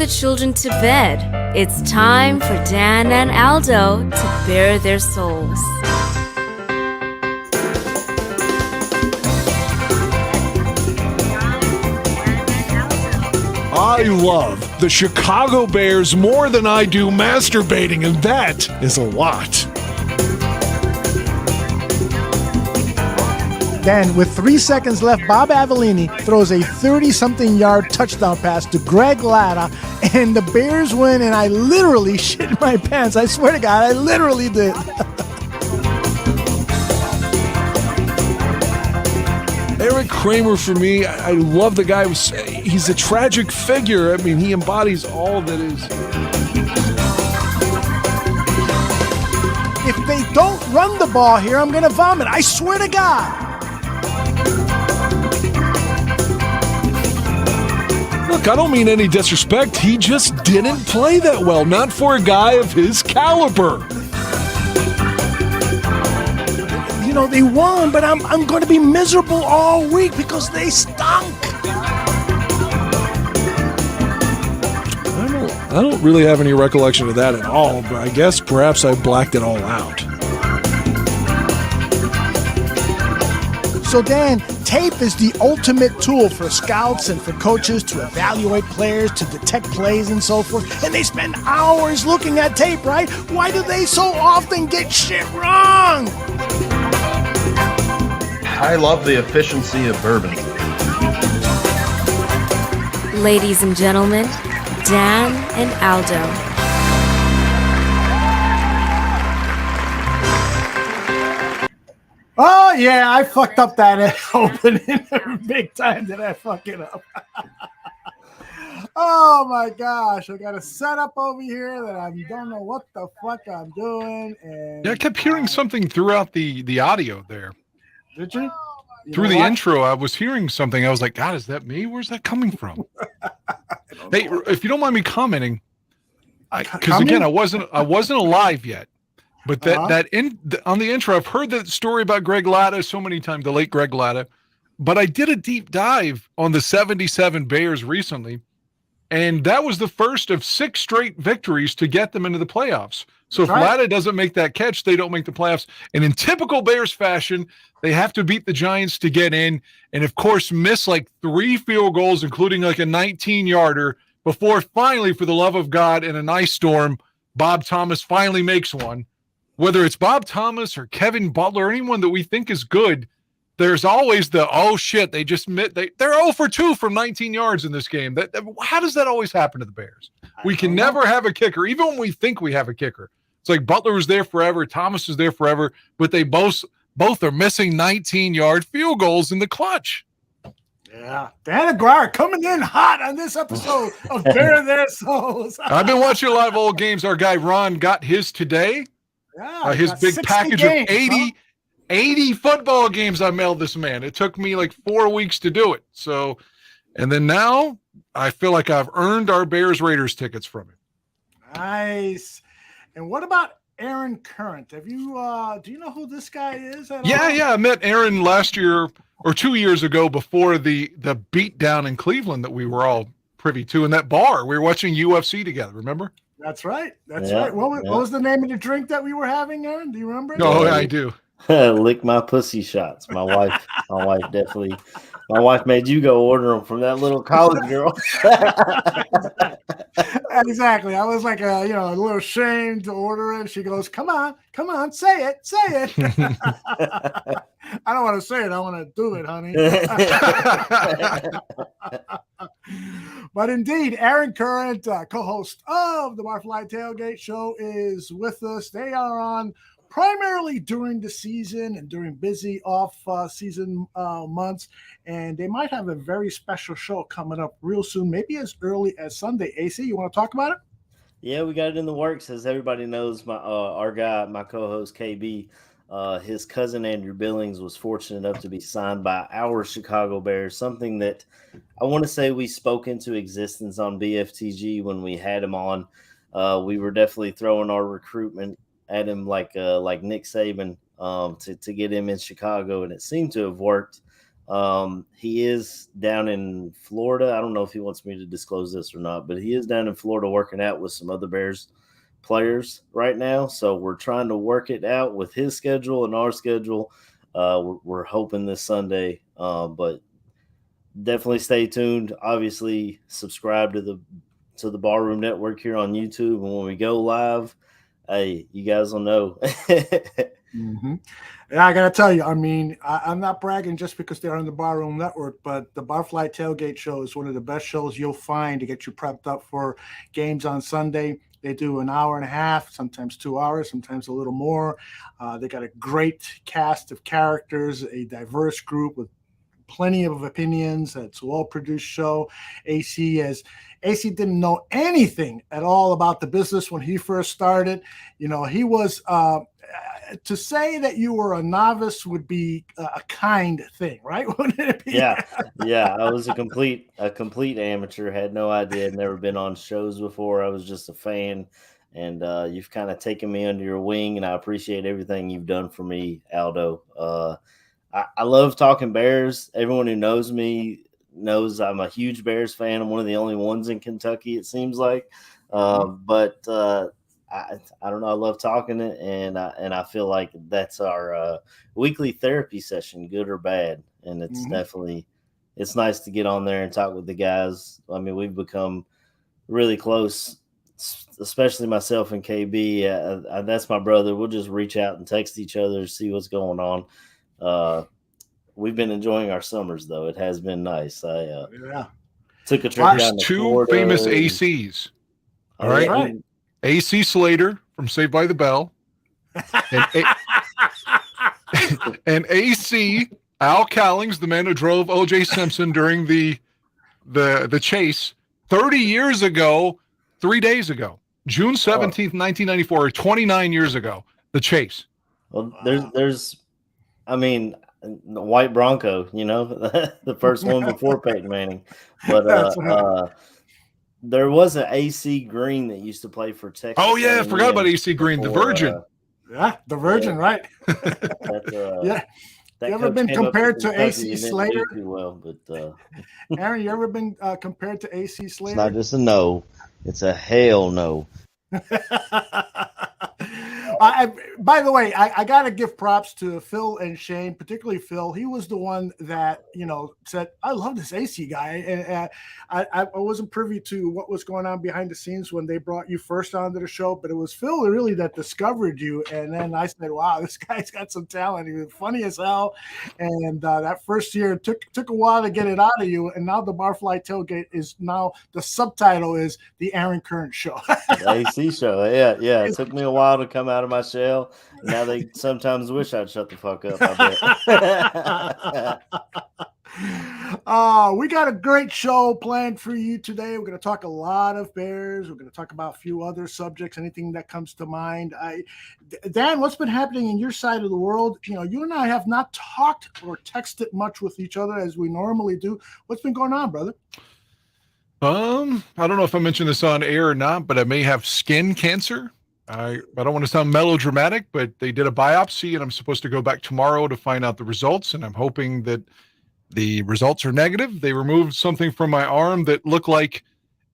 the children to bed. It's time for Dan and Aldo to bare their souls. I love the Chicago Bears more than I do masturbating, and that is a lot. Then, with 3 seconds left, Bob Avellini throws a 30-something yard touchdown pass to Greg Latta, and the Bears win, and I literally shit my pants. I swear to God, I literally did. Eric Kramer, for me, I love the guy. He's a tragic figure. I mean, he embodies all that is. If they don't run the ball here, I'm going to vomit. I swear to God. Look, I don't mean any disrespect. He just didn't play that well. Not for a guy of his caliber. You know, they won, but I'm going to be miserable all week because they stunk. I don't really have any recollection of that at all, but I guess perhaps I blacked it all out. So, Dan, tape is the ultimate tool for scouts and for coaches to evaluate players, to detect plays and so forth. And they spend hours looking at tape, right? Why do they so often get shit wrong? I love the efficiency of bourbon. Ladies and gentlemen, Dan and Aldo. Oh, yeah, I fucked up that opening big time. Did I fuck it up? Oh, my gosh. I got a setup over here that I don't know what the fuck I'm doing. And yeah, I kept hearing something throughout the audio there. Did you? Through the intro, I was hearing something. I was like, God, is that me? Where's that coming from? Hey, if you don't mind me commenting, because again, I wasn't alive yet. But on the intro, I've heard that story about Greg Latta so many times, the late Greg Latta. But I did a deep dive on the 77 Bears recently, and that was the first of 6 straight victories to get them into the playoffs. So if Latta doesn't make that catch, they don't make the playoffs. And in typical Bears fashion, they have to beat the Giants to get in, and of course miss like 3 field goals, including like a 19-yarder, before finally, for the love of God, in a nice storm, Bob Thomas finally makes one. Whether it's Bob Thomas or Kevin Butler, anyone that we think is good, there's always the, oh shit, they're 0 for 2 from 19 yards in this game. How does that always happen to the Bears? We can never have a kicker, even when we think we have a kicker. It's like Butler was there forever, Thomas was there forever, but they both are missing 19-yard field goals in the clutch. Yeah, Dan Aguirre coming in hot on this episode of Bare Their Souls. I've been watching a lot of old games. Our guy Ron got his today. Yeah, his big package games, of 80 football games I mailed this man. It took me like 4 weeks to do it. So, and then now I feel like I've earned our Bears-Raiders tickets from him. Nice. And what about Aaron Current? Have you do you know who this guy is at all? Yeah. I met Aaron last year or 2 years ago before the beatdown in Cleveland that we were all privy to in that bar. We were watching UFC together, remember? That's right. Right. What was the name of the drink that we were having, Aaron? Do you remember? No, I do. Lick my pussy shots. My wife definitely. My wife made you go order them from that little college girl. Exactly. I was like a little ashamed to order it. She goes, "Come on, say it." I don't want to say it. I want to do it, honey. But indeed, Aaron Current, co-host of the Barfly Tailgate Show, is with us. They are on primarily during the season and during busy off-season months, and they might have a very special show coming up real soon, maybe as early as Sunday. AC, you want to talk about it? Yeah, we got it in the works. As everybody knows, our guy, my co-host KB, his cousin Andrew Billings was fortunate enough to be signed by our Chicago Bears, something that I want to say we spoke into existence on BFTG when we had him on. We were definitely throwing our recruitment at him like Nick Saban to get him in Chicago, and it seemed to have worked. He is down in Florida. I don't know if he wants me to disclose this or not, but he is down in Florida working out with some other Bears players right now. So we're trying to work it out with his schedule and our schedule. We're hoping this Sunday, but definitely stay tuned. Obviously, subscribe to the Barroom Network here on YouTube, and when we go live, hey, you guys will know. Mm-hmm. Yeah, I gotta tell you, I mean, I'm not bragging just because they're on the Barroom Network, but the Barfly Tailgate Show is one of the best shows you'll find to get you prepped up for games on Sunday. They do an hour and a half, sometimes 2 hours, sometimes a little more. They got a great cast of characters, a diverse group with plenty of opinions. It's a well-produced show. AC didn't know anything at all about the business when he first started. You know, he was to say that you were a novice would be a kind thing, right? Wouldn't it be? Yeah. I was a complete amateur. Had no idea. Had never been on shows before. I was just a fan, and you've kind of taken me under your wing, and I appreciate everything you've done for me, Aldo. I love talking Bears. Everyone who knows me knows I'm a huge Bears fan. I'm one of the only ones in Kentucky, it seems like. But I don't know. I love talking it, and I feel like that's our weekly therapy session, good or bad. And it's definitely, it's nice to get on there and talk with the guys. I mean, we've become really close, especially myself and KB. That's my brother. We'll just reach out and text each other, see what's going on. We've been enjoying our summers, though. It has been nice. I took a trip down to two Florida. Famous ACs. All right. Right. AC Slater from Saved by the Bell, and AC Al Cowlings, the man who drove O.J. Simpson during the chase 30 years ago, 3 days ago, June 17th, 1994, 29 years ago, the chase. Well, there's, I mean, the white Bronco, you know, the first one before Peyton Manning, but there was an AC Green that used to play for Texas. Oh yeah, I forgot about AC Green, the Virgin. The Virgin, right? That you ever been compared to AC Slater? Well, but Aaron, you ever been compared to AC Slater? It's not just a no; it's a hell no. By the way, I got to give props to Phil and Shane, particularly Phil. He was the one that, you know, said, I love this AC guy. And I wasn't privy to what was going on behind the scenes when they brought you first onto the show, but it was Phil really that discovered you. And then I said, wow, this guy's got some talent. He was funny as hell. And that first year took a while to get it out of you. And now the Barfly Tailgate is now, the subtitle is the Aaron Current Show. The AC show. Yeah. It took me a while to come out of my shell. Now they sometimes wish I'd shut the fuck up, I bet. We got a great show planned for you today. We're going to talk a lot of Bears. We're going to talk about a few other subjects, anything that comes to mind. Dan, what's been happening in your side of the world? You know, you and I have not talked or texted much with each other as we normally do. What's been going on, brother? I don't know if I mentioned this on air or not, but I may have skin cancer. I don't want to sound melodramatic, but they did a biopsy and I'm supposed to go back tomorrow to find out the results. And I'm hoping that the results are negative. They removed something from my arm that looked like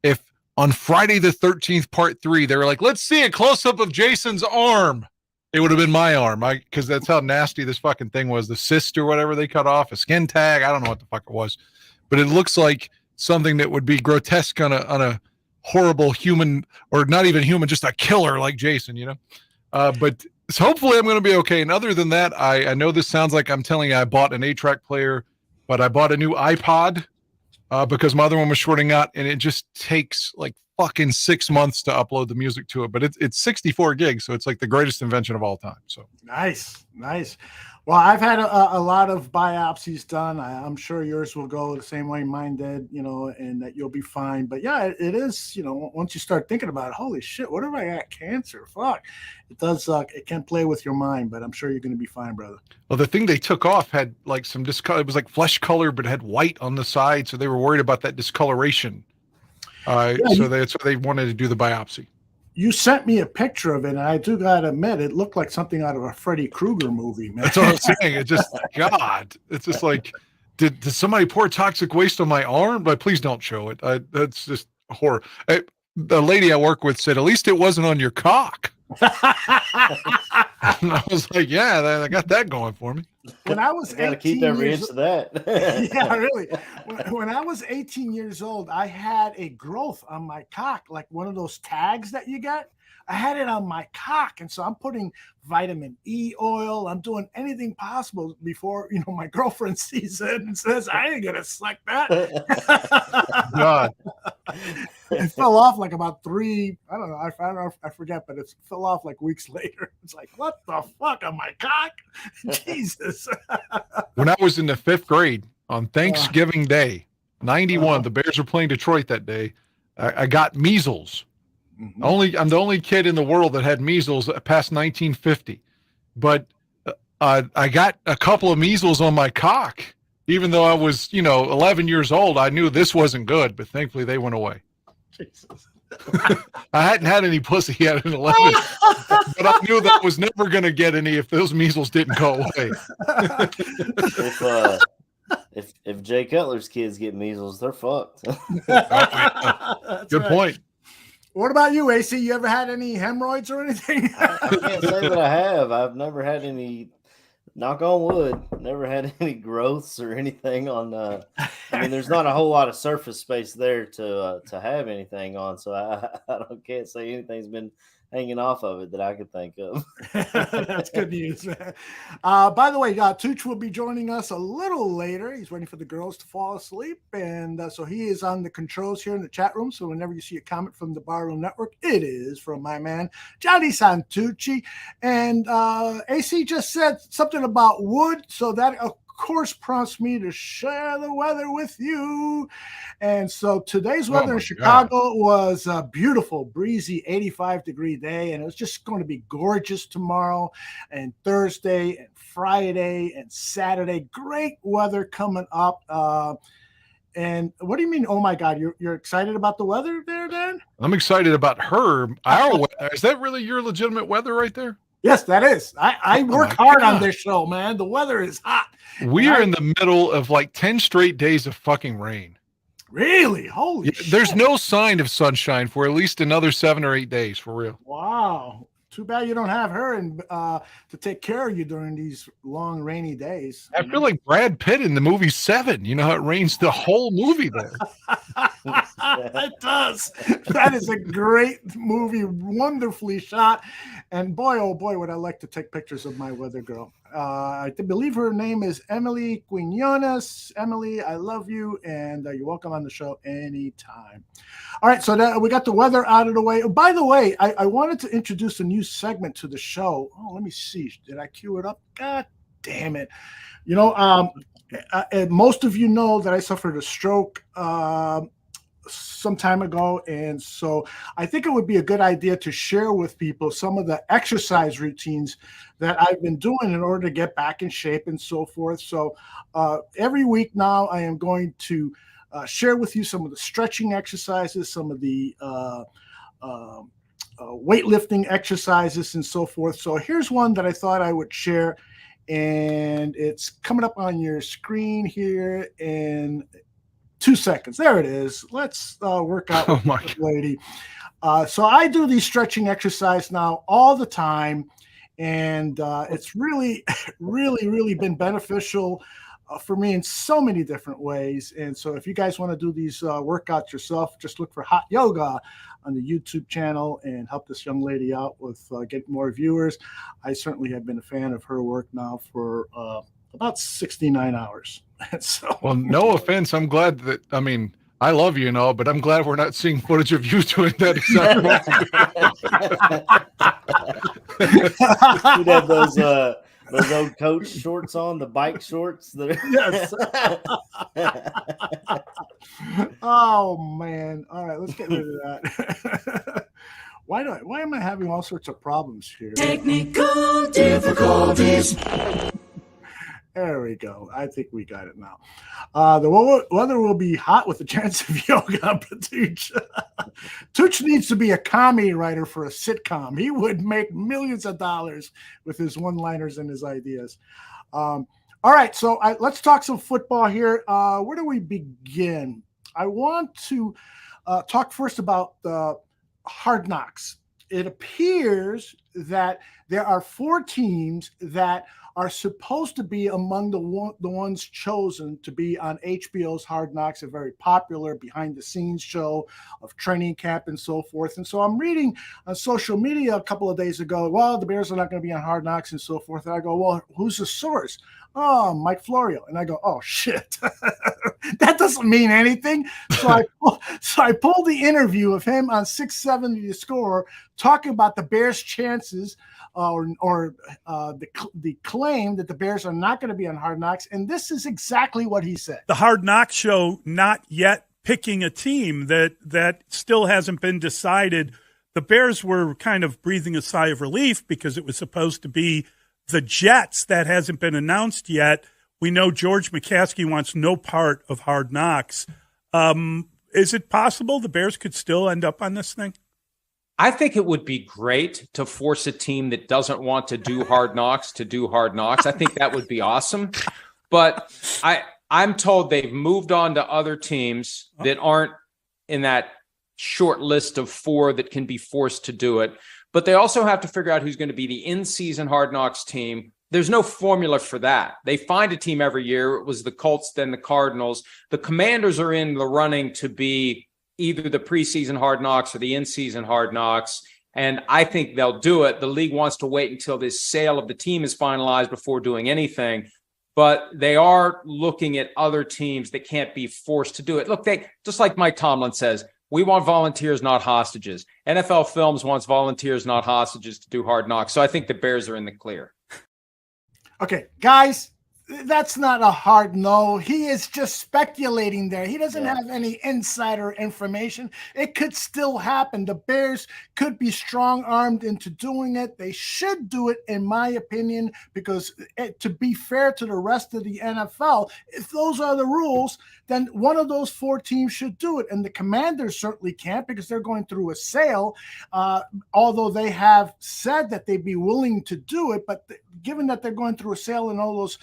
if on Friday the 13th, part 3, they were like, let's see a close up of Jason's arm. It would have been my arm. Cause that's how nasty this fucking thing was. The cyst or whatever they cut off, a skin tag. I don't know what the fuck it was, but it looks like something that would be grotesque on a horrible human, or not even human, just a killer like Jason, you know? But so hopefully I'm going to be okay. And other than that, I know this sounds like I'm telling you I bought an 8-track player, but I bought a new iPod because my other one was shorting out, and it just takes like fucking 6 months to upload the music to it. But it's 64 gigs, so it's like the greatest invention of all time. So nice. Well, I've had a lot of biopsies done. I'm sure yours will go the same way mine did, you know, and that you'll be fine. But yeah, it is, you know, once you start thinking about it, holy shit, what if I got cancer? Fuck. It does, it can play with your mind, but I'm sure you're going to be fine, brother. Well, the thing they took off had like some discolor. It was like flesh color, but it had white on the side. So they were worried about that discoloration. So they wanted to do the biopsy. You sent me a picture of it, and I do got to admit, it looked like something out of a Freddy Krueger movie, man. That's what I'm saying. It just, God, it's just like, did somebody pour toxic waste on my arm? But please don't show it. That's just horror. The lady I work with said, at least it wasn't on your cock. And I was like, yeah, I got that going for me. When I was got to keep every inch of that. Yeah, really. When I was 18 years old, I had a growth on my cock, like one of those tags that you get. I had it on my cock, and so I'm putting vitamin E oil. I'm doing anything possible before my girlfriend sees it and says, "I ain't gonna suck that." God, it fell off like about 3. I don't know. I forget, but it fell off like weeks later. It's like, what the fuck on my cock? Jesus. When I was in the 5th grade on Thanksgiving Day, 91, the Bears were playing Detroit that day. I got measles. Mm-hmm. I'm the only kid in the world that had measles past 1950, but I got a couple of measles on my cock, even though I was 11 years old. I knew this wasn't good, but thankfully they went away. Jesus. I hadn't had any pussy yet at 11, but I knew that I was never going to get any if those measles didn't go away. If Jay Cutler's kids get measles, they're fucked. Good point. What about you, AC? You ever had any hemorrhoids or anything? I can't say that I have. I've never had any, knock on wood, never had any growths or anything on. I mean, there's not a whole lot of surface space there to have anything on, so I can't say anything's been hanging off of it that I could think of. That's good news. By the way, Tooch will be joining us a little later. He's waiting for the girls to fall asleep, and so he is on the controls here in the chat room. So whenever you see a comment from the Barroom Network, it is from my man Johnny Santucci. And AC just said something about wood, so that of course prompts me to share the weather with you. And so today's weather in Chicago was a beautiful, breezy 85-degree day, and it was just going to be gorgeous tomorrow and Thursday and Friday and Saturday. Great weather coming up. And what do you mean, oh my God, you're excited about the weather there, Dan? I'm excited about our weather. Is that really your legitimate weather right there? Yes, that is. I work hard on this show, man. The weather is hot. We are in the middle of like 10 straight days of fucking rain. Really? Holy shit. There's no sign of sunshine for at least another 7 or 8 days, for real. Wow. Too bad you don't have her to take care of you during these long rainy days. I feel like Brad Pitt in the movie 7. You know how it rains the whole movie there. It does. That is a great movie, wonderfully shot. And boy, oh boy, would I like to take pictures of my weather girl. I believe her name is Emily Quinones. Emily, I love you, and you're welcome on the show anytime. All right, so we got the weather out of the way. Oh, by the way, I wanted to introduce a new segment to the show. Oh, let me see. Did I cue it up? God damn it. Most of you know that I suffered a stroke some time ago, and so I think it would be a good idea to share with people some of the exercise routines that I've been doing in order to get back in shape and so forth. So every week now I am going to share with you some of the stretching exercises, some of the weightlifting exercises and so forth. So here's one that I thought I would share, and it's coming up on your screen here in 2 seconds. There it is. Let's work out with this lady. So I do these stretching exercise now all the time, and it's really, really, really been beneficial for me in so many different ways. And so if you guys want to do these workouts yourself, just look for Hot Yoga on the YouTube channel and help this young lady out with getting more viewers. I certainly have been a fan of her work now for about 69 hours. So, well, no offense. I'm glad that, I mean, I love you and all, but I'm glad we're not seeing footage of you doing that exactly. You'd have those old coach shorts on, the bike shorts. Yes. Oh, man. All right, let's get rid of that. Why am I having all sorts of problems here? Technical difficulties. There we go. I think we got it now. The weather will be hot with a chance of yoga. But Tooch needs to be a comedy writer for a sitcom. He would make millions of dollars with his one-liners and his ideas. All right, so let's talk some football here. Where do we begin? I want to talk first about the Hard Knocks. It appears that there are 4 teams that are supposed to be among the ones chosen to be on HBO's Hard Knocks, a very popular behind-the-scenes show of training camp and so forth. And so I'm reading on social media a couple of days ago, well, the Bears are not going to be on Hard Knocks and so forth. And I go, well, who's the source? Oh, Mike Florio. And I go, oh, shit. That doesn't mean anything. So I pulled the interview of him on 670 The Score talking about the Bears' chances or the claim that the Bears are not going to be on Hard Knocks. And this is exactly what he said. The Hard Knocks show not yet picking a team that still hasn't been decided. The Bears were kind of breathing a sigh of relief because it was supposed to be the Jets. That hasn't been announced yet. We know George McCaskey wants no part of Hard Knocks. Is it possible the Bears could still end up on this thing? I think it would be great to force a team that doesn't want to do Hard Knocks to do Hard Knocks. I think that would be awesome. But I'm told they've moved on to other teams that aren't in that short list of 4 that can be forced to do it. But they also have to figure out who's going to be the in-season Hard Knocks team. There's no formula for that. They find a team every year. It was the Colts, then the Cardinals. The Commanders are in the running to be either the preseason Hard Knocks or the in-season Hard Knocks, and I think they'll do it. The league wants to wait until this sale of the team is finalized before doing anything, but they are looking at other teams that can't be forced to do it. Look, they just like Mike Tomlin says, we want volunteers, not hostages. NFL Films wants volunteers, not hostages to do Hard Knocks, so I think the Bears are in the clear. Okay, guys, that's not a hard no. He is just speculating there. He doesn't have any insider information. It could still happen. The Bears could be strong-armed into doing it. They should do it, in my opinion, because to be fair to the rest of the NFL, if those are the rules, then one of those 4 teams should do it. And the Commanders certainly can't because they're going through a sale, although they have said that they'd be willing to do it. But given that they're going through a sale and all those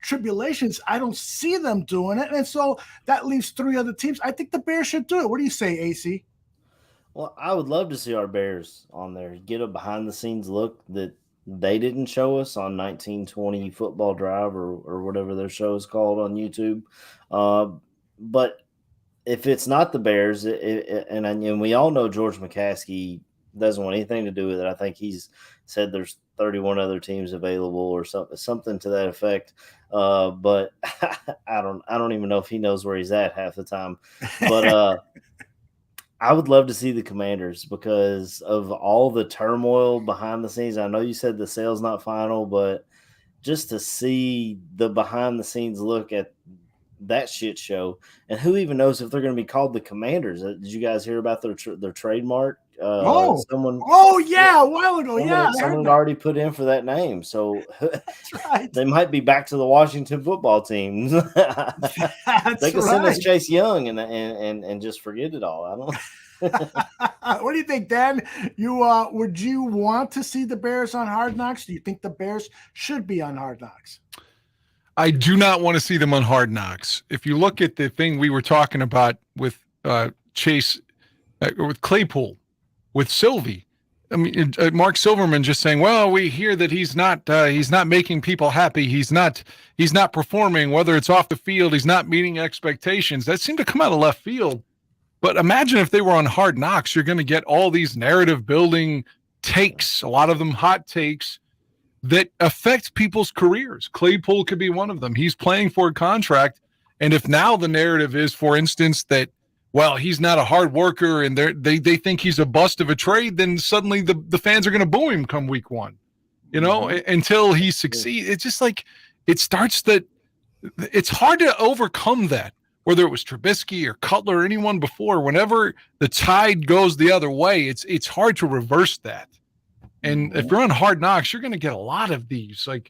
tribulations, I don't see them doing it. And so that leaves 3 other teams. I think the Bears should do it. What do you say, AC? Well, I would love to see our Bears on there, get a behind-the-scenes look that they didn't show us on 1920 Football Drive or whatever their show is called on YouTube. But if it's not the Bears, and we all know George McCaskey doesn't want anything to do with it. I think he's said there's 31 other teams available or something to that effect. But I don't even know if he knows where he's at half the time. But I would love to see the Commanders because of all the turmoil behind the scenes. I know you said the sale's not final, but just to see the behind the scenes look at that shit show, and who even knows if they're going to be called the Commanders? Did you guys hear about their trademark? A while ago. Someone already put in for that name, so that's right. They might be back to the Washington football team. They could send us Chase Young and just forget it all. I don't. What do you think, Dan? Would you want to see the Bears on Hard Knocks? Do you think the Bears should be on Hard Knocks? I do not want to see them on Hard Knocks. If you look at the thing we were talking about with Chase, with Claypool, with Sylvie, I mean, Mark Silverman just saying, well, we hear that he's not making people happy. He's not performing, whether it's off the field, he's not meeting expectations. That seemed to come out of left field. But imagine if they were on Hard Knocks, you're going to get all these narrative building takes, a lot of them hot takes, that affect people's careers. Claypool could be one of them. He's playing for a contract. And if now the narrative is, for instance, that, well, he's not a hard worker and they think he's a bust of a trade, then suddenly the fans are going to boo him come week 1, until he succeeds. It's just like, it's hard to overcome that, whether it was Trubisky or Cutler or anyone before. Whenever the tide goes the other way, it's hard to reverse that. And if you're on Hard Knocks, you're going to get a lot of these. Like,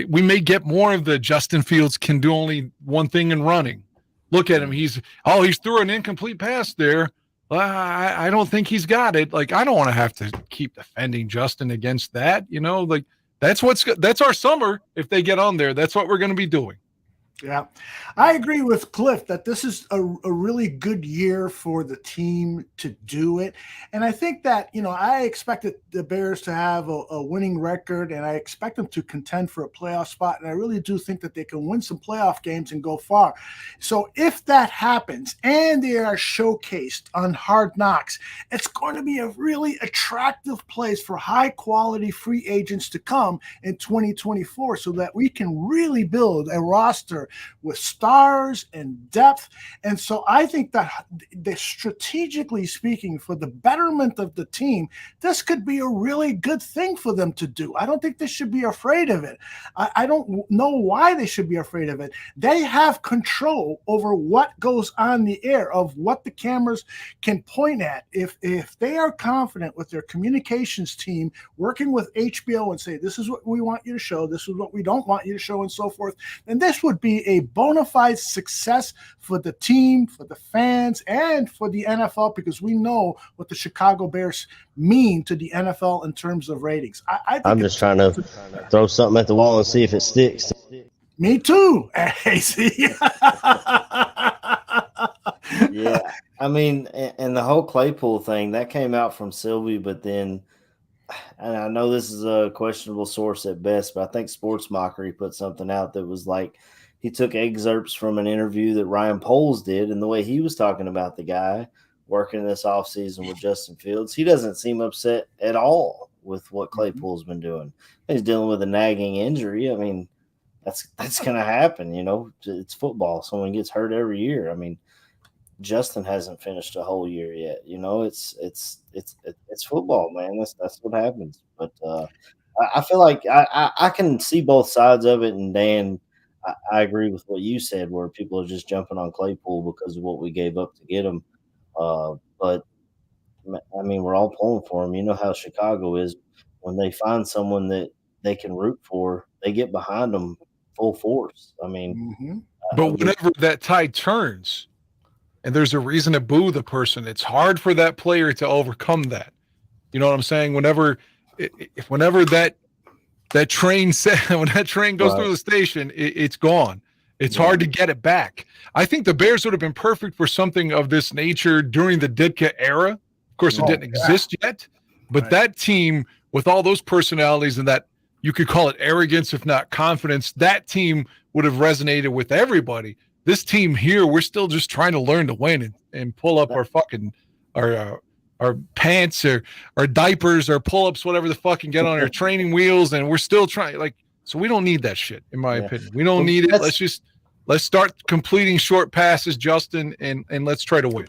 we may get more of the Justin Fields can do only one thing in running. Look at him. He's threw an incomplete pass there. I don't think he's got it. Like, I don't want to have to keep defending Justin against that. Like, That's our summer. If they get on there, that's what we're going to be doing. Yeah, I agree with Cliff that this is a really good year for the team to do it. And I think that, I expected the Bears to have a winning record, and I expect them to contend for a playoff spot. And I really do think that they can win some playoff games and go far. So if that happens and they are showcased on Hard Knocks, it's going to be a really attractive place for high quality free agents to come in 2024 so that we can really build a roster with stars and depth. And so I think that strategically speaking, for the betterment of the team, this could be a really good thing for them to do. I don't think they should be afraid of it. I don't know why they should be afraid of it. They have control over what goes on the air, of what the cameras can point at. If they are confident with their communications team working with HBO and say, this is what we want you to show, this is what we don't want you to show, and so forth, then this would be a bona fide success for the team, for the fans, and for the NFL, because we know what the Chicago Bears mean to the NFL in terms of ratings. I think I'm just trying to throw something at the wall and see if it sticks. Me too. Hey, see? Yeah, I mean, and the whole Claypool thing, that came out from Sylvie, but then, and I know this is a questionable source at best, but I think Sports Mockery put something out that was like, he took excerpts from an interview that Ryan Poles did, and the way he was talking about the guy working this offseason with Justin Fields, he doesn't seem upset at all with what Claypool's been doing. He's dealing with a nagging injury. I mean, that's going to happen, It's football. Someone gets hurt every year. I mean, Justin hasn't finished a whole year yet. It's football, man. That's what happens. But I feel like I can see both sides of it, and Dan, I agree with what you said, where people are just jumping on Claypool because of what we gave up to get him. But I mean, we're all pulling for him. You know how Chicago is. When they find someone that they can root for, they get behind them full force. I mean, but whenever that tide turns and there's a reason to boo the person, it's hard for that player to overcome that. You know what I'm saying? Whenever that train when that train goes through the station, it's gone. It's hard to get it back. I think the Bears would have been perfect for something of this nature during the Ditka era. Of course, it didn't exist yet, but that team with all those personalities and that, you could call it arrogance, if not confidence, that team would have resonated with everybody. This team here, we're still just trying to learn to win and pull up our pants or our diapers or pull-ups, whatever the fuck, and get on our training wheels, and we're still trying. So we don't need that shit, in my opinion. We don't need it. Let's start completing short passes, Justin, and let's try to win.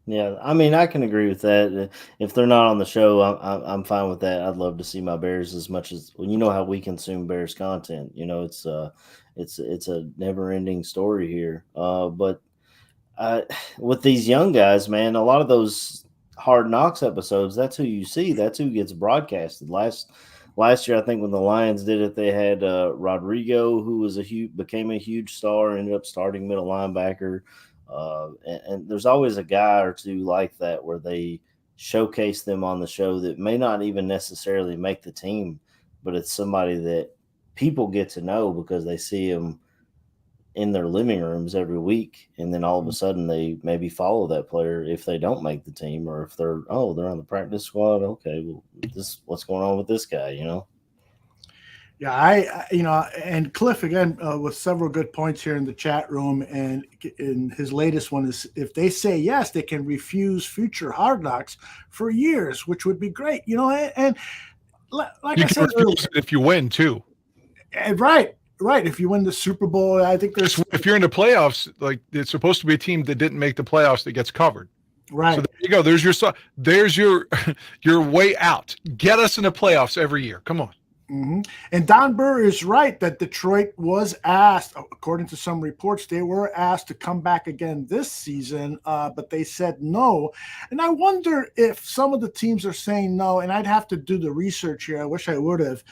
Yeah, I mean, I can agree with that. If they're not on the show, I'm fine with that. I'd love to see my Bears as much as, well, you know how we consume Bears content. It's a never-ending story here. But with these young guys, man, a lot of those Hard Knocks episodes, that's who you see. That's who gets broadcasted. Last year, I think when the Lions did it, they had Rodrigo, who was became a huge star, ended up starting middle linebacker. And there's always a guy or two like that where they showcase them on the show that may not even necessarily make the team, but it's somebody that people get to know because they see them in their living rooms every week. And then all of a sudden they maybe follow that player if they don't make the team, or if they're on the practice squad. Okay, well, what's going on with this guy, Yeah, and Cliff, again, with several good points here in the chat room, and in his latest one is, if they say yes, they can refuse future Hard Knocks for years, which would be great, and like you I said can earlier, if you win too. And right. If you win the Super Bowl, I think if you're in the playoffs, like, it's supposed to be a team that didn't make the playoffs that gets covered. Right. So there you go. There's your way out. Get us in the playoffs every year. Come on. Mm-hmm. And Don Burr is right that Detroit was asked, according to some reports, they were asked to come back again this season, but they said no. And I wonder if some of the teams are saying no, and I'd have to do the research here. I wish I would have.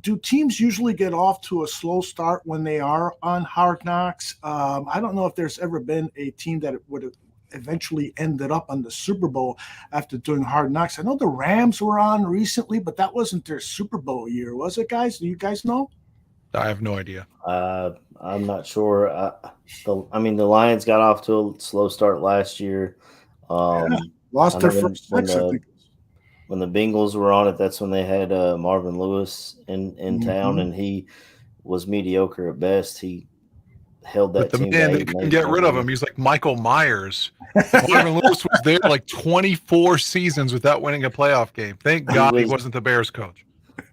Do teams usually get off to a slow start when they are on Hard Knocks? I don't know if there's ever been a team that would have eventually ended up on the Super Bowl after doing Hard Knocks. I know the Rams were on recently, but that wasn't their Super Bowl year, was it, guys? Do you guys know? I have no idea. I'm not sure. I mean, the Lions got off to a slow start last year. Lost their first six, I think. When the Bengals were on it, that's when they had Marvin Lewis in town, and he was mediocre at best. He held that But the team. man, they couldn't get rid of him. He's like Michael Myers. Marvin Lewis was there like 24 seasons without winning a playoff game. Thank God he wasn't the Bears coach.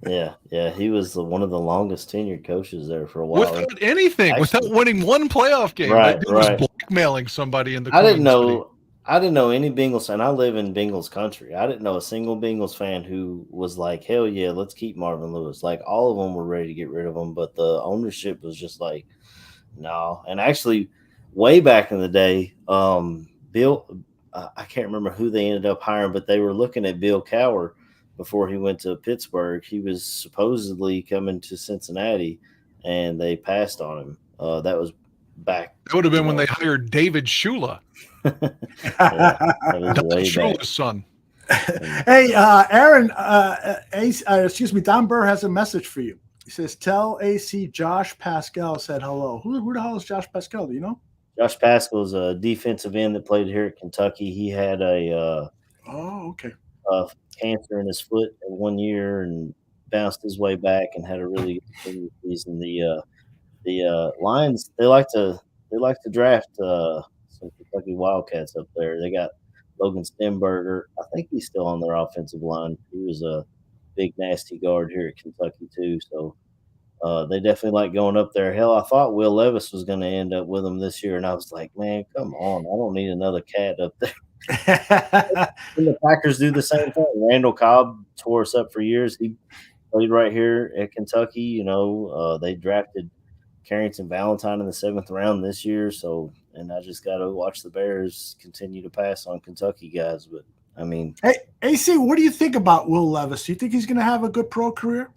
Yeah, he was one of the longest tenured coaches there for a while. Without anything, without winning one playoff game. Right, That dude was blackmailing somebody in the I didn't know any Bengals fan. I live in Bengals country. I didn't know a single Bengals fan who was like, hell yeah, let's keep Marvin Lewis. Like, all of them were ready to get rid of him, but the ownership was just like, no. And actually, way back in the day, Bill, I can't remember who they ended up hiring, but they were looking at Bill Cowher before he went to Pittsburgh. He was supposedly coming to Cincinnati, and they passed on him. That was back. It would have been when they hired David Shula. Shula's son. Hey, Aaron, excuse me, Don Burr has a message for you. He says, tell AC Josh Pascal said hello. Who the hell is Josh Pascal? Do you know? Josh Pascal is a defensive end that played here at Kentucky. He had cancer in his foot in 1 year and bounced his way back and had a really good season. The Lions, they like to draft some Kentucky Wildcats up there. They got Logan Stenberger. I think he's still on their offensive line. He was a big nasty guard here at Kentucky too. So they definitely like going up there. Hell, I thought Will Levis was going to end up with them this year, and I was like, man, come on, I don't need another cat up there. And the Packers do the same thing. Randall Cobb tore us up for years. He played right here at Kentucky. They drafted Carrington Valentine in the 7th round this year. So, and I just got to watch the Bears continue to pass on Kentucky guys. But I mean, hey, AC, what do you think about Will Levis? Do you think he's going to have a good pro career?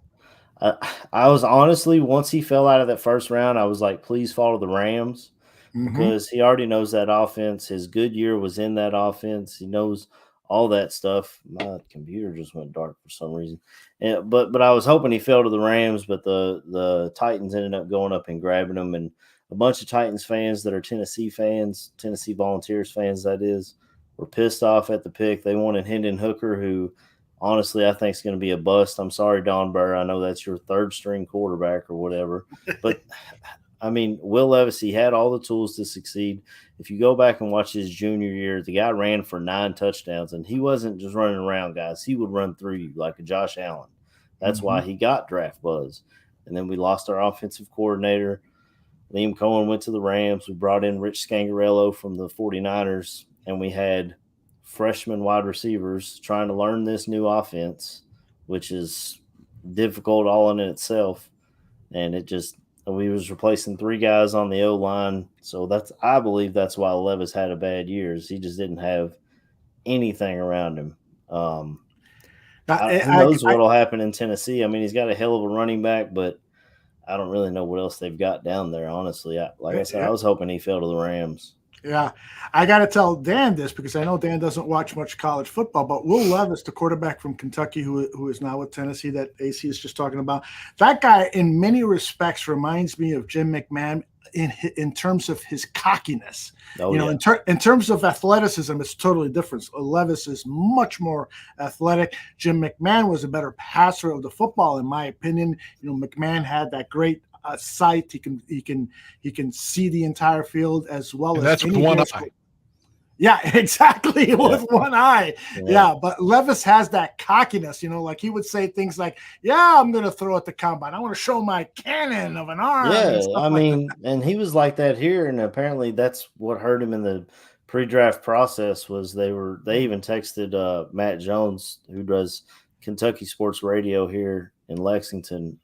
I was honestly, once he fell out of that first round, I was like, please follow the Rams. Because he already knows that offense. His good year was in that offense. He knows all that stuff. My computer just went dark for some reason. But I was hoping he fell to the Rams, but the Titans ended up going up and grabbing him. And a bunch of Titans fans that are Tennessee fans, Tennessee Volunteers fans, that is, were pissed off at the pick. They wanted Hendon Hooker, who honestly I think is going to be a bust. I'm sorry, Don Burr. I know that's your third-string quarterback or whatever. But – I mean, Will Levis, he had all the tools to succeed. If you go back and watch his junior year, the guy ran for 9 touchdowns, and he wasn't just running around, guys. He would run through you like a Josh Allen. That's why he got draft buzz. And then we lost our offensive coordinator. Liam Cohen went to the Rams. We brought in Rich Scangarello from the 49ers, and we had freshman wide receivers trying to learn this new offense, which is difficult all in itself. And we was replacing 3 guys on the O-line. So I believe that's why Levis had a bad year. He just didn't have anything around him. Who knows what will happen in Tennessee? I mean, he's got a hell of a running back, but I don't really know what else they've got down there, honestly. I was hoping he fell to the Rams. Yeah, I got to tell Dan this because I know Dan doesn't watch much college football, but Will Levis, the quarterback from Kentucky who is now with Tennessee that AC is just talking about, that guy in many respects reminds me of Jim McMahon in terms of his cockiness. In terms of athleticism, it's totally different. Levis is much more athletic. Jim McMahon was a better passer of the football, in my opinion. McMahon had that great sight. He can see the entire field as well. That's with one eye. Yeah, exactly. With one eye. Yeah, but Levis has that cockiness, like he would say things like, yeah, I'm going to throw at the combine. I want to show my cannon of an arm. Yeah, and he was like that here, and apparently that's what hurt him in the pre-draft process was they even texted Matt Jones, who does Kentucky sports radio here in Lexington,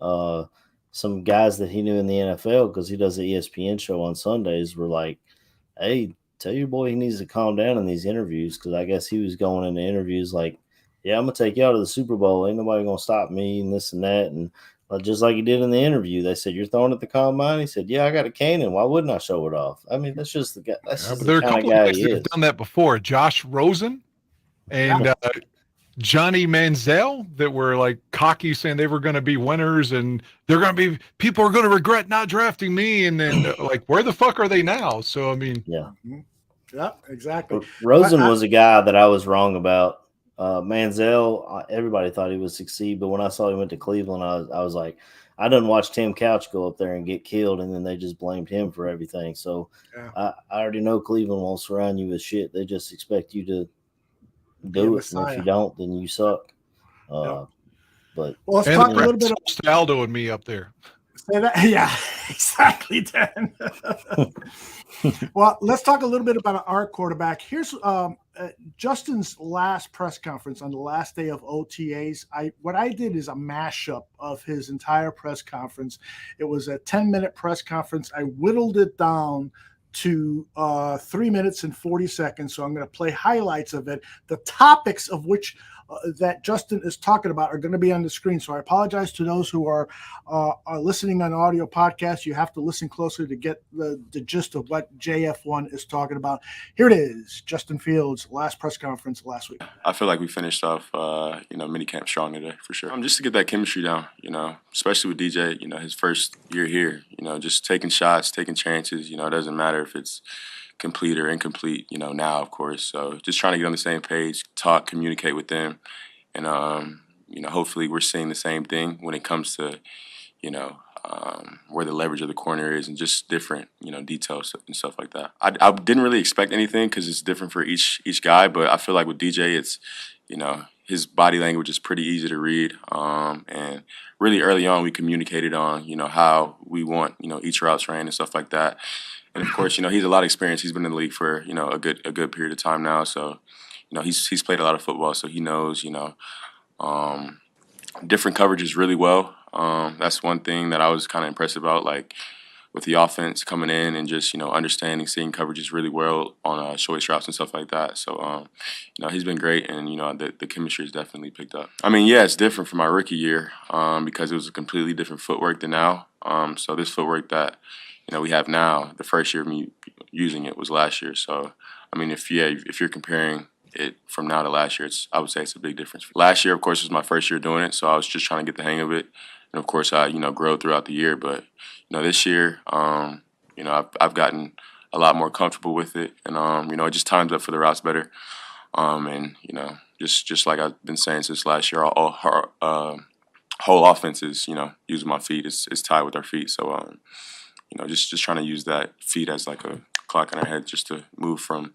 some guys that he knew in the NFL, because he does the ESPN show on Sundays, were like, hey, tell your boy he needs to calm down in these interviews, because I guess he was going into interviews like yeah, I'm gonna take y'all to the Super Bowl. Ain't nobody gonna stop me and this and that. And just like he did in the interview, they said, "You're throwing at the combine." He said, "Yeah, I got a cannon. Why wouldn't I show it off?" I mean, that's just the guy. That's just But there are the a kind of couple of guy guys he that have is. done that before. Josh Rosen and Johnny Manziel, that were like cocky, saying they were going to be winners and people are going to regret not drafting me. And then like, where the fuck are they now? So, I mean, yeah, exactly. Rosen was a guy that I was wrong about. Manziel, everybody thought he would succeed, but when I saw he went to Cleveland, I was like, I didn't watch Tim Couch go up there and get killed, and then they just blamed him for everything. So I already know Cleveland won't surround you with shit. They just expect you to do it, and if you don't, then you suck. But let's talk a little bit about Aldo and me up there. Say that, yeah, exactly, Dan. Well, let's talk a little bit about our quarterback. Here's Justin's last press conference on the last day of OTAs. What I did is a mashup of his entire press conference. It was a 10-minute press conference. I whittled it down to 3 minutes and 40 seconds. So I'm going to play highlights of it. The topics of which that Justin is talking about are going to be on the screen. So I apologize to those who are listening on audio podcast. You have to listen closely to get the gist of what JF1 is talking about. Here it is, Justin Fields' last press conference last week. I feel like we finished off, minicamp strong today for sure. Just to get that chemistry down, especially with DJ, his first year here, just taking shots, taking chances, it doesn't matter if it's complete or incomplete, now, of course. So just trying to get on the same page, talk, communicate with them. And, hopefully we're seeing the same thing when it comes to, where the leverage of the corner is and just different, details and stuff like that. I didn't really expect anything because it's different for each guy, but I feel like with DJ, it's, his body language is pretty easy to read. And really early on, we communicated on, how we want, each route ran and stuff like that. And of course, he's a lot of experience. He's been in the league for, a good period of time now. So, he's played a lot of football, so he knows, different coverages really well. That's one thing that I was kind of impressed about, like with the offense coming in and just, understanding, seeing coverages really well on short routes and stuff like that. So, he's been great, and, the chemistry has definitely picked up. I mean, yeah, it's different from my rookie year because it was a completely different footwork than now. So this footwork that, we have now, the first year of me using it was last year. So, I mean, if you're comparing it from now to last year, I would say it's a big difference. Last year, of course, was my first year doing it, so I was just trying to get the hang of it. And, of course, I, grow throughout the year. But, this year, I've gotten a lot more comfortable with it. And, it just times up for the routes better. And, just like I've been saying since last year, our whole offense is, using my feet. It's tied with our feet. So, just trying to use that feet as like a clock in our head just to move from,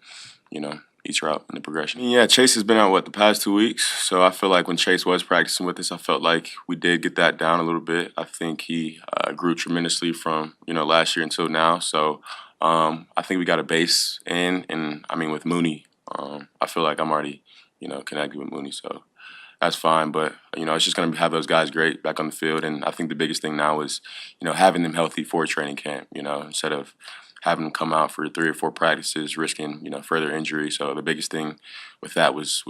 each route in the progression. Yeah, Chase has been out, the past 2 weeks. So I feel like when Chase was practicing with us, I felt like we did get that down a little bit. I think he grew tremendously from, last year until now. So I think we got a base in. And, I mean, with Mooney, I feel like I'm already, connected with Mooney. So that's fine. But, it's just going to have those guys great back on the field. And I think the biggest thing now is, having them healthy for training camp, instead of having them come out for 3 or 4 practices, risking, further injury. So the biggest thing with that was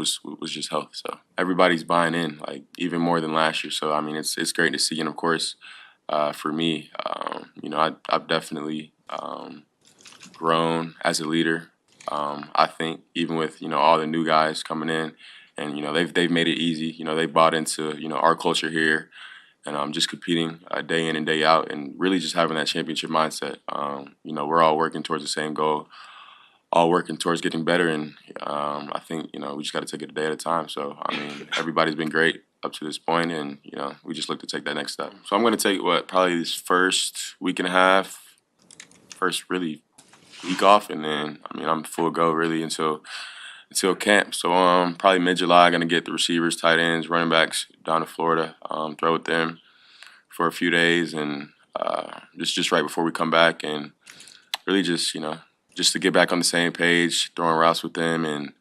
just health. So everybody's buying in, like, even more than last year. So, I mean, it's great to see. And, of course, for me, I've definitely grown as a leader. I think even with, all the new guys coming in, and, they've made it easy. They bought into, our culture here. And just competing day in and day out and really just having that championship mindset. We're all working towards the same goal, all working towards getting better. And I think, we just got to take it a day at a time. So, I mean, everybody's been great up to this point, and, we just look to take that next step. So I'm going to take, probably this first week and a half, first really week off. And then, I mean, I'm full go really until camp. So probably mid-July, going to get the receivers, tight ends, running backs down to Florida, throw with them for a few days, and just right before we come back, and really just to get back on the same page, throwing routes with them, and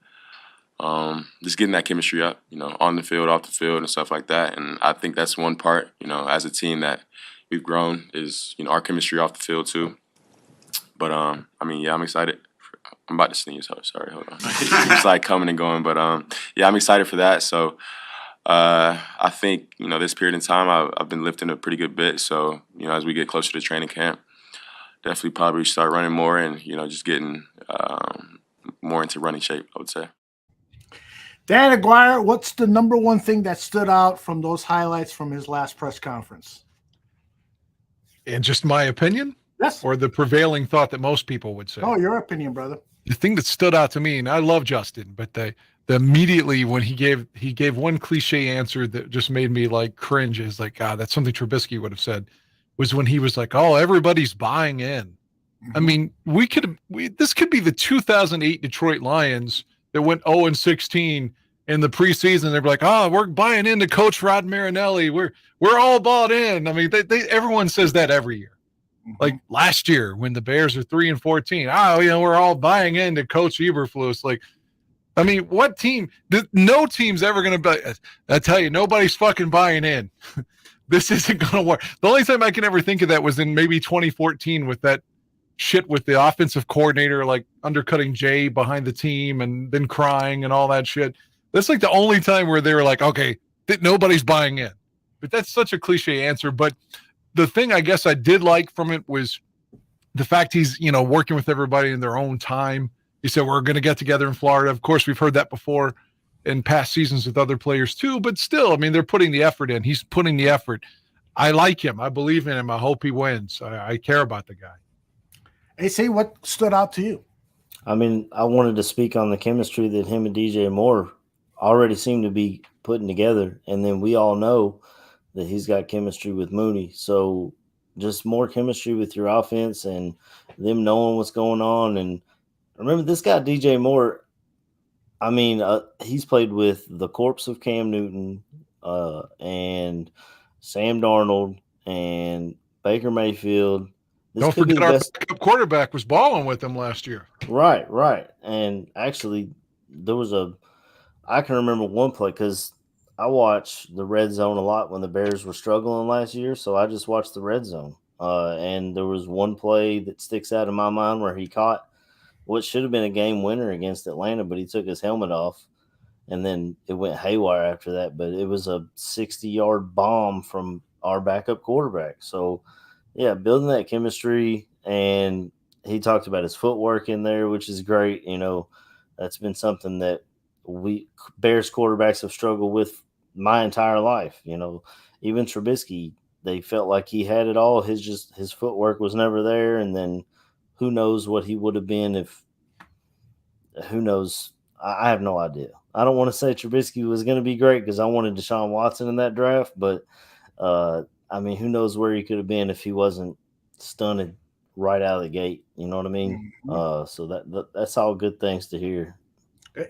just getting that chemistry up, on the field, off the field, and stuff like that. And I think that's one part, as a team that we've grown is, our chemistry off the field too. But I mean, yeah, I'm excited I'm about to sneeze. Sorry, hold on. It's like coming and going, but yeah, I'm excited for that. So I think this period in time, I've been lifting a pretty good bit. So as we get closer to training camp, definitely probably start running more and just getting more into running shape, I would say. Dan Aguirre, what's the number one thing that stood out from those highlights from his last press conference? In just my opinion? Yes. Or the prevailing thought that most people would say? Oh, your opinion, brother. The thing that stood out to me, and I love Justin, but the immediately when he gave one cliche answer that just made me like cringe, is like, God, that's something Trubisky would have said, was when he was like, oh, everybody's buying in. I mean, this could be the 2008 Detroit Lions that went 0-16 in the preseason. They're like, oh, we're buying into Coach Rod Marinelli. We're all bought in. I mean, everyone says that every year. Like last year when the Bears are 3-14, we're all buying into Coach Eberflus. Like, I mean, what team? No team's ever going to buy. I tell you, nobody's fucking buying in. This isn't going to work. The only time I can ever think of that was in maybe 2014 with that shit with the offensive coordinator, like undercutting Jay behind the team and then crying and all that shit. That's like the only time where they were like, okay, nobody's buying in. But that's such a cliche answer. But the thing I guess I did like from it was the fact he's, working with everybody in their own time. He said, we're going to get together in Florida. Of course, we've heard that before in past seasons with other players too, but still, I mean, they're putting the effort in. He's putting the effort. I like him. I believe in him. I hope he wins. I care about the guy. AC, what stood out to you? I mean, I wanted to speak on the chemistry that him and DJ Moore already seem to be putting together. And then we all know that he's got chemistry with Mooney. So just more chemistry with your offense and them knowing what's going on. And remember, this guy, DJ Moore, I mean, he's played with the corpse of Cam Newton and Sam Darnold and Baker Mayfield. Don't forget our backup quarterback was balling with him last year. Right. And actually, I can remember one play because I watched the red zone a lot when the Bears were struggling last year. So I just watched the red zone. And there was one play that sticks out in my mind where he caught what should have been a game winner against Atlanta, but he took his helmet off. And then it went haywire after that. But it was a 60-yard bomb from our backup quarterback. So, yeah, building that chemistry, and he talked about his footwork in there, which is great. That's been something that Bears quarterbacks have struggled with my entire life. Even Trubisky, they felt like he had it all. His footwork was never there, and then who knows what he would have been if – who knows? I have no idea. I don't want to say Trubisky was going to be great because I wanted Deshaun Watson in that draft, but I mean, who knows where he could have been if he wasn't stunted right out of the gate. You know what I mean? So that's all good things to hear.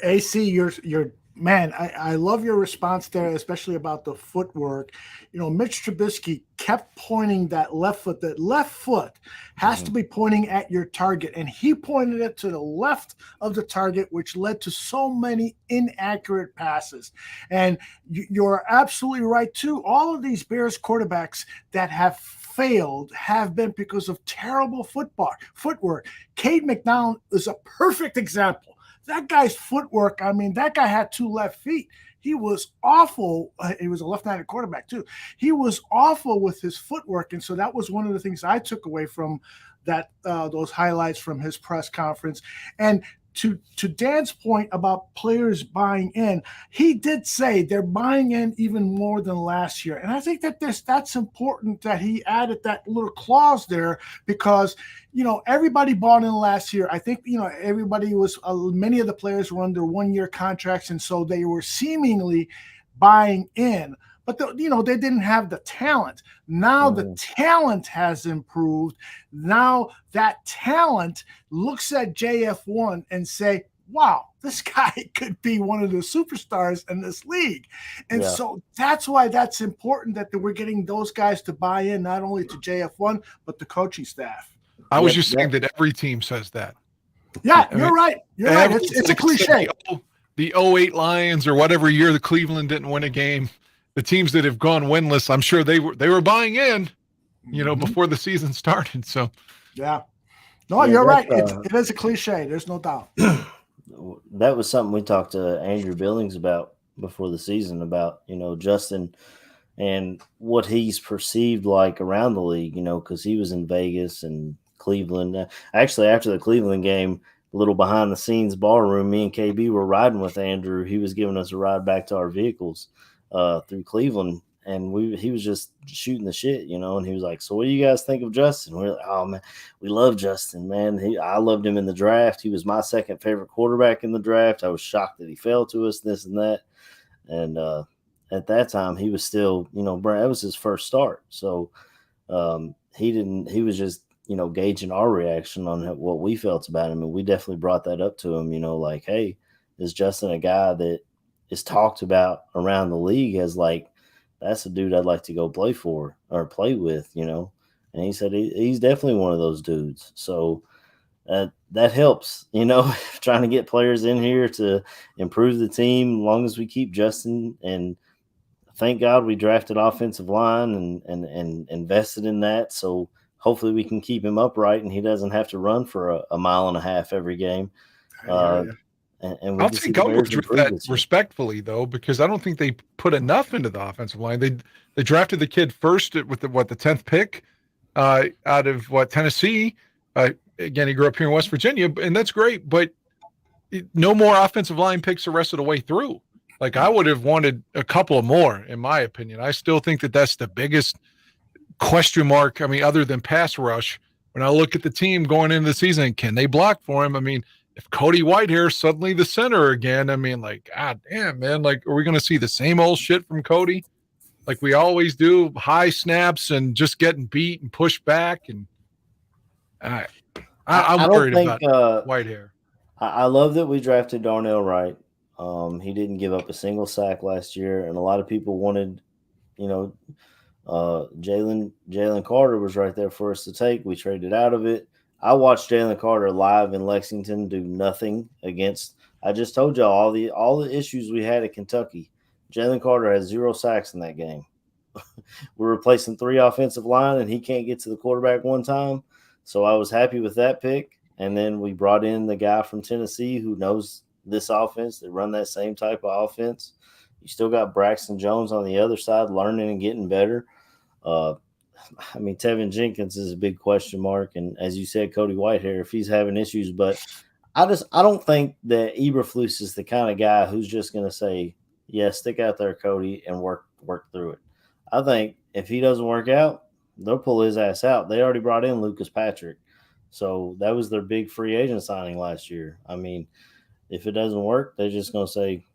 AC, you're man, I love your response there, especially about the footwork. Mitch Trubisky kept pointing that left foot. That left foot has to be pointing at your target, and he pointed it to the left of the target, which led to so many inaccurate passes. And you're absolutely right, too. All of these Bears quarterbacks that have failed have been because of terrible footwork. Cade McNown is a perfect example. That guy's footwork, I mean, that guy had two left feet. He was awful. He was a left-handed quarterback, too. He was awful with his footwork, and so that was one of the things I took away from that those highlights from his press conference. And to Dan's point about players buying in, he did say they're buying in even more than last year. And I think that that's important that he added that little clause there because, everybody bought in last year. I think, everybody was many of the players were under one-year contracts, and so they were seemingly buying in. But, they didn't have the talent. Now the talent has improved. Now that talent looks at JF1 and say, wow, this guy could be one of the superstars in this league. And so that's why that's important that we're getting those guys to buy in, not only to JF1, but the coaching staff. I was just saying that every team says that. Yeah, you're right. You're right. It's a cliche. The 08 Lions or whatever year the Cleveland didn't win a game. The teams that have gone winless, I'm sure they were buying in, before the season started. So, yeah. No, Yeah, you're right. that's, It is a cliche. There's no doubt. that was something we talked to Andrew Billings about before the season about, Justin and what he's perceived like around the league, because he was in Vegas and Cleveland. Actually, after the Cleveland game, a little behind the scenes ballroom, me and KB were riding with Andrew. He was giving us a ride back to our vehicles through Cleveland. And he was just shooting the shit, and he was like, "So what do you guys think of Justin?" We're like, "Oh man, we love Justin, man. I loved him in the draft. He was my second favorite quarterback in the draft. I was shocked that he fell to us, this and that." And at that time, he was still, Brad, that was his first start. So he was just, gauging our reaction on what we felt about him. And we definitely brought that up to him, like, hey, is Justin a guy that is talked about around the league as like, that's a dude I'd like to go play for or play with, And he said he's definitely one of those dudes. So that helps, trying to get players in here to improve the team as long as we keep Justin. And thank God we drafted offensive line and invested in that. So hopefully we can keep him upright and he doesn't have to run for a mile and a half every game. And I'll take umbrage with that respectfully, though, because I don't think they put enough into the offensive line. They drafted the kid first with the 10th pick out of Tennessee. Again, he grew up here in West Virginia, and that's great. But no more offensive line picks the rest of the way through. Like I would have wanted a couple of more, in my opinion. I still think that's the biggest question mark. I mean, other than pass rush, when I look at the team going into the season, can they block for him? I mean, if Cody Whitehair suddenly the center again, I mean, like, God damn, man, like, are we going to see the same old shit from Cody? Like we always do, high snaps and just getting beat and pushed back. And I'm worried about Whitehair. I love that we drafted Darnell Wright. He didn't give up a single sack last year. And a lot of people wanted, Jalen Carter was right there for us to take. We traded out of it. I watched Jalen Carter live in Lexington do nothing against. I just told y'all all the issues we had at Kentucky. Jalen Carter has 0 sacks in that game. We're replacing 3 offensive line, and he can't get to the quarterback one time. So I was happy with that pick. And then we brought in the guy from Tennessee who knows this offense. They run that same type of offense. You still got Braxton Jones on the other side learning and getting better. I mean, Tevin Jenkins is a big question mark. And as you said, Cody Whitehair, if he's having issues. But I don't think that Eberflus is the kind of guy who's just going to say, yeah, stick out there, Cody, and work through it. I think if he doesn't work out, they'll pull his ass out. They already brought in Lucas Patrick. So that was their big free agent signing last year. I mean, if it doesn't work, they're just going to say,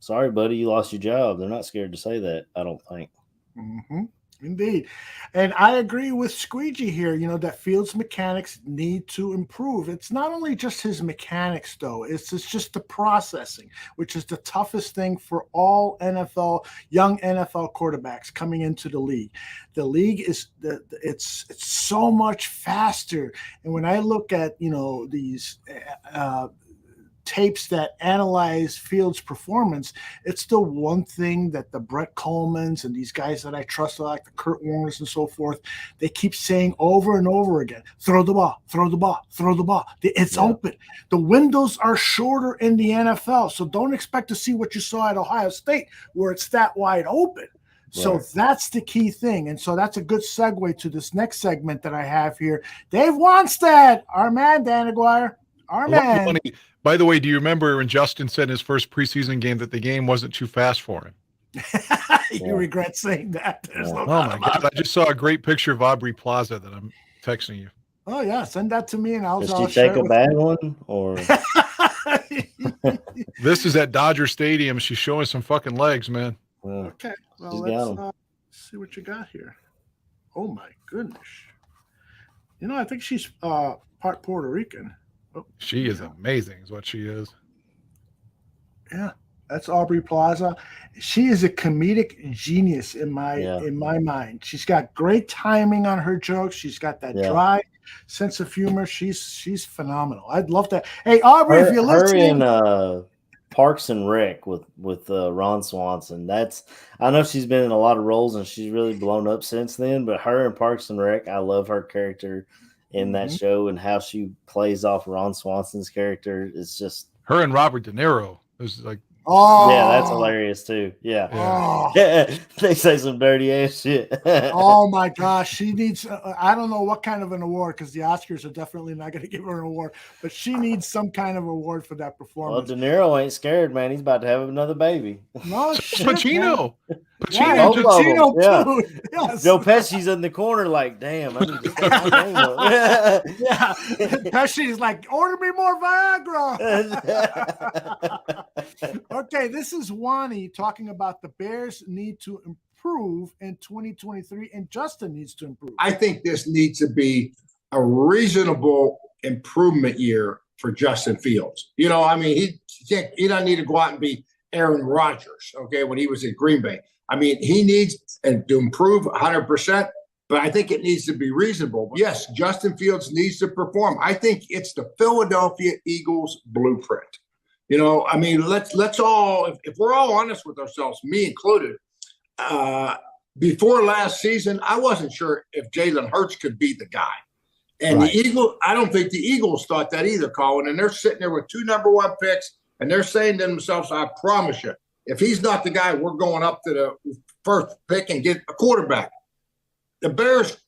sorry, buddy, you lost your job. They're not scared to say that, I don't think. Mm-hmm. Indeed. And I agree with Squeegee here, that Fields' mechanics need to improve. It's not only just his mechanics, though. It's just the processing, which is the toughest thing for all young NFL quarterbacks coming into the league. The league it's so much faster. And when I look at, these tapes that analyze Fields' performance, it's the one thing that the Brett Colemans and these guys that I trust, like the Kurt Warners and so forth, they keep saying over and over again, throw the ball, throw the ball, throw the ball. It's open. The windows are shorter in the NFL, so don't expect to see what you saw at Ohio State where it's that wide open. So that's the key thing. And so that's a good segue to this next segment that I have here. Dave Wanstead, our man, Dan Aguirre, our man. By the way, do you remember when Justin said in his first preseason game that the game wasn't too fast for him? You regret saying that. There's no oh, my God. I just saw a great picture of Aubrey Plaza that I'm texting you. Oh, yeah. Send that to me, and I'll Did she take a bad one? Or This is at Dodger Stadium. She's showing some fucking legs, man. Okay. Well, let's see what you got here. Oh, my goodness. I think she's part Puerto Rican. Oh, she is amazing, is what she is. Yeah, that's Aubrey Plaza. She is a comedic genius in my mind. She's got great timing on her jokes. She's got that dry sense of humor. She's phenomenal. I'd love that. Hey, Aubrey, if you're listening, her in Parks and Rec with Ron Swanson. I know she's been in a lot of roles and she's really blown up since then. But her in Parks and Rec, I love her character in that show, and how she plays off Ron Swanson's character is just her and Robert De Niro is like, yeah, that's hilarious too. Yeah, Oh. they say some dirty ass shit. Oh my gosh, she needs. I don't know what kind of an award, because the Oscars are definitely not going to give her an award, but she needs some kind of award for that performance. Well, De Niro ain't scared, man. He's about to have another baby. No, shit, Pacino. Yeah, Pacino Yeah. too. Yes. Joe Pesci's in the corner, like, damn, I need to step my game up. Yeah, Pesci's like, order me more Viagra. Okay, this is Wani talking about the Bears need to improve in 2023, and Justin needs to improve. I think this needs to be a reasonable improvement year for Justin Fields. You know, I mean, he doesn't need to go out and be Aaron Rodgers, okay, when he was at Green Bay. I mean, he needs to improve 100%, but I think it needs to be reasonable. Yes, Justin Fields needs to perform. I think it's the Philadelphia Eagles blueprint. You know, I mean, let's all, if we're all honest with ourselves, me included, before last season, I wasn't sure if Jalen Hurts could be the guy. And Right. the Eagles, I don't think the Eagles thought that either, Colin. And they're sitting there with 2 number 1 picks, and they're saying to themselves, I promise you, if he's not the guy, we're going up to the first pick and get a quarterback. The Bears,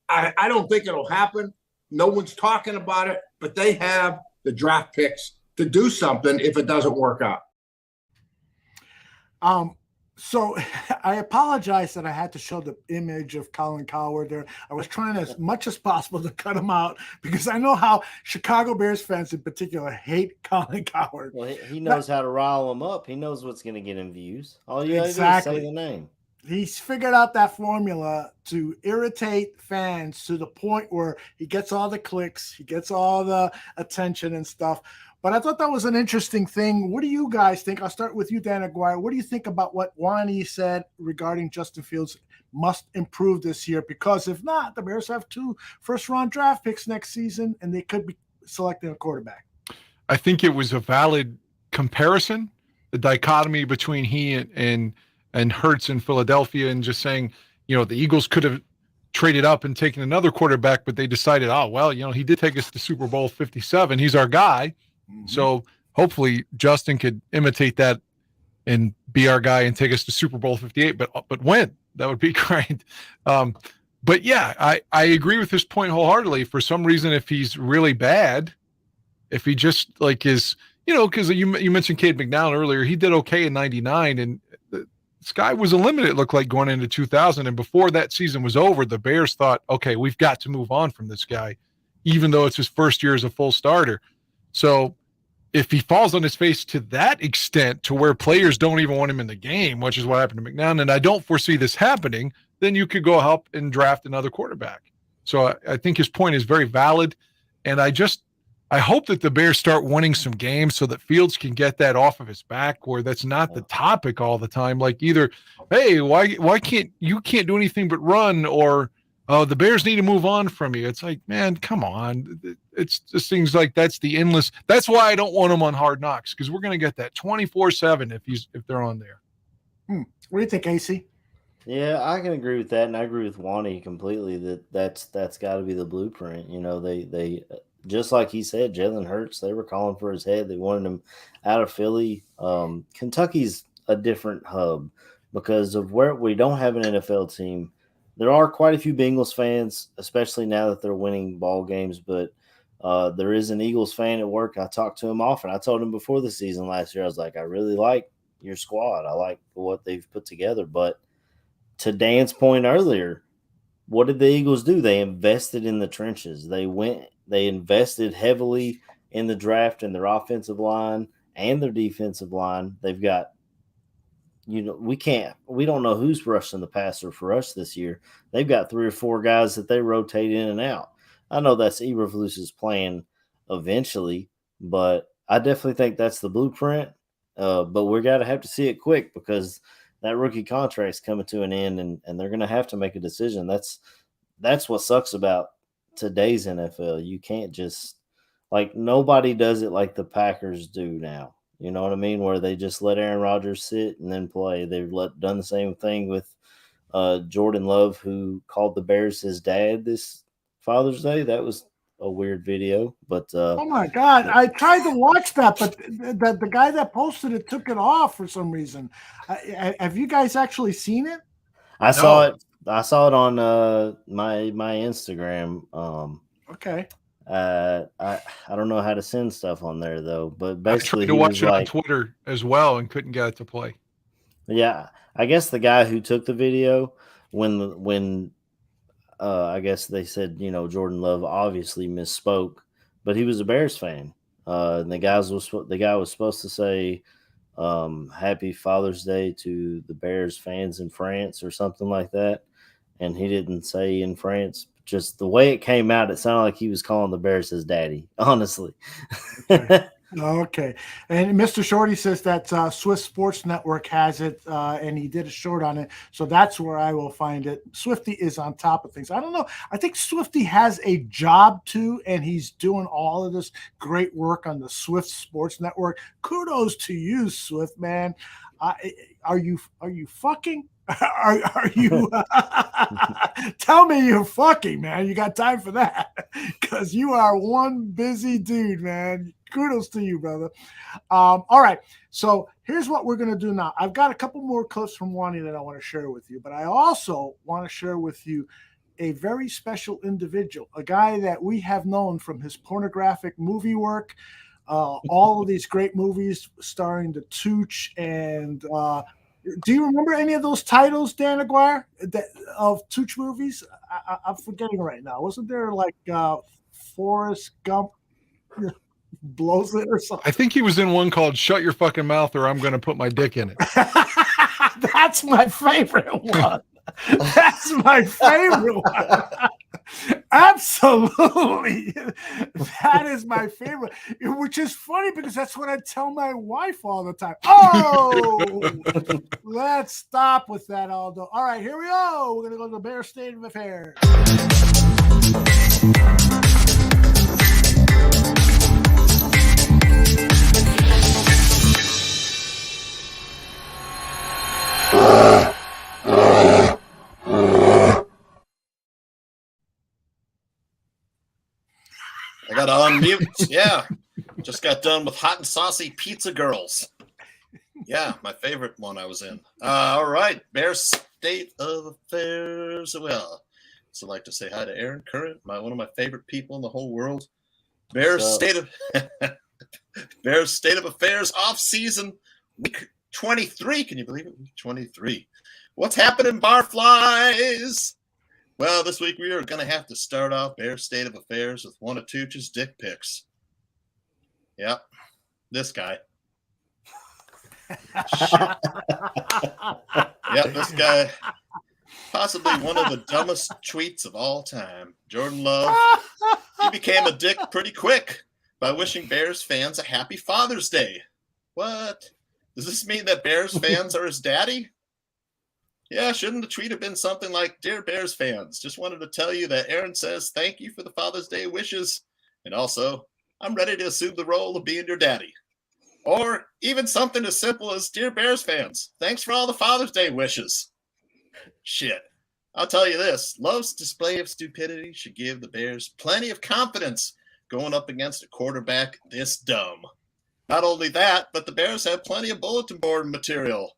I don't think it'll happen. No one's talking about it, but they have the draft picks to do something if it doesn't work out. So I apologize that I had to show the image of Colin Cowherd there. I was trying as much as possible to cut him out, because I know how Chicago Bears fans in particular hate Colin Cowherd. Well, he knows how to rile them up. He knows what's going to get him views. All you got to Exactly. do is say the name. He's figured out that formula to irritate fans to the point where he gets all the clicks, he gets all the attention and stuff. But I thought that was an interesting thing. What do you guys think? I'll start with you, Dan Aguirre. What do you think about what Wani said regarding Justin Fields must improve this year? Because if not, the Bears have 2 first-round draft picks next season, and they could be selecting a quarterback. I think it was a valid comparison, the dichotomy between he and Hurts in Philadelphia, and just saying, you know, the Eagles could have traded up and taken another quarterback, but they decided, oh, well, you know, he did take us to Super Bowl 57. He's our guy. So hopefully Justin could imitate that and be our guy and take us to Super Bowl 58, but win. That would be great. But yeah, I agree with his point wholeheartedly. For some reason, if he's really bad, if he just like is, you know, because you mentioned Cade McNown earlier, he did okay in 99, and the sky was a limit, it looked like, going into 2000. And before that season was over, the Bears thought, okay, we've got to move on from this guy, even though it's his first year as a full starter. So if he falls on his face to that extent, to where players don't even want him in the game, which is what happened to McNown, and I don't foresee this happening, then you could go help and draft another quarterback. So I think his point is very valid. And I hope that the Bears start winning some games so that Fields can get that off of his back, where that's not the topic all the time. Like either, hey, why can't you do anything but run, or the Bears need to move on from you. It's like, man, come on. It's just things like that's the endless. That's why I don't want them on Hard Knocks, because we're going to get that 24/7 if they're on there. What do you think, AC? Yeah, I can agree with that, and I agree with Wani completely that's got to be the blueprint. You know, they just like he said, Jalen Hurts, they were calling for his head. They wanted him out of Philly. Kentucky's a different hub because of where we don't have an NFL team. There are quite a few Bengals fans, especially now that they're winning ball games, but there is an Eagles fan at work. I talk to him often. I told him before the season last year, I was like, I really like your squad. I like what they've put together. But to Dan's point earlier, what did the Eagles do? They invested in the trenches. They invested heavily in the draft and their offensive line and their defensive line. They've got, you know, we don't know who's rushing the passer for us this year. They've got 3 or 4 guys that they rotate in and out. I know that's Eberflus's plan eventually, but I definitely think that's the blueprint. But we're got to have to see it quick, because that rookie contract's coming to an end, and they're going to have to make a decision. That's what sucks about today's NFL. You can't just, like, nobody does it like the Packers do now. You know what I mean? Where they just let Aaron Rodgers sit and then play. They've done the same thing with Jordan Love, who called the Bears his dad this Father's Day. That was a weird video, but oh my God, I tried to watch that, but the guy that posted it took it off for some reason. Have you guys actually seen it? I saw it. I saw it on my Instagram. Okay. I don't know how to send stuff on there though, but basically I tried to watch it on Twitter as well and couldn't get it to play. Yeah, I guess the guy who took the video when I guess they said, you know, Jordan Love obviously misspoke, but he was a Bears fan. And the guy was supposed to say Happy Father's Day to the Bears fans in France or something like that, and he didn't say in France. Just the way it came out, it sounded like he was calling the Bears his daddy. Honestly. Okay. And Mr. Shorty says that Swift Sports Network has it, and he did a short on it. So that's where I will find it. Swifty is on top of things. I don't know. I think Swifty has a job too, and he's doing all of this great work on the Swift Sports Network. Kudos to you, Swift, man. Are you fucking? Are you tell me you're fucking, man? You got time for that? Because you are one busy dude, man. Kudos to you, brother. All right, so here's what we're gonna do now. I've got a couple more clips from Wani that I want to share with you, but I also want to share with you a very special individual, a guy that we have known from his pornographic movie work, all of these great movies starring the Tooch and do you remember any of those titles, Dan Aguirre, of Tooch movies? I'm forgetting right now. Wasn't there like Forrest Gump blows it or something? I think he was in one called Shut Your Fucking Mouth or I'm going to Put My Dick in It. That's my favorite one. That's my favorite one. Absolutely. That is my favorite, which is funny because that's what I tell my wife all the time. Oh, let's stop with that, Aldo. All right, here we go. We're going to go to the Bear State of Affairs. I got to unmute. Yeah. Just got done with Hot and Saucy Pizza Girls. Yeah, my favorite one I was in. All right. Bear State of Affairs. Well, so I'd like to say hi to Aaron Current, one of my favorite people in the whole world. Bears State of Affairs off season week 23. Can you believe it? Week 23. What's happening, Barflies? Well, this week we are going to have to start off Bear State of Affairs with one of Tooch's dick pics. Yep, this guy. Yep, this guy. Possibly one of the dumbest tweets of all time. Jordan Love. He became a dick pretty quick by wishing Bears fans a happy Father's Day. What? Does this mean that Bears fans are his daddy? Yeah, shouldn't the tweet have been something like, Dear Bears fans, just wanted to tell you that Aaron says thank you for the Father's Day wishes. And also, I'm ready to assume the role of being your daddy. Or even something as simple as, Dear Bears fans, thanks for all the Father's Day wishes. Shit. I'll tell you this, Love's display of stupidity should give the Bears plenty of confidence going up against a quarterback this dumb. Not only that, but the Bears have plenty of bulletin board material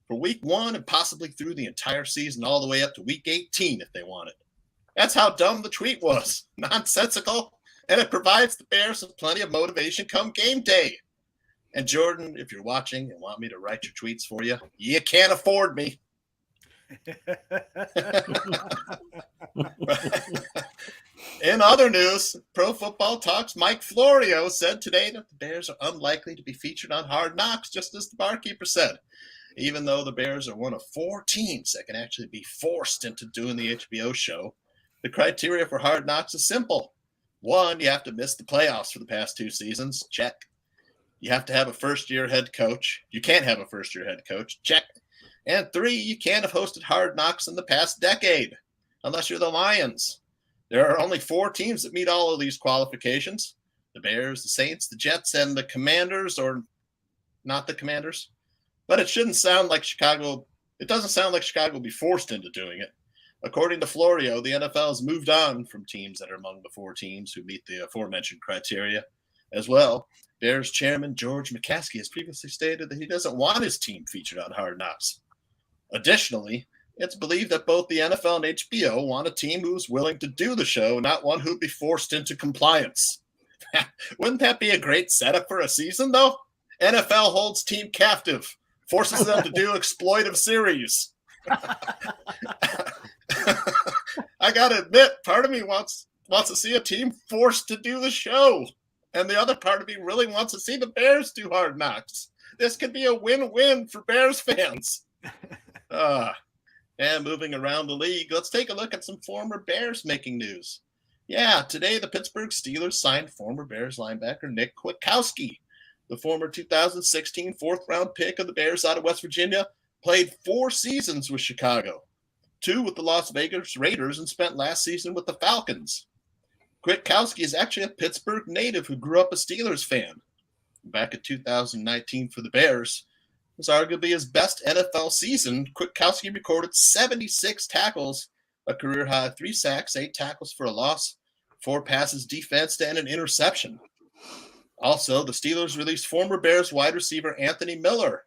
for week 1 and possibly through the entire season all the way up to week 18 if they want it. That's how dumb the tweet was. Nonsensical. And it provides the Bears with plenty of motivation come game day. And Jordan, if you're watching and want me to write your tweets for you, you can't afford me. In other news, Pro Football Talk's Mike Florio said today that the Bears are unlikely to be featured on Hard Knocks, just as the barkeeper said. Even though the Bears are one of 4 teams that can actually be forced into doing the HBO show, the criteria for Hard Knocks is simple. 1, you have to miss the playoffs for the past 2 seasons. Check. You have to have a first-year head coach. You can't have a first-year head coach. Check. And 3, you can't have hosted Hard Knocks in the past decade, unless you're the Lions. There are only 4 teams that meet all of these qualifications. The Bears, the Saints, the Jets, and the Commanders, or not the Commanders. But it shouldn't sound like Chicago. It doesn't sound like Chicago will be forced into doing it. According to Florio, the NFL has moved on from teams that are among the 4 teams who meet the aforementioned criteria. As well, Bears chairman George McCaskey has previously stated that he doesn't want his team featured on Hard Knocks. Additionally, it's believed that both the NFL and HBO want a team who's willing to do the show, not one who'd be forced into compliance. Wouldn't that be a great setup for a season, though? NFL holds team captive, forces them to do exploitive series. I gotta admit, part of me wants to see a team forced to do the show, and the other part of me really wants to see the Bears do Hard Knocks. This could be a win-win for Bears fans. And moving around the league, let's take a look at some former Bears making news. Yeah, today the Pittsburgh Steelers signed former Bears linebacker Nick Kwiatkowski. The former 2016 fourth-round pick of the Bears out of West Virginia played 4 seasons with Chicago, 2 with the Las Vegas Raiders, and spent last season with the Falcons. Kwiatkowski is actually a Pittsburgh native who grew up a Steelers fan. Back in 2019 for the Bears, was arguably his best NFL season. Kwiatkowski recorded 76 tackles, a career high 3 sacks, 8 tackles for a loss, 4 passes defensed, and an interception. Also, the Steelers released former Bears wide receiver Anthony Miller.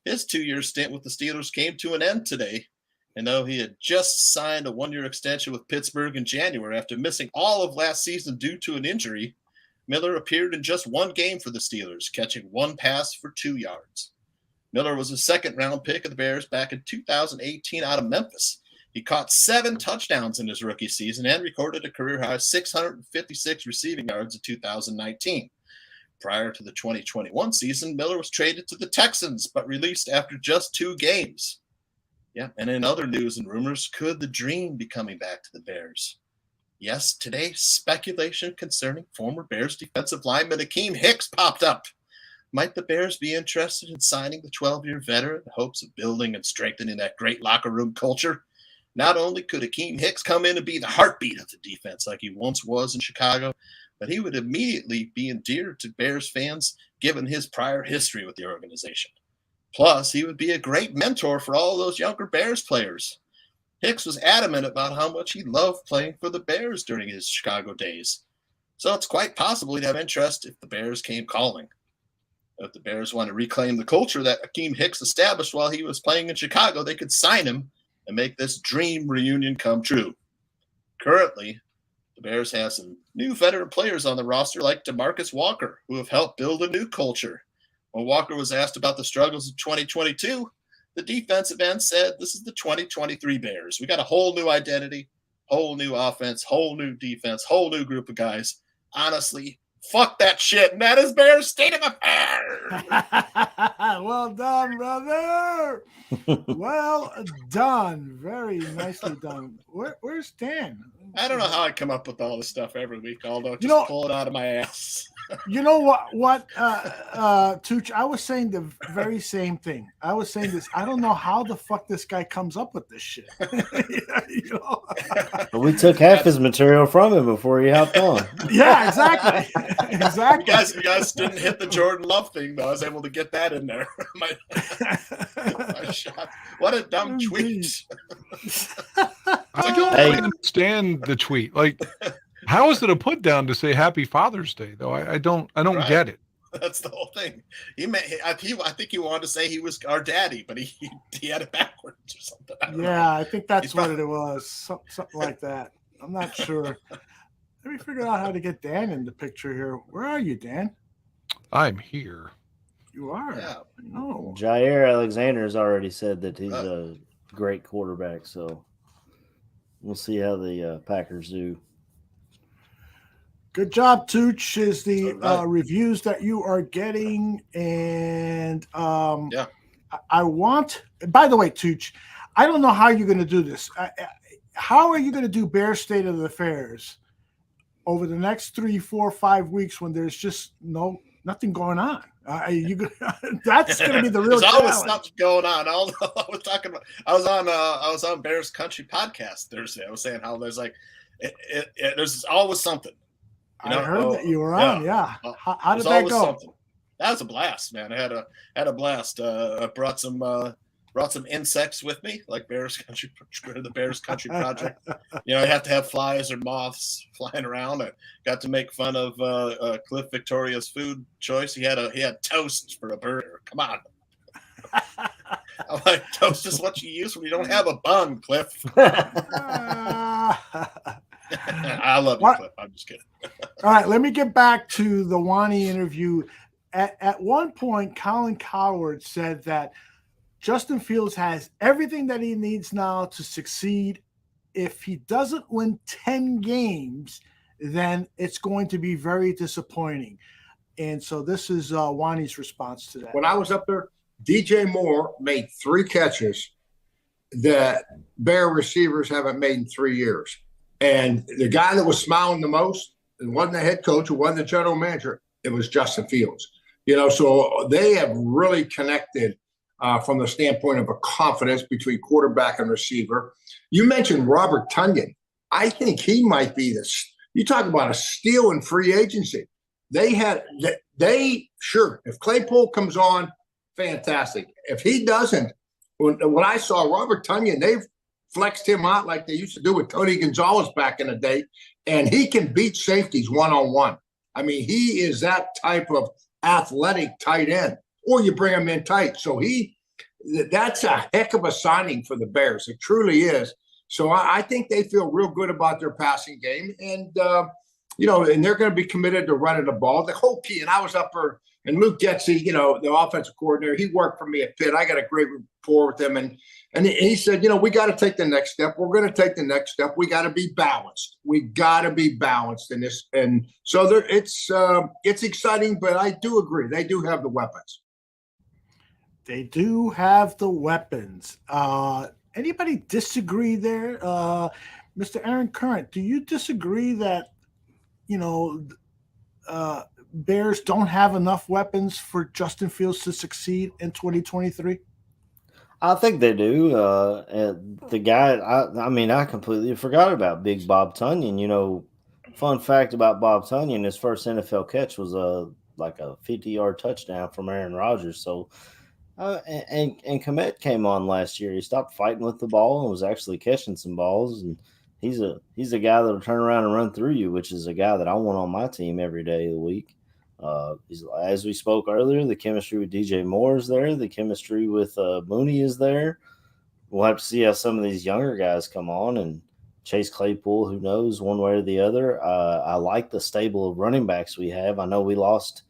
His 2-year stint with the Steelers came to an end today, and though he had just signed a 1-year extension with Pittsburgh in January after missing all of last season due to an injury, Miller appeared in just 1 game for the Steelers, catching 1 pass for 2 yards. Miller was a second-round pick of the Bears back in 2018 out of Memphis. He caught 7 touchdowns in his rookie season and recorded a career-high 656 receiving yards in 2019. Prior to the 2021 season, Miller was traded to the Texans, but released after just 2 games. Yeah, and in other news and rumors, could the Dream be coming back to the Bears? Yes, today, speculation concerning former Bears defensive lineman Akeem Hicks popped up. Might the Bears be interested in signing the 12-year veteran in hopes of building and strengthening that great locker room culture? Not only could Akeem Hicks come in and be the heartbeat of the defense like he once was in Chicago, but he would immediately be endeared to Bears fans given his prior history with the organization. Plus, he would be a great mentor for all those younger Bears players. Hicks was adamant about how much he loved playing for the Bears during his Chicago days. So it's quite possible he'd have interest if the Bears came calling. If the Bears want to reclaim the culture that Akeem Hicks established while he was playing in Chicago, they could sign him and make this dream reunion come true. Currently, the Bears have some new veteran players on the roster like DeMarcus Walker, who have helped build a new culture. When Walker was asked about the struggles of 2022, the defensive end said, "This is the 2023 Bears. We got a whole new identity, whole new offense, whole new defense, whole new group of guys. Honestly, fuck that shit." And that is Bears State of Affairs. Well done, brother. Well done. Very nicely done. Where's Dan? I don't know how I come up with all this stuff every week, although just pull it out of my ass. You know what, Tooch, I was saying the very same thing. I was saying this. I don't know how the fuck this guy comes up with this shit. But we took half his material from him before he hopped on. Yeah, exactly. Exactly. You guys didn't hit the Jordan Love thing, though. I was able to get that in there. my shot. What a dumb tweet. I don't really understand the tweet. Like, how is it a put down to say Happy Father's Day, though? I don't get it. That's the whole thing. I think he wanted to say he was our daddy, but he had it backwards or something. I think that's what it was. Something like that. I'm not sure. Let me figure out how to get Dan in the picture here. Where are you, Dan? I'm here. You are? Yeah. No. Jair Alexander has already said that he's a great quarterback, so we'll see how the Packers do. Good job, Tooch, is the reviews that you are getting. And I want, by the way, Tooch, I don't know how you're going to do this. How are you going to do Bears State of Affairs over the next 3, 4, 5 weeks when there's just nothing going on? That's going to be the real challenge. There's always something going on. I was on Bears Country podcast Thursday. I was saying how there's there's always something. I heard that you were on. Yeah. How did that go? Something. That was a blast, man. I had a blast. I brought some brought some insects with me, like the Bears Country Project. You have to have flies or moths flying around. I got to make fun of Cliff Victoria's food choice. He had toast for a burger. Come on. I'm like, toast is what you use when you don't have a bun, Cliff. I love you, Cliff. I'm just kidding. All right, let me get back to the Wani interview. At one point, Colin Cowherd said that Justin Fields has everything that he needs now to succeed. If he doesn't win 10 games, then it's going to be very disappointing. And so this is Wani's response to that. When I was up there, DJ Moore made 3 catches that Bear receivers haven't made in 3 years. And the guy that was smiling the most, it wasn't the head coach, it wasn't the general manager, it was Justin Fields. So they have really connected from the standpoint of a confidence between quarterback and receiver. You mentioned Robert Tonyan. I think he might be this. You talk about a steal in free agency. Sure, if Claypool comes on, fantastic. If he doesn't, when I saw Robert Tonyan, they've flexed him out like they used to do with Tony Gonzalez back in the day, and he can beat safeties one-on-one. I mean, he is that type of athletic tight end, or you bring him in tight. So that's a heck of a signing for the Bears. It truly is. So I think they feel real good about their passing game, and and they're going to be committed to running the ball. The whole key, and I was up there, and Luke Getsy, the offensive coordinator, he worked for me at Pitt. I got a great rapport with him, and he said, we got to take the next step. We're going to take the next step. We got to be balanced. We got to be balanced in this, and so it's exciting. But I do agree, they do have the weapons. They do have the weapons. Anybody disagree there? Mr. Aaron Current, do you disagree that, Bears don't have enough weapons for Justin Fields to succeed in 2023? I think they do. And the guy, I completely forgot about Big Bob Tonyan. Fun fact about Bob Tonyan, his first NFL catch was like a 50-yard touchdown from Aaron Rodgers. So, and Kmet came on last year. He stopped fighting with the ball and was actually catching some balls. And he's a guy that'll turn around and run through you, which is a guy that I want on my team every day of the week. As we spoke earlier, the chemistry with DJ Moore is there. The chemistry with Mooney is there. We'll have to see how some of these younger guys come on, and Chase Claypool, who knows, one way or the other. I like the stable of running backs we have. I know we lost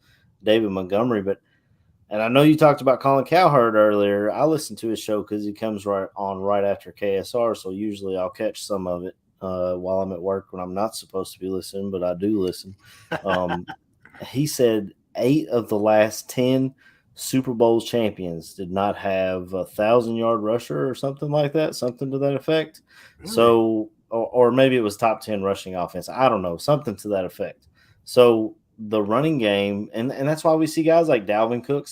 David Montgomery, and I know you talked about Colin Cowherd earlier. I listen to his show because he comes right after KSR, so usually I'll catch some of it while I'm at work when I'm not supposed to be listening, but I do listen. He said 8 of the last 10 Super Bowl champions did not have a 1,000-yard rusher or something like that, something to that effect. Really? So, or maybe it was top 10 rushing offense. I don't know, something to that effect. So the running game, and that's why we see guys like Dalvin Cook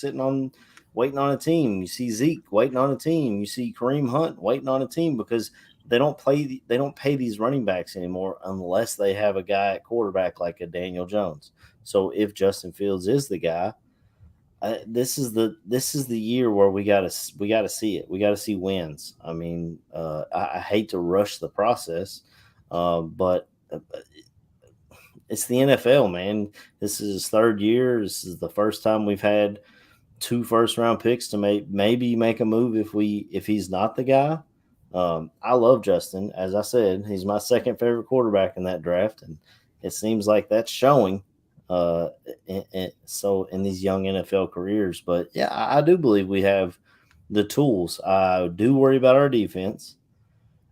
waiting on a team. You see Zeke waiting on a team. You see Kareem Hunt waiting on a team, because they don't pay these running backs anymore unless they have a guy at quarterback like a Daniel Jones. So if Justin Fields is the guy, this is the year where we gotta see it. We gotta see wins. I mean, I hate to rush the process, but it's the NFL, man. This is his 3rd year. This is the first time we've had 2 first-round picks to maybe make a move if he's not the guy. I love Justin. As I said, he's my 2nd favorite quarterback in that draft, and it seems like that's showing. So in these young NFL careers, but yeah, I do believe we have the tools. I do worry about our defense,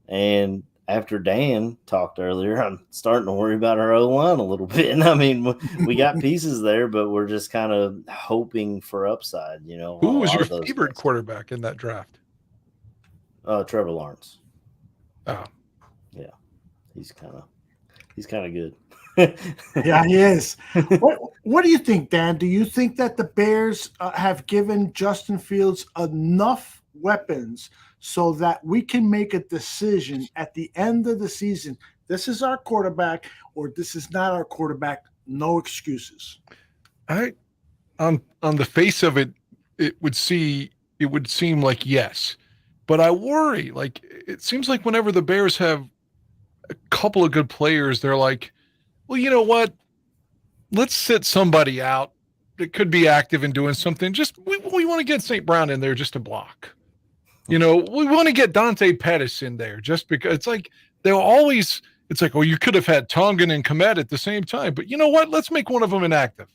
and after Dan talked earlier, I'm starting to worry about our O-line a little bit. And I mean, we got pieces there, but we're just kind of hoping for upside. Who was your favorite quarterback in that draft? Trevor Lawrence. Oh, yeah, he's kind of good. Yeah, he is. What do you think, Dan? Do you think that the Bears have given Justin Fields enough weapons so that we can make a decision at the end of the season? This is our quarterback, or this is not our quarterback. No excuses. On the face of it, it would seem like yes. but I worry. Like, it seems like whenever the Bears have a couple of good players, they're like, well, you know what? Let's sit somebody out that could be active in doing something. Just we want to get St. Brown in there just to block. We want to get Dante Pettis in there just because it's like they'll always. It's like, well, you could have had Tongan and Komet at the same time, but you know what? Let's make one of them inactive.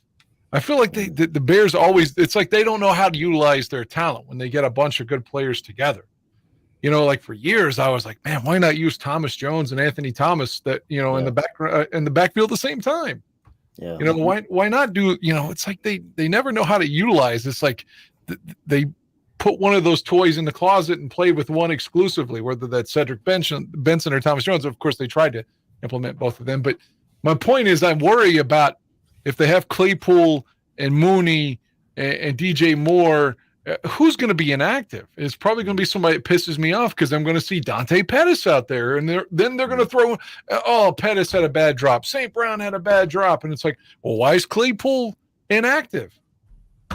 I feel like the Bears always. It's like they don't know how to utilize their talent when they get a bunch of good players together. Like for years, I was like, man, why not use Thomas Jones and Anthony Thomas in the backfield at the same time? Yeah. Why not do? It's like they never know how to utilize. It's like they put one of those toys in the closet and play with one exclusively, whether that's Cedric Benson or Thomas Jones. Of course, they tried to implement both of them. But my point is, I worry about if they have Claypool and Mooney and DJ Moore, who's going to be inactive? It's probably going to be somebody that pisses me off because I'm going to see Dante Pettis out there. And then they're going to throw, Pettis had a bad drop. St. Brown had a bad drop. And it's like, well, why is Claypool inactive?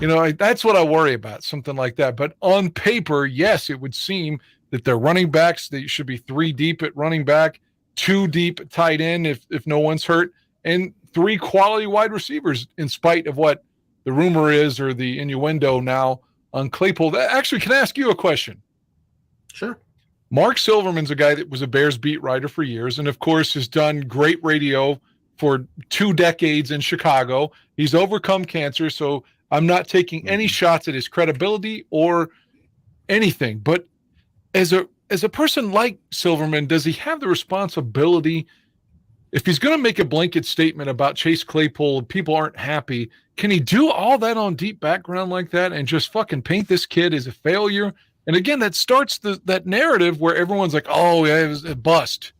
That's what I worry about, something like that. But on paper, yes, it would seem that their running backs, they should be 3 deep at running back, 2 deep at tight end if no one's hurt, and 3 quality wide receivers, in spite of what the rumor is or the innuendo now on Claypool. Actually, can I ask you a question? Sure. Mark Silverman's a guy that was a Bears beat writer for years and, of course, has done great radio for 2 decades in Chicago. He's overcome cancer, so I'm not taking any shots at his credibility or anything. But as a person like Silverman, does he have the responsibility, if he's going to make a blanket statement about Chase Claypool and people aren't happy, can he do all that on deep background like that and just fucking paint this kid as a failure? And again, that starts that narrative where everyone's like, oh, yeah, it was a bust.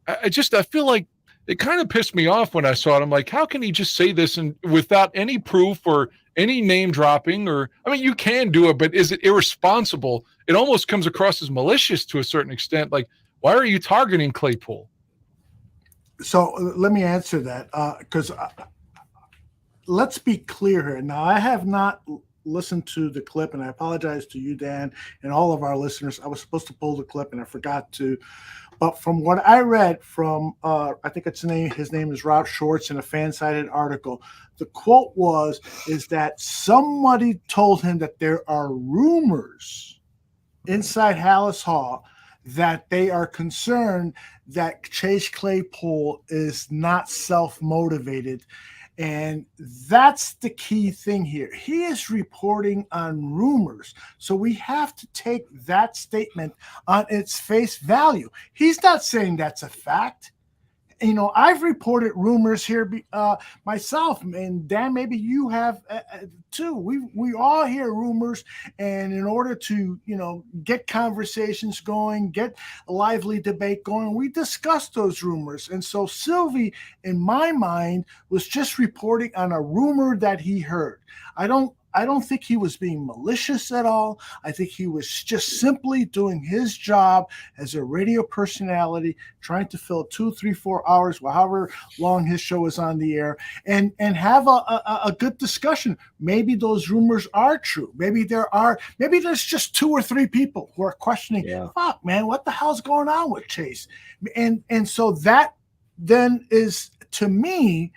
I feel like it kind of pissed me off when I saw it. I'm like, how can he just say this and without any proof or any name dropping? Or, I mean, you can do it, but is it irresponsible? It almost comes across as malicious to a certain extent. Like, why are you targeting Claypool? So let me answer that because let's be clear here. Now, I have not listened to the clip, and I apologize to you, Dan, and all of our listeners. I was supposed to pull the clip, and I forgot to. But from what I read from, I think his name is Rob Schwartz in a fan-sided article. The quote is that somebody told him that there are rumors inside Hallis Hall that they are concerned that Chase Claypool is not self-motivated. And that's the key thing here. He is reporting on rumors. So we have to take that statement on its face value. He's not saying that's a fact. I've reported rumors here myself, and Dan, maybe you have too. We all hear rumors, and in order to get conversations going, get a lively debate going, we discuss those rumors. And so Sylvie, in my mind, was just reporting on a rumor that he heard. I don't think he was being malicious at all. I think he was just simply doing his job as a radio personality, trying to fill 2, 3, 4 hours, however long his show is on the air, and have a good discussion. Maybe those rumors are true. Maybe there's just 2 or 3 people who are questioning, fuck, man, what the hell's going on with Chase? And so that then is, to me,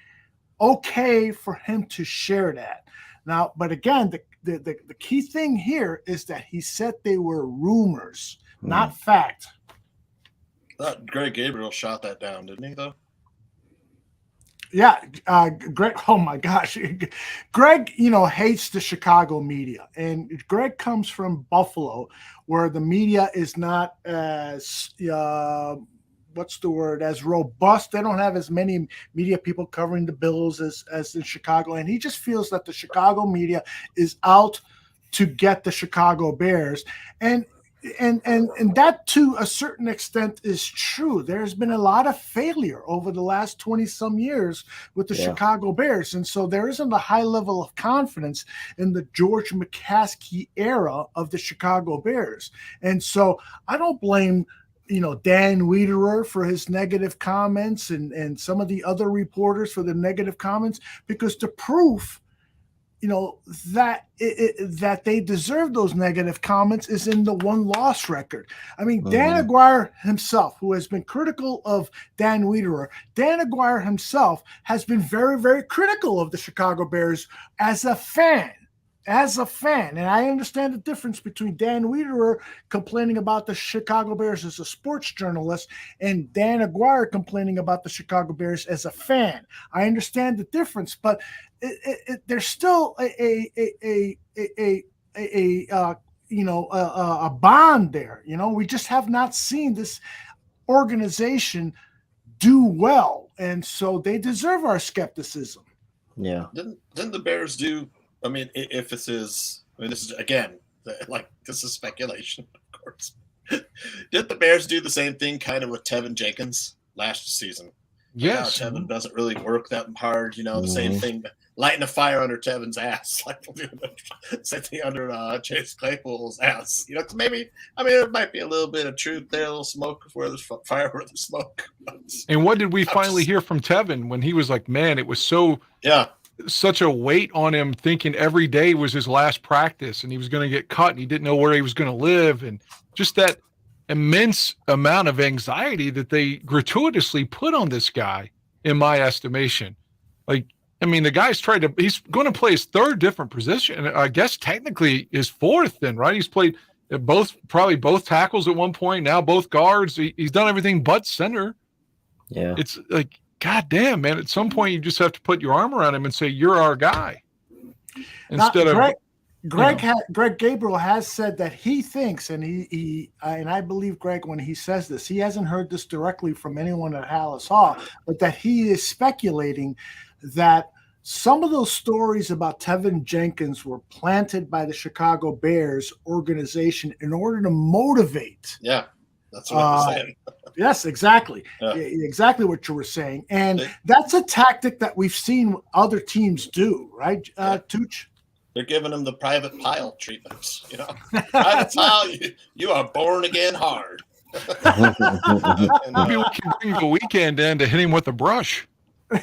okay for him to share that. Now, but again, the key thing here is that he said they were rumors, not fact. Greg Gabriel shot that down, didn't he, though? Yeah, Greg, oh my gosh. Greg, hates the Chicago media. And Greg comes from Buffalo, where the media is not as as robust. They don't have as many media people covering the Bills as in Chicago. And he just feels that the Chicago media is out to get the Chicago Bears. And that to a certain extent is true. There's been a lot of failure over the last 20 some years with the Chicago Bears. And so there isn't a high level of confidence in the George McCaskey era of the Chicago Bears. And so I don't blame Dan Wiederer for his negative comments and some of the other reporters for the negative comments, because the proof that that they deserve those negative comments is in the one-loss record. I mean, Dan Aguirre himself, who has been critical of Dan Wiederer, Dan Aguirre himself has been very, very critical of the Chicago Bears as a fan. And I understand the difference between Dan Wiederer complaining about the Chicago Bears as a sports journalist and Dan Aguirre complaining about the Chicago Bears as a fan. I understand the difference, but there's still a bond there. We just have not seen this organization do well, and so they deserve our skepticism. Yeah. Didn't the Bears do? I mean, if this is, this is again, this is speculation, of course. Did the Bears do the same thing kind of with Tevin Jenkins last season? Yes. Tevin doesn't really work that hard. The same thing, lighting a fire under Tevin's ass, like the same thing under Chase Claypool's ass. Maybe, it might be a little bit of truth there, a little smoke where there's fire, where there's smoke. And what did we finally hear from Tevin when he was like, man, it was such a weight on him, thinking every day was his last practice and he was going to get cut and he didn't know where he was going to live, and just that immense amount of anxiety that they gratuitously put on this guy, in my estimation. The guy's he's going to play his third different position. I guess technically his fourth then, right? He's played probably both tackles at one point, now both guards. He's done everything but center. Yeah. It's like, God damn, man. At some point, you just have to put your arm around him and say, you're our guy. Greg Gabriel has said that he thinks, and and I believe Greg when he says this, he hasn't heard this directly from anyone at Hallis Hall, but that he is speculating that some of those stories about Tevin Jenkins were planted by the Chicago Bears organization in order to motivate. Yeah, that's what I'm saying. Yes, exactly. Yeah. Exactly what you were saying. And that's a tactic that we've seen other teams do, right, Tooch? They're giving them the private pile treatments. Private pile, you are born again hard. Maybe we can bring the weekend in to hit him with a brush. Right.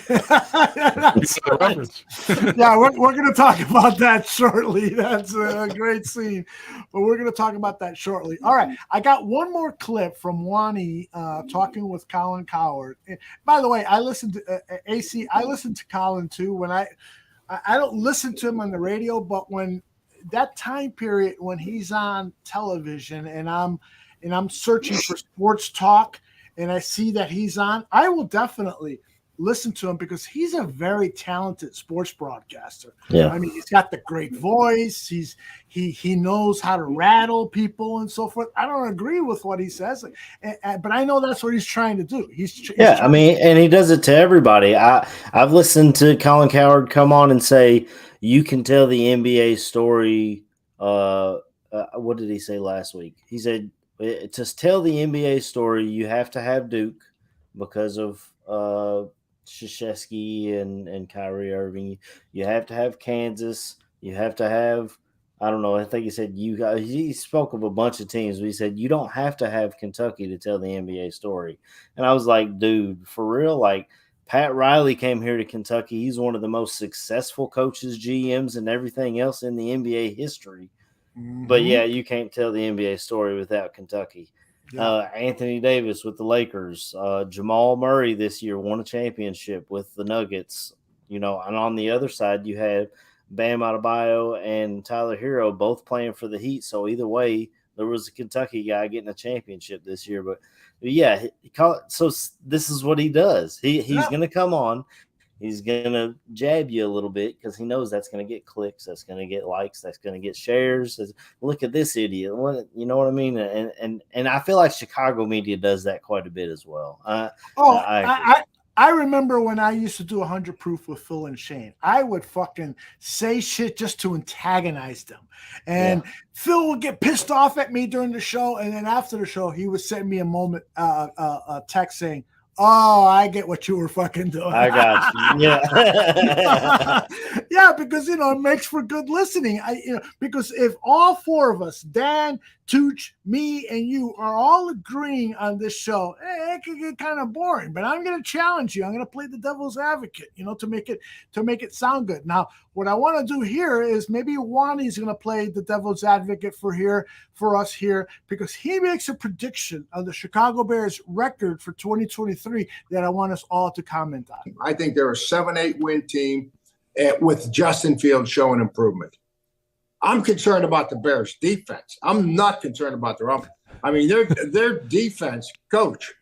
Yeah, we're going to talk about that shortly. That's a great scene, but we're going to talk about that shortly. All right, I got one more clip from Wani talking with Colin Cowherd. And by the way, I listened to AC. I listened to Colin too. When I don't listen to him on the radio, but when that time period when he's on television and I'm searching for sports talk and I see that he's on, I will definitely listen to him because he's a very talented sports broadcaster. Yeah. He's got the great voice. He knows how to rattle people and so forth. I don't agree with what he says, but I know that's what he's trying to do. And he does it to everybody. I've listened to Colin Cowherd come on and say, you can tell the NBA story. What did he say last week? He said, to tell the NBA story, you have to have Duke because of Krzyzewski and Kyrie Irving. You have to have Kansas. You have to have, I don't know, I think he said he spoke of a bunch of teams, but he said you don't have to have Kentucky to tell the NBA story. And I was like, dude, for real? Like, Pat Riley came here to Kentucky. He's one of the most successful coaches, GMs, and everything else in the NBA history. Mm-hmm. But yeah, you can't tell the NBA story without Kentucky. Yeah. Anthony Davis with the Lakers, Jamal Murray this year won a championship with the Nuggets, and on the other side you had Bam Adebayo and Tyler Hero both playing for the Heat. So either way, there was a Kentucky guy getting a championship this year. But yeah, so this is what he does. He's going to come on. He's going to jab you a little bit because he knows that's going to get clicks, that's going to get likes, that's going to get shares. Look at this idiot. You know what I mean? And I feel like Chicago media does that quite a bit as well. I remember when I used to do 100 Proof with Phil and Shane. I would fucking say shit just to antagonize them. And Phil would get pissed off at me during the show. And then after the show, he would send me a text saying, "Oh, I get what you were fucking doing." I got you. Yeah. Yeah, because it makes for good listening. Because if all four of us, Dan, Tooch, me, and you, are all agreeing on this show, it could get kind of boring. But I'm going to challenge you. I'm going to play the devil's advocate, to make it sound good. Now, what I want to do here is maybe Wani's going to play the devil's advocate for us here, because he makes a prediction of the Chicago Bears record for 2023 that I want us all to comment on. I think they're a 7-8 win team with Justin Fields showing improvement. I'm concerned about the Bears defense. I'm not concerned about their offense. I mean, their defense coach,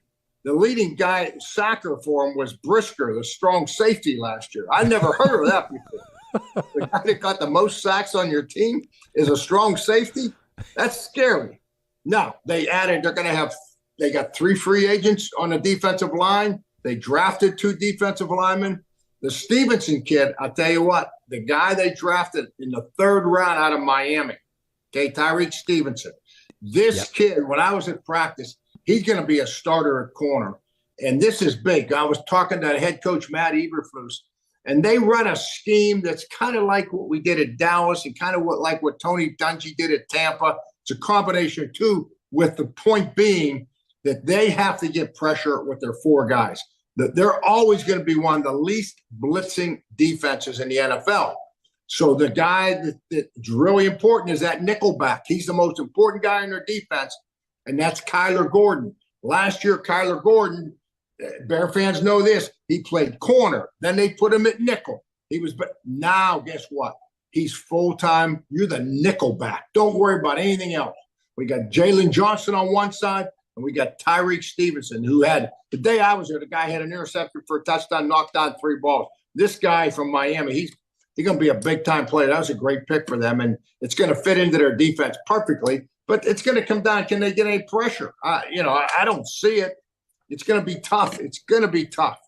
the leading guy sacker for him was Brisker, the strong safety last year. I never heard of that before. The guy that got the most sacks on your team is a strong safety. That's scary. Now they got 3 free agents on the defensive line. They drafted 2 defensive linemen. The Stevenson kid, I'll tell you what, the guy they drafted in the 3rd round out of Miami, okay, Tyreek Stevenson. This kid, when I was at practice, he's going to be a starter at corner. And this is big. I was talking to head coach Matt Eberflus, and they run a scheme that's kind of like what we did at Dallas and kind of like what Tony Dungy did at Tampa. It's a combination of 2, with the point being that they have to get pressure with their 4 guys. They're always going to be one of the least blitzing defenses in the NFL. So the guy that's really important is that nickelback. He's the most important guy in their defense, and that's Kyler Gordon. Last year, Kyler Gordon, Bear fans know this, he played corner. Then they put him at nickel. Now, guess what? He's full-time. You're the nickelback. Don't worry about anything else. We got Jalen Johnson on one side, and we got Tyreek Stevenson, who had – the day I was there, the guy had an interception for a touchdown, knocked down 3 balls. This guy from Miami, he's going to be a big-time player. That was a great pick for them, and it's going to fit into their defense perfectly. But it's going to come down, can they get any pressure? I don't see it. It's going to be tough. It's going to be tough.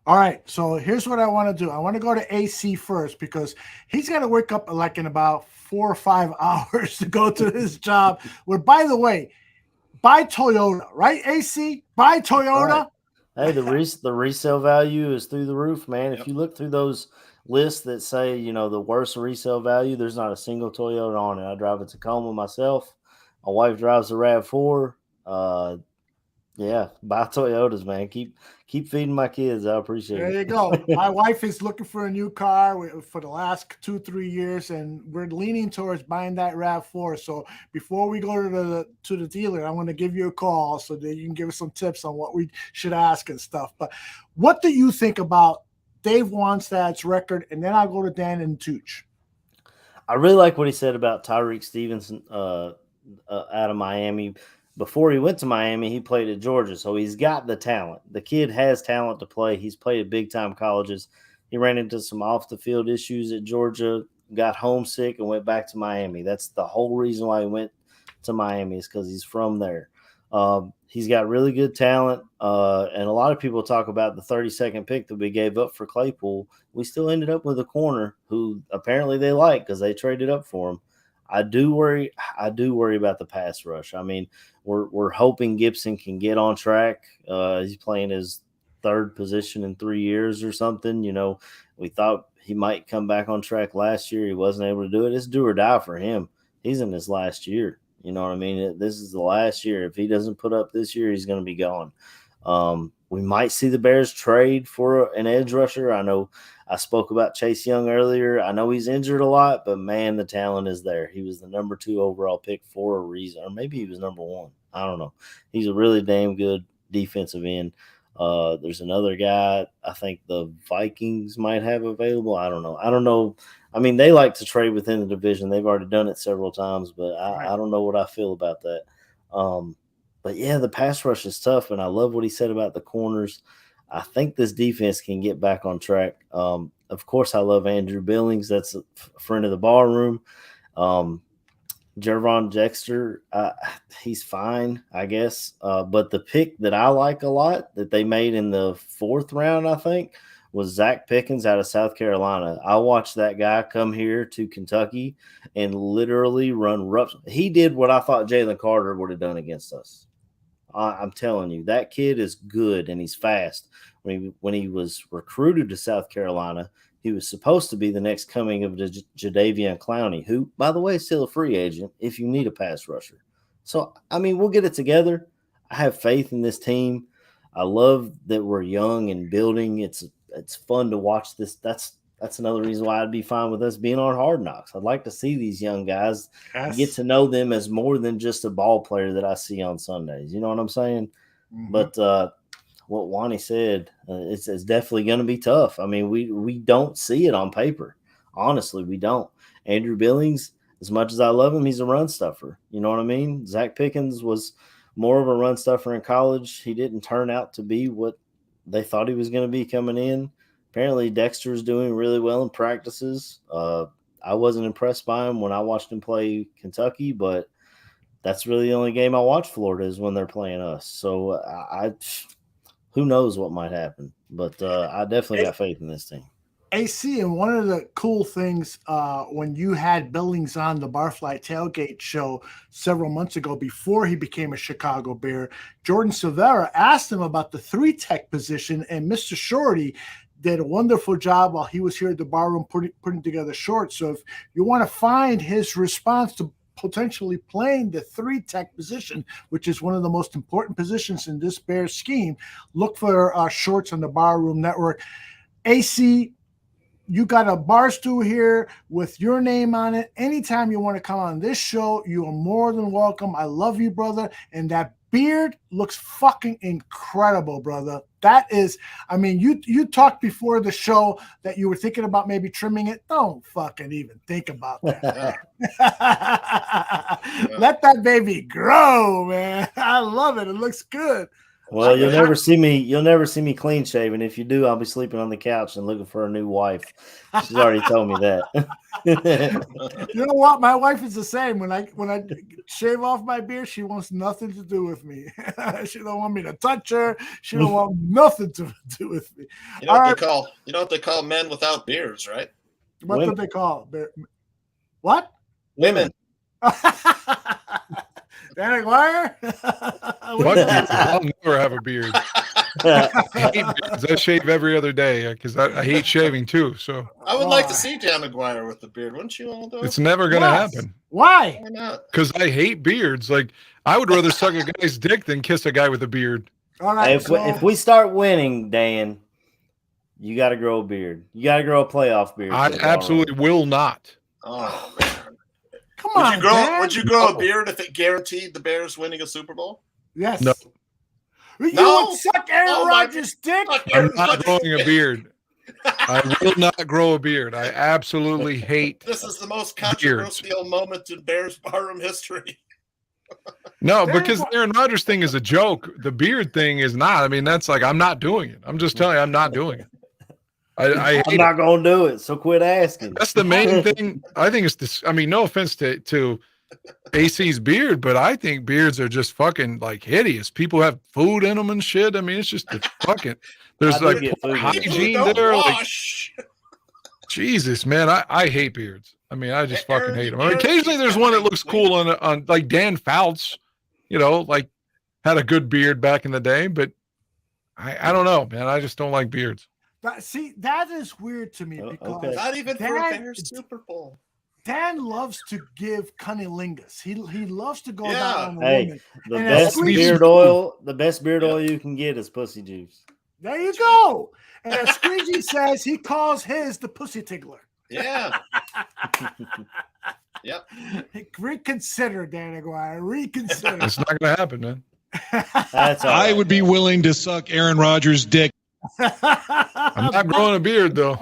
All right, so here's what I want to do. I want to go to AC first, because he's got to wake up like in about 4 or 5 hours to go to his job. Where, by the way, buy Toyota, right, AC? Buy Toyota. Right. Hey, the resale value is through the roof, man. If you look through those lists that say, the worst resale value, there's not a single Toyota on it. I drive a Tacoma myself. My wife drives a RAV4. Yeah, buy Toyotas, man. Keep feeding my kids. I appreciate it. There you go. My wife is looking for a new car for the last 2-3 years, and we're leaning towards buying that RAV4. So before we go to the dealer, I want to give you a call so that you can give us some tips on what we should ask and stuff. But what do you think about Dave Wannstedt's record? And then I'll go to Dan and Tooch. I really like what he said about Tyreek Stevenson out of Miami. Before he went to Miami, he played at Georgia, so he's got the talent. The kid has talent to play. He's played at big-time colleges. He ran into some off-the-field issues at Georgia, got homesick, and went back to Miami. That's the whole reason why he went to Miami, is because he's from there. He's got really good talent, and a lot of people talk about the 32nd pick that we gave up for Claypool. We still ended up with a corner who apparently they like because they traded up for him. I do worry about the pass rush. I mean, we're hoping Gibson can get on track. He's playing his 3rd position in 3 years or something. We thought he might come back on track last year. He wasn't able to do it. It's do or die for him. He's in his last year. You know what I mean? This is the last year. If he doesn't put up this year, he's going to be gone. We might see the Bears trade for an edge rusher. I know I spoke about Chase Young earlier. I know he's injured a lot, but, man, the talent is there. He was the number 2 overall pick for a reason, or maybe he was number 1. I don't know. He's a really damn good defensive end. There's another guy I think the Vikings might have available. I don't know. I mean, they like to trade within the division. They've already done it several times, but I don't know what I feel about that. But, yeah, the pass rush is tough, and I love what he said about the corners. I think this defense can get back on track. Of course, I love Andrew Billings. That's a friend of the ballroom. Jervon Dexter, he's fine, I guess. But the pick that I like a lot that they made in the 4th round, I think, was Zach Pickens out of South Carolina. I watched that guy come here to Kentucky and literally run rough. He did what I thought Jalen Carter would have done against us. I'm telling you, that kid is good and he's fast. When he was recruited to South Carolina, he was supposed to be the next coming of Jadeveon Clowney, who, by the way, is still a free agent if you need a pass rusher. So, I mean, we'll get it together. I have faith in this team. I love that we're young and building. It's fun to watch this. That's another reason why I'd be fine with us being on Hard Knocks. I'd like to see these young guys, get to know them as more than just a ball player that I see on Sundays. You know what I'm saying? Mm-hmm. But what Wani said, it's definitely going to be tough. I mean, we don't see it on paper. Honestly, we don't. Andrew Billings, as much as I love him, he's a run stuffer. You know what I mean? Zach Pickens was more of a run stuffer in college. He didn't turn out to be what they thought he was going to be coming in. Apparently, Dexter's doing really well in practices. I wasn't impressed by him when I watched him play Kentucky, but that's really the only game I watch Florida is when they're playing us. So who knows what might happen? But I definitely got faith in this team. AC, and one of the cool things when you had Billings on the Barfly Tailgate show several months ago before he became a Chicago Bear, Jordan Silvera asked him about the 3-tech position, and Mr. Shorty did a wonderful job while he was here at the barroom putting together shorts. So if you want to find his response to potentially playing the 3-tech position, which is one of the most important positions in this Bears scheme, look for shorts on the Barroom Network. AC, you got a bar stool here with your name on it. Anytime you want to come on this show, you are more than welcome. I love you, brother. And that beard looks fucking incredible, brother. That is, I mean, you talked before the show that you were thinking about maybe trimming it. Don't fucking even think about that. Let that baby grow, man. I love it. It looks good. Well, you'll never see me clean shaven. If you do, I'll be sleeping on the couch and looking for a new wife. She's already told me that. You know what? My wife is the same. When I shave off my beard, she wants nothing to do with me. She don't want me to touch her. She don't want nothing to do with me. You know what they call men without beards, right? What do they call? What? Women. Dan Aguirre? I'll never have a beard. I hate beards. I shave every other day because I hate shaving too. So I would like to see Dan Aguirre with the beard, wouldn't you, Aldo? It's never going to happen. Why? Why not? Because I hate beards. Like I would rather suck a guy's dick than kiss a guy with a beard. All right, if we start winning, Dan, you got to grow a beard. You got to grow a playoff beard. I absolutely will not. Oh man. Come on, would you grow a beard if it guaranteed the Bears winning a Super Bowl? Yes. No. You would suck Aaron Rodgers' dick? I'm not growing a beard. I will not grow a beard. I absolutely hate This is the most controversial moment in Bears barroom history. No, because the Aaron Rodgers thing is a joke. The beard thing is not. I mean, that's like, I'm not doing it. I'm just telling you, I'm not doing it. I'm not going to do it, so quit asking. That's the main thing. I think it's this. I mean, no offense to AC's beard, but I think beards are just fucking like hideous. People have food in them and shit. I mean, it's just fucking. There's like hygiene there. Like, Jesus, man, I hate beards. I mean, I just fucking hate them. I mean, occasionally there's one that looks cool on like Dan Fouts, you know, like had a good beard back in the day, but I don't know, man. I just don't like beards. See, that is weird to me because not even for a Bears Super Bowl. Dan loves to give cunnilingus. He loves to go down on the woman. The best beard oil you can get is pussy juice. There you go. And as Squeegee says, he calls his the pussy tickler. Yeah. Yep. Reconsider, Dan Aguirre. Reconsider. It's not going to happen, man. I would be willing to suck Aaron Rodgers' dick. I'm not growing a beard, though.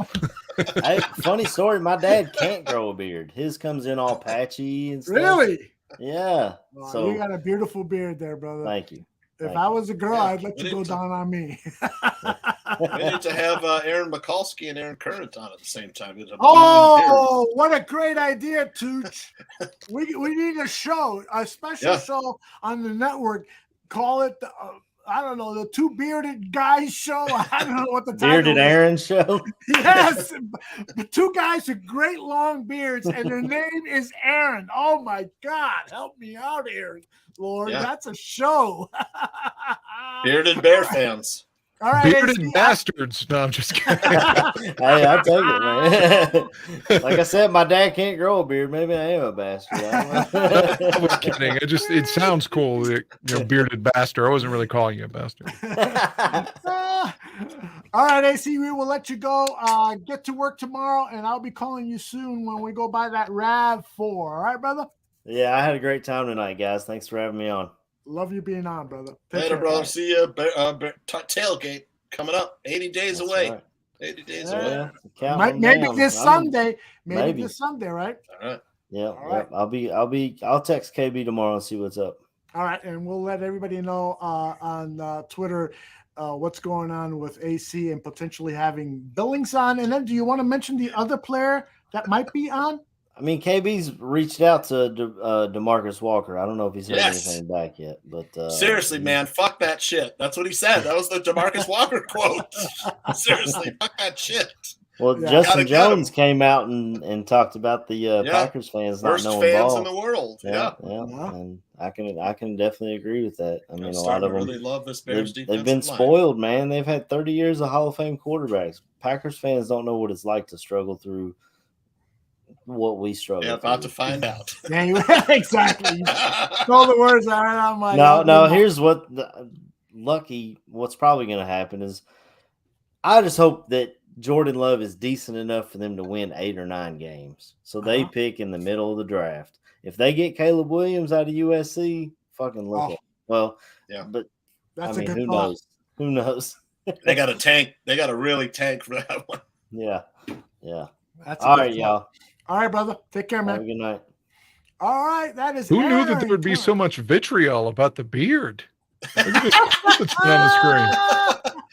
Hey, funny story. My dad can't grow a beard. His comes in all patchy and stuff. Really? Yeah. Well, so you got a beautiful beard there, brother. Thank you. If I was a girl, I'd let you go down on me. We need to have Aaron Mikulski and Aaron Current on at the same time. Oh, what a great idea, Tooch. We need a show, a special show on the network. Call it, I don't know, the Two Bearded Guys show. I don't know what the title Bearded is. Aaron show? Yes. Two guys with great long beards, and their name is Aaron. Oh, my God. Help me out, Aaron. Lord, that's a show. Bearded Bear fans. All right, Bearded AC, bastards. No, I'm just kidding. Hey, I'll take it, man. Like I said, my dad can't grow a beard. Maybe I am a bastard. I was kidding. It sounds cool, bearded bastard. I wasn't really calling you a bastard. All right, AC, we will let you go. Get to work tomorrow, and I'll be calling you soon when we go by that RAV4. All right, brother? Yeah, I had a great time tonight, guys. Thanks for having me on. Love you being on, brother. Take Later, care. brother. See you. Tailgate coming up. 80 days That's away. right. 80 days away. Maybe this Sunday. Maybe this Sunday, right? All right. Yeah, All right. I'll text KB tomorrow and see what's up. All right, and we'll let everybody know on Twitter what's going on with AC and potentially having Billings on. And then, do you want to mention the other player that might be on? I mean, KB's reached out to DeMarcus Walker. I don't know if he's heard anything back yet, but seriously, man, fuck that shit. That's what he said. That was the DeMarcus Walker quote. Seriously, fuck that shit. Well, Justin Jones came out and talked about the Packers fans not knowing fans ball. in the world. Yeah, and I can definitely agree with that. I mean, a lot of them really love this Bears defense. They've been spoiled, man. They've had 30 years of Hall of Fame quarterbacks. Packers fans don't know what it's like to struggle through what we struggle. Yeah, about to find out. Exactly. Stole the words out of my mouth. No. Here's what what's probably going to happen is I just hope that Jordan Love is decent enough for them to win 8 or 9 games. So they pick in the middle of the draft. If they get Caleb Williams out of USC, fucking look at it. Well, yeah, but that's who knows? Who knows? They got to tank. They got to really tank for that one. Yeah. That's all right, y'all. All right, brother. Take care, man. Have a good night. All right, that is. Who knew that there would be so much vitriol about the beard? Look at this on the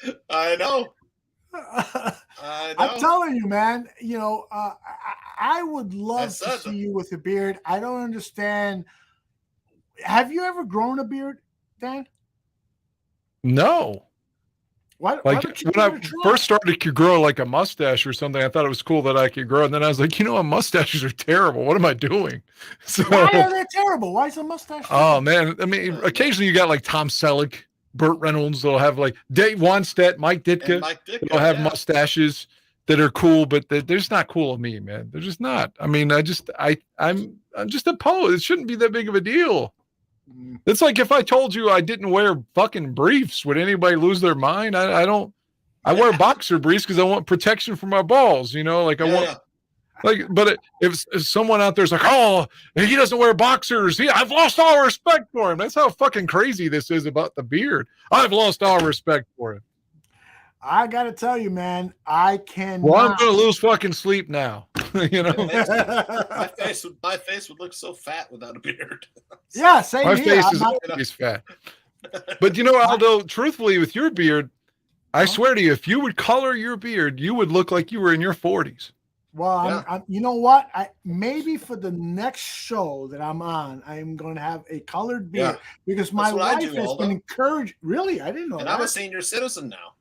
screen. I know. I'm telling you, man. You know, I would love to see you with a beard. I don't understand. Have you ever grown a beard, Dan? No. What? Like when I first started to grow like a mustache or something, I thought it was cool that I could grow. And then I was like, mustaches are terrible. What am I doing? So, why are they terrible? Why is a mustache terrible? Oh, man. I mean, occasionally you got like Tom Selleck, Burt Reynolds. They'll have like Dave Wannstedt, Mike Ditka. They'll have mustaches that are cool, but they're just not cool to me, man. They're just not. I mean, I'm just opposed. It shouldn't be that big of a deal. It's like if I told you I didn't wear fucking briefs, would anybody lose their mind? I don't. I wear boxer briefs because I want protection for my balls. Like I want. Like, but if someone out there's like, oh, he doesn't wear boxers, I've lost all respect for him. That's how fucking crazy this is about the beard. I've lost all respect for him. I gotta tell you, man, I can. Well, I'm gonna lose fucking sleep now. My face would look so fat without a beard. Yeah, same My here. face is always fat. But Aldo, truthfully, with your beard, I swear to you, if you would color your beard, you would look like you were in your 40s. Well, I'm, you know what? Maybe for the next show that I'm on, I'm going to have a colored beard because my wife has been encouraged. Really, I didn't know. And I'm a senior citizen now.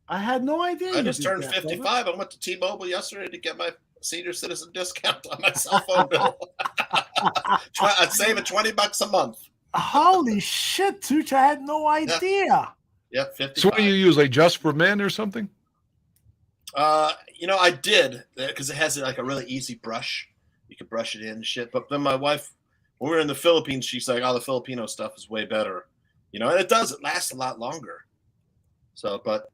I had no idea. I just turned 55. I went to T-Mobile yesterday to get my senior citizen discount on my cell phone bill. I'd save it $20 a month. Holy shit, Tooch! I had no idea. Yeah, 55. So what do you use, like Just for Men or something? I did because it has like a really easy brush. You can brush it in and shit. But then my wife, when we were in the Philippines, she's like, "Oh, the Filipino stuff is way better," and it does. It lasts a lot longer. So, but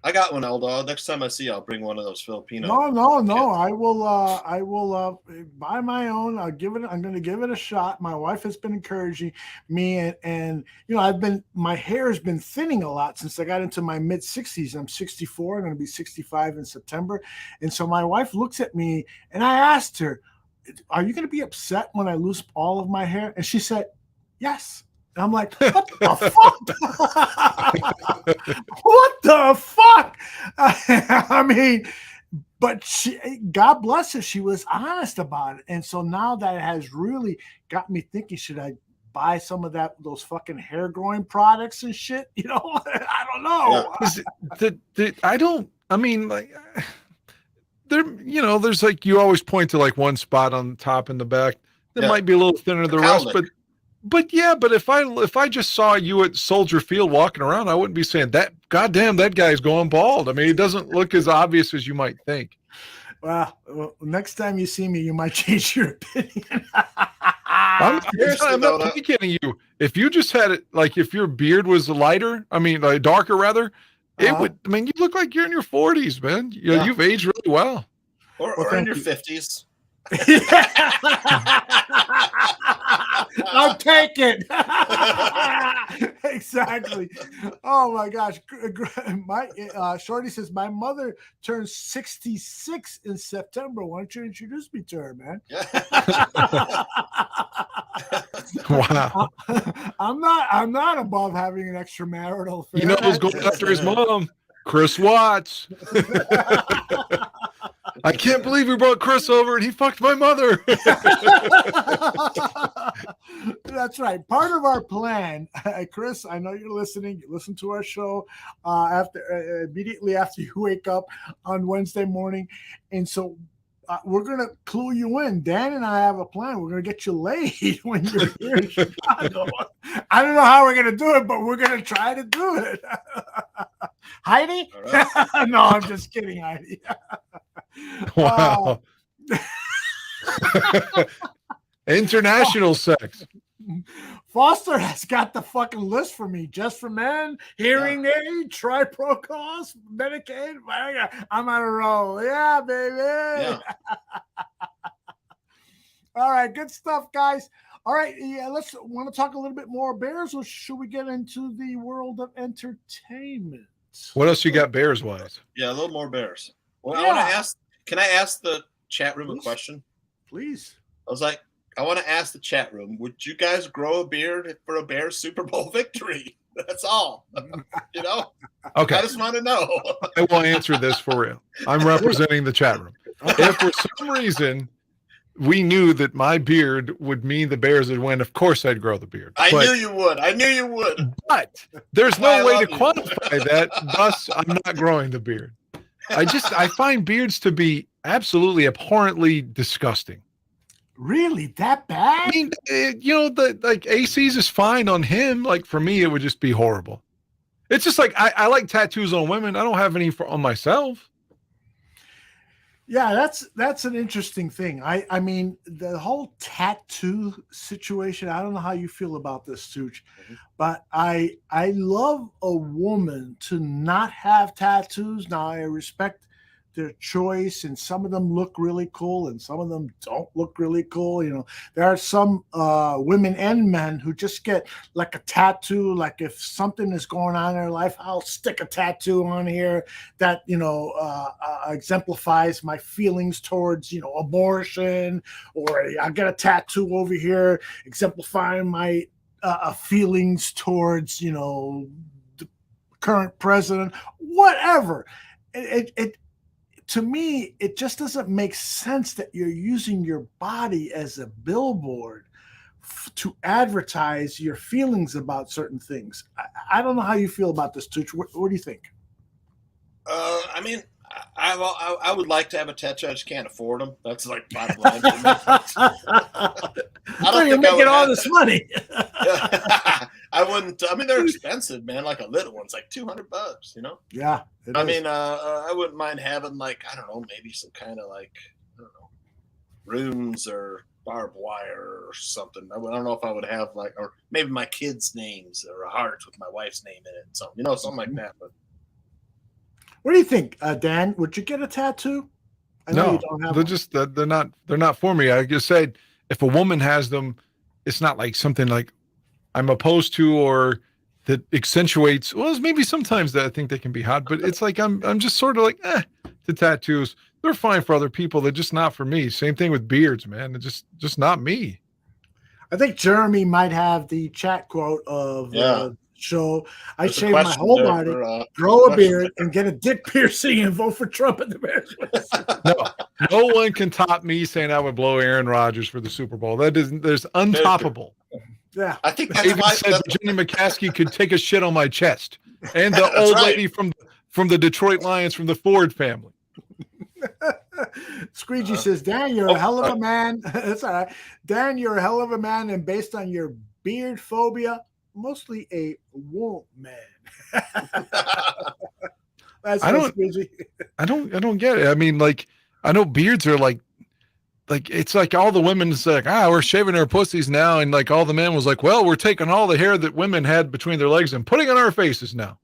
I got one, Aldo. Next time I see you, I'll bring one of those Filipino. No. I will buy my own. I'm going to give it a shot. My wife has been encouraging me, and my hair has been thinning a lot since I got into my mid 60s. I'm 64. I'm going to be 65 in September, and so my wife looks at me, and I asked her, "Are you going to be upset when I lose all of my hair?" And she said, "Yes." And I'm like, what the fuck? What the fuck? I mean, but God bless her, she was honest about it. And so now that it has really got me thinking, should I buy some of those fucking hair growing products and shit? I don't know. There's like, you always point to like one spot on the top and the back that might be a little thinner than the rest, but But if I just saw you at Soldier Field walking around, I wouldn't be saying that. Goddamn, that guy's going bald. I mean, it doesn't look as obvious as you might think. Well, next time you see me, you might change your opinion. I'm not kidding you. If you just had it, like if your beard was lighter, like darker rather, it would. I mean, you look like you're in your 40s, man. You've aged really well. Or in your 50s. I'll take it. Exactly. Oh my gosh. Shorty says my mother turns 66 in September. Why don't you introduce me to her, man? Wow. I'm not above having an extramarital affair. You know who's going after his mom? Chris Watts. I can't believe we brought Chris over and he fucked my mother. That's right. Part of our plan, Chris, I know you're listening. You listen to our show immediately after you wake up on Wednesday morning. And so we're going to clue you in. Dan and I have a plan. We're going to get you laid when you're here in Chicago. I don't know how we're going to do it, but we're going to try to do it. Heidi? Right. No, I'm just kidding, Heidi. Wow. International sex. Foster has got the fucking list for me. Just for men, hearing aid, Triprocos, Medicaid. I'm on a roll. Yeah, baby. Yeah. All right, good stuff, guys. All right, let's want to talk a little bit more Bears, or should we get into the world of entertainment? What else you got Bears wise? Yeah, a little more Bears. Well, I want to ask. Can I ask the chat room a question? Please. I want to ask the chat room, would you guys grow a beard for a Bears Super Bowl victory? That's all. Okay. I just want to know. I will answer this for real. I'm representing the chat room. If for some reason we knew that my beard would mean the Bears would win, of course I'd grow the beard. I knew you would. But there's no way to quantify that. Thus, I'm not growing the beard. I find beards to be absolutely abhorrently disgusting. Really, that bad? I mean, AC's is fine on him. Like for me, it would just be horrible. It's just like I like tattoos on women. I don't have any on myself. Yeah, that's an interesting thing. I mean, the whole tattoo situation. I don't know how you feel about this, Such, but I love a woman to not have tattoos. Now I respect their choice, and some of them look really cool and some of them don't look really cool. There are some women and men who just get like a tattoo, like if something is going on in their life, I'll stick a tattoo on here that exemplifies my feelings towards abortion, or I'll get a tattoo over here exemplifying my feelings towards the current president, whatever. To me, it just doesn't make sense that you're using your body as a billboard to advertise your feelings about certain things. I don't know how you feel about this, Tooch. What do you think? I mean, I would like to have a tattoo. I just can't afford them. That's like bottom line. You're making all this money. I wouldn't. I mean, they're expensive, man. Like a little one's like $200. Yeah. I wouldn't mind having maybe some kind of runes or barbed wire or something. I don't know if I would have or maybe my kids' names or a heart with my wife's name in it. Something like that. But what do you think, Dan? Would you get a tattoo? No, you don't have they're not for me. I just said if a woman has them, it's not like something like I'm opposed to or that accentuates. Well, maybe sometimes that I think they can be hot, but it's like I'm just sort of like the tattoos. They're fine for other people. They're just not for me. Same thing with beards, man. They're just not me. I think Jeremy might have the chat quote of the show. I shave my whole body, grow a beard, and get a dick piercing and vote for Trump at the Bears. No one can top me saying I would blow Aaron Rodgers for the Super Bowl. There's untoppable. Yeah, I think that's why said Virginia McCaskey could take a shit on my chest, and the old lady from the Detroit Lions from the Ford family. Squeegee says, Dan, you're a hell of a man. That's all right. Dan, you're a hell of a man, and based on your beard phobia, mostly a woman. That's I don't get it. I mean, like, I know beards are like it's like all the women's like, we're shaving our pussies now, and like all the men was like, well, we're taking all the hair that women had between their legs and putting on our faces now.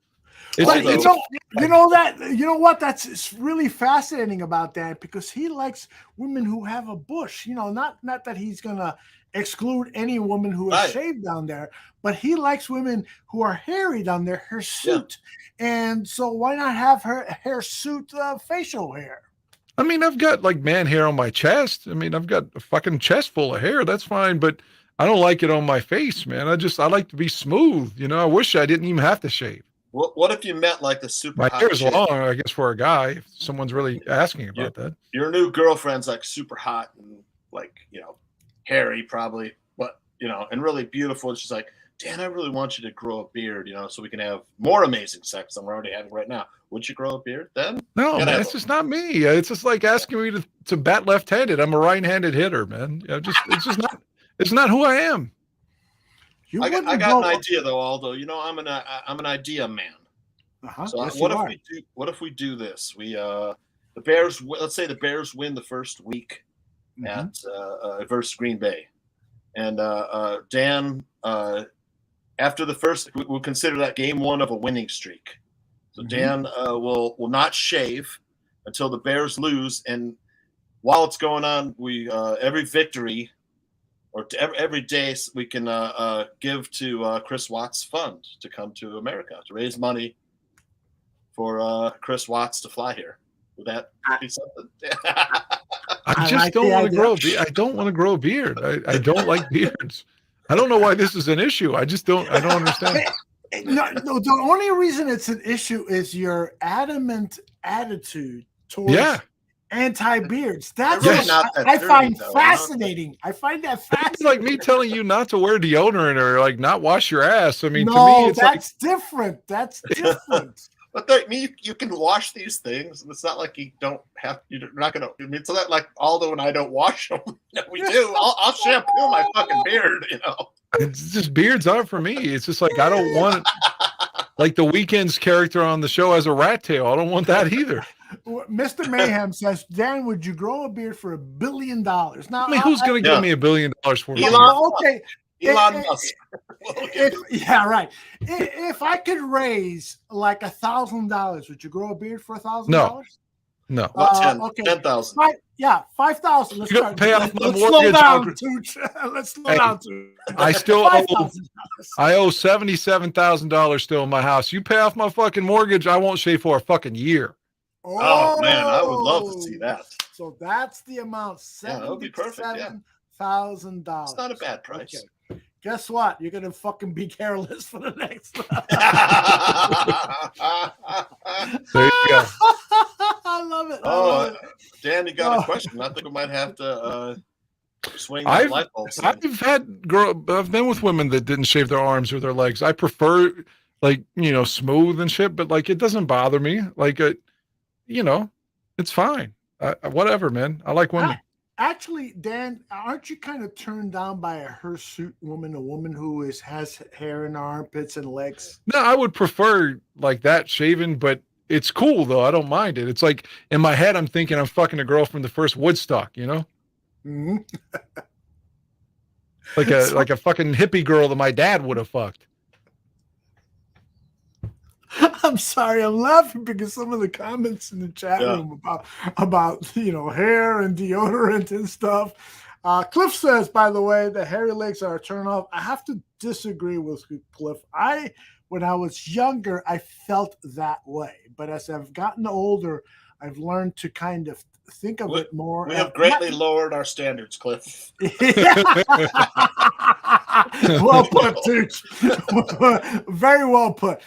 You know what? That's really fascinating about that, because he likes women who have a bush. You know, not that he's gonna exclude any woman who is shaved down there, but he likes women who are hairy down there, hirsute. And so why not have her hirsute facial hair? I mean, I've got like man hair on my chest. I mean, I've got a fucking chest full of hair. That's fine, but I don't like it on my face, man. I like to be smooth. You know, I wish I didn't even have to shave. What if you met like the super My hot hair is chick? long, I guess, for a guy, if someone's really asking about that. Your new girlfriend's like super hot and like, you know, hairy probably, but, you know, and really beautiful. And she's like, Dan, I really want you to grow a beard, you know, so we can have more amazing sex than we're already having right now. Would you grow a beard then? No, man, it's just not me. It's just like asking me to bat left-handed. I'm a right-handed hitter, man. It's not who I am. I got an idea though, Aldo. You know, I'm an idea man. So Yes, what if we do this? We the Bears. Let's say the Bears win the first week at versus Green Bay, and Dan. After the first, we'll consider that game one of a winning streak. So Dan will not shave until the Bears lose, and while it's going on, we every victory. Or every day we can give to Chris Watts Fund to come to America to raise money for Chris Watts to fly here. Would that be something? I just don't want to grow. I don't want to grow a beard. I don't like beards. I don't know why this is an issue. I don't understand. No, the only reason it's an issue is your adamant attitude towards anti-beards. That's what I find fascinating. I find that fascinating. It's like me telling you not to wear deodorant or like not wash your ass. I mean, no, to me, it's that's different. That's different. But you can wash these things. It's not like you don't have. You're not gonna. I mean, it's not like Aldo and I don't wash them. No, we do. I'll shampoo my fucking beard. You know. It's just beards aren't for me. It's just like I don't want like the Weeknd's character on the show has a rat tail. I don't want that either. Mr. Mayhem says, Dan, would you grow a beard for $1 billion? Now, I mean, who's going to give me $1 billion for it? Okay. Elon Musk. Yeah, right. If I could raise like $1,000, would you grow a beard for $1,000? No. Okay. 10,000. 5,000. Let's start. Pay off my mortgage. Slow down, Tooch. Let's slow down, Tooch. I still owe $77,000 still in my house. You pay off my fucking mortgage, I won't shave for a fucking year. Oh man, I would love to see that. So that's the amount. That would be perfect. Yeah. $77,000. It's not a bad price. Okay. Guess what? You're gonna fucking be careless for the next. There you go. I love it. Dan, you got a question? I think we might have to swing that light bulb. I've been with women that didn't shave their arms or their legs. I prefer like smooth and shit, but like it doesn't bother me. Like it's fine. Whatever, man. I like women. Actually, Dan, aren't you kind of turned down by a hirsute woman, a woman who has hair in her armpits and legs? No, I would prefer like that shaven, but it's cool though. I don't mind it. It's like in my head, I'm thinking I'm fucking a girl from the first Woodstock, Mm-hmm. like a fucking hippie girl that my dad would have fucked. I'm sorry, I'm laughing because some of the comments in the chat room about hair and deodorant and stuff. Cliff says, by the way, the hairy legs are a turn off. I have to disagree with Cliff. When I was younger, I felt that way, but as I've gotten older, I've learned to kind of think of it more. We have greatly lowered our standards, Cliff. Well put, Tooch. Very well put.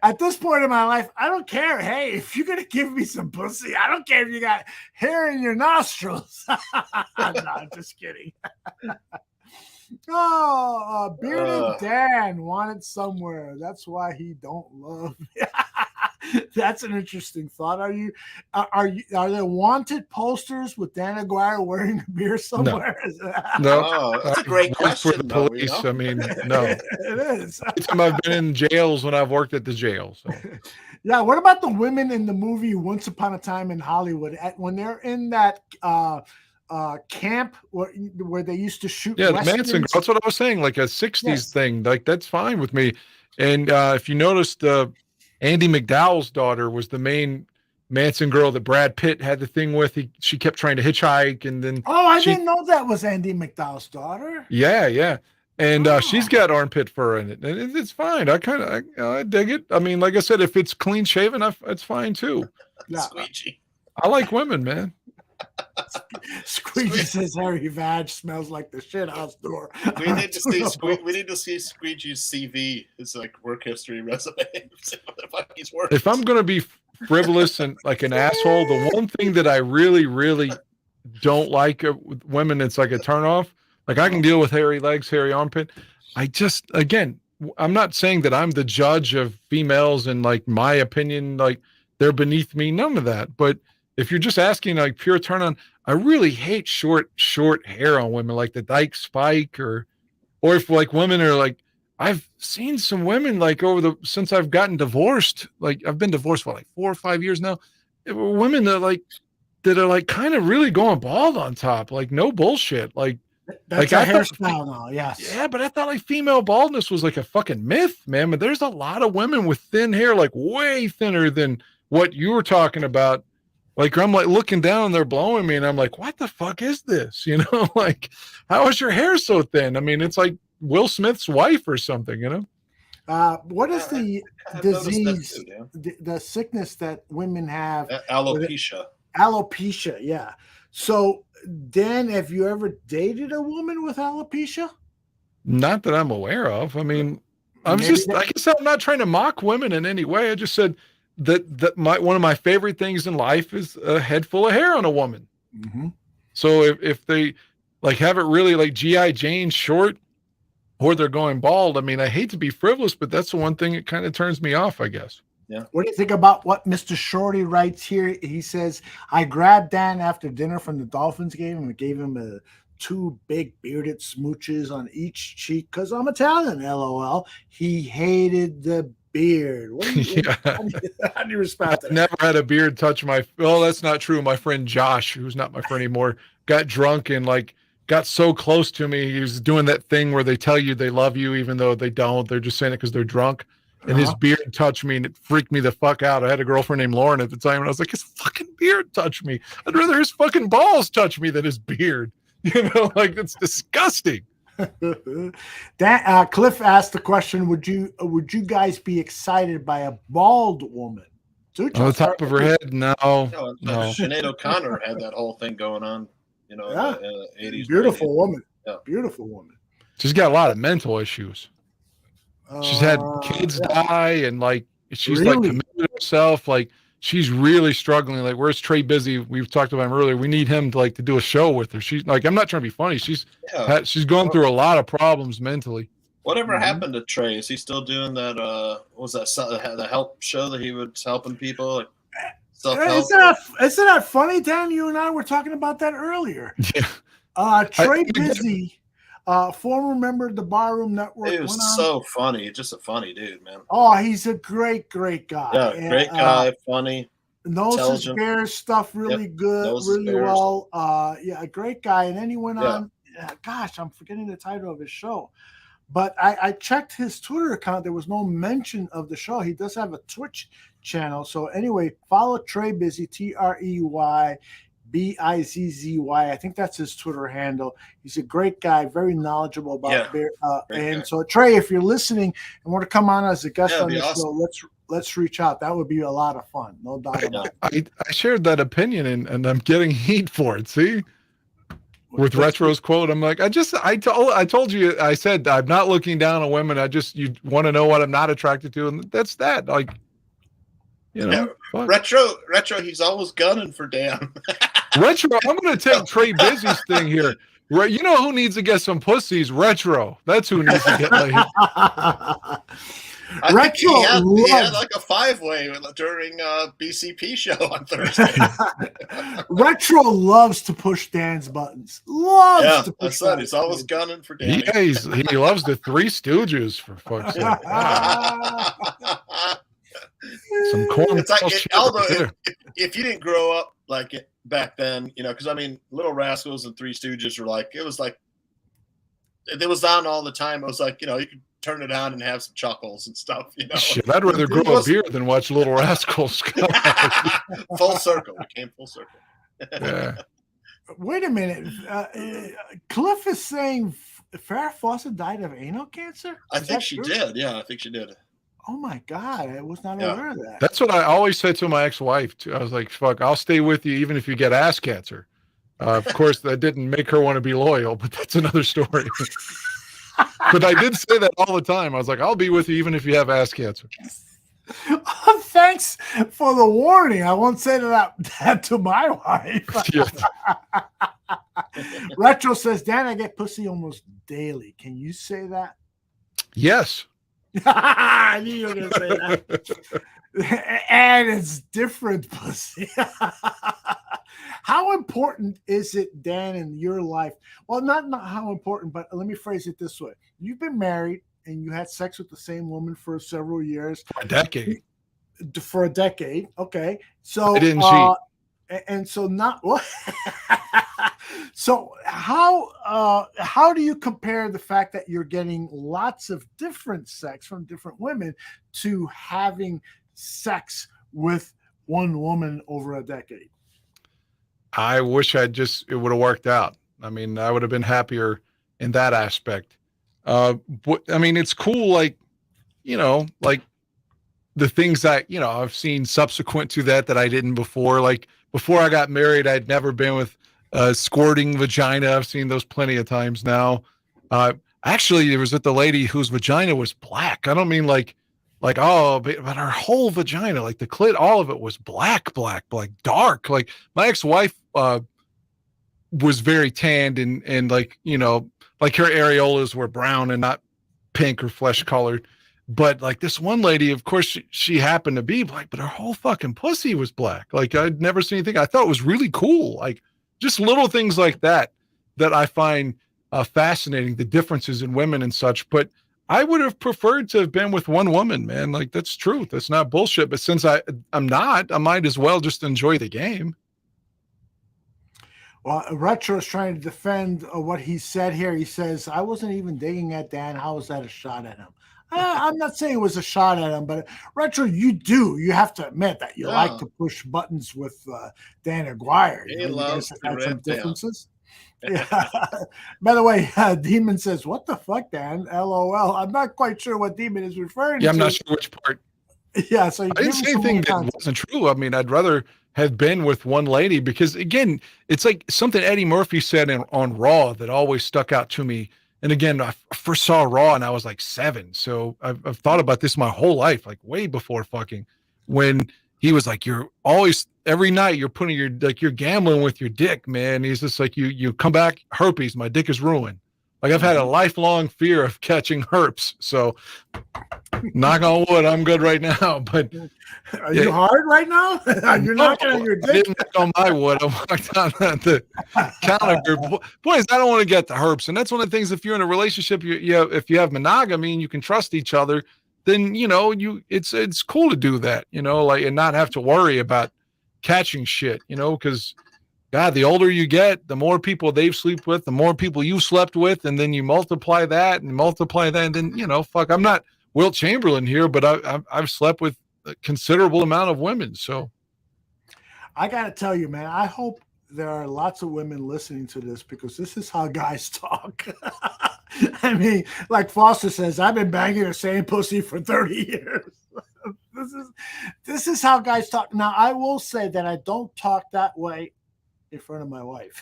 At this point in my life, I don't care. Hey, if you're gonna give me some pussy, I don't care if you got hair in your nostrils. No, I'm just kidding. Bearded Dan wanted somewhere. That's why he don't love me. That's an interesting thought. Are there wanted posters with Dan Aguirre wearing a beard somewhere? No, Oh, that's a great question. For the police, I mean, no. It is. Anytime I've been in jails when I've worked at the jail. So. Yeah. What about the women in the movie Once Upon a Time in Hollywood? When they're in that camp where they used to shoot. Yeah, the Manson girl. That's what I was saying. Like a 60s thing. Like that's fine with me. And if you noticed, Andy McDowell's daughter was the main Manson girl that Brad Pitt had the thing with. She kept trying to hitchhike, and then I didn't know that was Andy McDowell's daughter. Yeah, and she's got armpit fur in it, and it's fine. I dig it. I mean, like I said, if it's clean shaven, it's fine too. Yeah. Squeegee. I like women, man. Squeegee says Harry Vag smells like the shit house door. We need to see Squeegee's CV, his like work history resume. See what the fuck he's worked. If I'm gonna be frivolous and like an asshole, the one thing that I really, really don't like with women, it's like a turnoff. Like I can deal with hairy legs, hairy armpit. I'm not saying that I'm the judge of females and like my opinion, like they're beneath me. None of that. But if you're just asking like pure turn on, I really hate short hair on women, like the Dyke Spike, or if like women are like, I've seen some women like since I've gotten divorced, like I've been divorced for like 4 or 5 years now. Women that are like kind of really going bald on top, like no bullshit. Like that's a hairstyle now, yes. Yeah, but I thought like female baldness was like a fucking myth, man. But there's a lot of women with thin hair, like way thinner than what you were talking about. Like I'm like looking down and they're blowing me and I'm like, what the fuck is this? You know, like how is your hair so thin? I mean, it's like Will Smith's wife or something, you know? What is the disease, the sickness that women have? Alopecia. Alopecia, yeah. So Dan, have you ever dated a woman with alopecia? Not that I'm aware of. I mean, I guess I'm not trying to mock women in any way. I just said that one of my favorite things in life is a head full of hair on a woman. Mm-hmm. So if they like have it really like G.I. Jane short, or they're going bald, I mean, I hate to be frivolous, but that's the one thing that kind of turns me off, I guess. Yeah. What do you think about what Mr. Shorty writes here? He says, I grabbed Dan after dinner from the Dolphins game and gave him 2 big bearded smooches on each cheek because I'm Italian, LOL. He hated the beard. How do you respond to that? Never had a beard touch my. Well, that's not true. My friend Josh, who's not my friend anymore, got drunk and like got so close to me. He was doing that thing where they tell you they love you even though they don't. They're just saying it because they're drunk. And his beard touched me and it freaked me the fuck out. I had a girlfriend named Lauren at the time and I was like, his fucking beard touched me. I'd rather his fucking balls touch me than his beard. You know, like it's disgusting. That Cliff asked the question: Would you guys be excited by a bald woman? On the top of her head, no. Sinead O'Connor had that whole thing going on, you know, in the 80s. Beautiful woman. Yeah. Beautiful woman. She's got a lot of mental issues. She's had kids die, and like she's like committed herself. Like she's really struggling. Like where's Trey Busy? We've talked about him earlier. We need him to do a show with her. She's like, I'm not trying to be funny. She's gone through a lot of problems mentally. Whatever happened to Trey? Is he still doing that? What was that the help show that he was helping people? Like, isn't that funny, Dan? You and I were talking about that earlier. Yeah. Trey Busy. Former member of the Barroom Network. It was so funny. Just a funny dude, man. Oh, he's a great guy. Yeah, great guy, funny. Knows his Bears stuff really good, really well. A great guy. And then he went on, gosh, I'm forgetting the title of his show. But I checked his Twitter account. There was no mention of the show. He does have a Twitch channel. So anyway, follow Trey Busy, TreyBizzy. I think that's his Twitter handle. He's a great guy, very knowledgeable about beer. So Trey, if you're listening and want to come on as a guest on the show, let's reach out. That would be a lot of fun, no doubt about it. I shared that opinion and I'm getting heat for it. See, with Retro's quote, I'm like, I told you, I said I'm not looking down on women. You want to know what I'm not attracted to, and that's that. Like, you know, Retro, he's always gunning for Dan. Retro, I'm going to take Trey Busy's thing here. Right, you know who needs to get some pussies? Retro. That's who needs to get laid. I think he had like a 5-way during BCP show on Thursday. Retro loves to push Dan's buttons. Loves to push. I said he's always gunning for Danny. Yeah, he loves the Three Stooges, for fuck's sake. Some corn. It's like Aldo, if you didn't grow up like it back then, because I mean, Little Rascals and Three Stooges were like, it was on all the time. It was like, you could turn it on and have some chuckles and stuff. Shit, I'd rather grow a beer than watch Little Rascals. Full circle. We came full circle. Yeah. Wait a minute. Cliff is saying Farrah Fawcett died of anal cancer? I think she did. Yeah, I think she did. Oh my God, I was not aware of that. That's what I always said to my ex-wife too. I was like, "Fuck, I'll stay with you even if you get ass cancer." Of course, that didn't make her want to be loyal, but that's another story. But I did say that all the time. I was like, "I'll be with you even if you have ass cancer." Thanks for the warning. I won't say that to my wife. Retro says, Dan, I get pussy almost daily. Can you say that? Yes. I knew you were going to say that. And it's different pussy. How important is it, Dan, in your life? Well, not how important, but let me phrase it this way. You've been married and you had sex with the same woman for several years. For a decade. For a decade. Okay. So I didn't cheat. And so not what? So how do you compare the fact that you're getting lots of different sex from different women to having sex with one woman over a decade? I wish it would have worked out. I mean, I would have been happier in that aspect. But I mean, it's cool. Like the things that, I've seen subsequent to that I didn't before. Like before I got married, I'd never been with squirting vagina. I've seen those plenty of times now. Actually, there was with the lady whose vagina was black. I don't mean like, but her whole vagina, like the clit, all of it was black, like dark. Like my ex-wife was very tanned and like, like her areolas were brown and not pink or flesh colored. But like this one lady, of course, she happened to be black, but her whole fucking pussy was black. Like I'd never seen anything. I thought it was really cool. Like just little things like that I find fascinating, the differences in women and such. But I would have preferred to have been with one woman, man. Like that's truth. That's not bullshit. But since I'm not, I might as well just enjoy the game. Well, Retro is trying to defend what he said here. He says, I wasn't even digging at Dan. How was that a shot at him? I'm not saying it was a shot at him, but Retro, you have to admit that you like to push buttons with Dan Aguirre. He loves some differences. Yeah. By the way, Demon says, what the fuck, Dan? LOL. I'm not quite sure what Demon is referring to. Yeah, I'm not sure which part. Yeah, so I didn't say anything that wasn't true. I mean, I'd rather have been with one lady because, again, it's like something Eddie Murphy said on Raw that always stuck out to me. And again, I first saw Raw and I was like 7. So I've thought about this my whole life, like way before fucking, when he was like, you're always, every night you're putting you're gambling with your dick, man. He's just like, you come back, herpes, my dick is ruined. Like I've had a lifelong fear of catching herpes. So knock on wood, I'm good right now. But are you hard right now? You're knocking on your dick. I didn't knock on my wood. I walked on the counter. Boys, I don't want to get the herpes. And that's one of the things, if you're in a relationship, if you have monogamy and you can trust each other, then, it's cool to do that, and not have to worry about catching shit, because God, the older you get, the more people they've slept with, the more people you slept with, and then you multiply that, and then, fuck, I'm not Wilt Chamberlain here, but I've slept with a considerable amount of women. So I got to tell you, man, I hope there are lots of women listening to this because this is how guys talk. I mean, like Foster says, I've been banging the same pussy for 30 years. This is how guys talk. Now, I will say that I don't talk that way in front of my wife.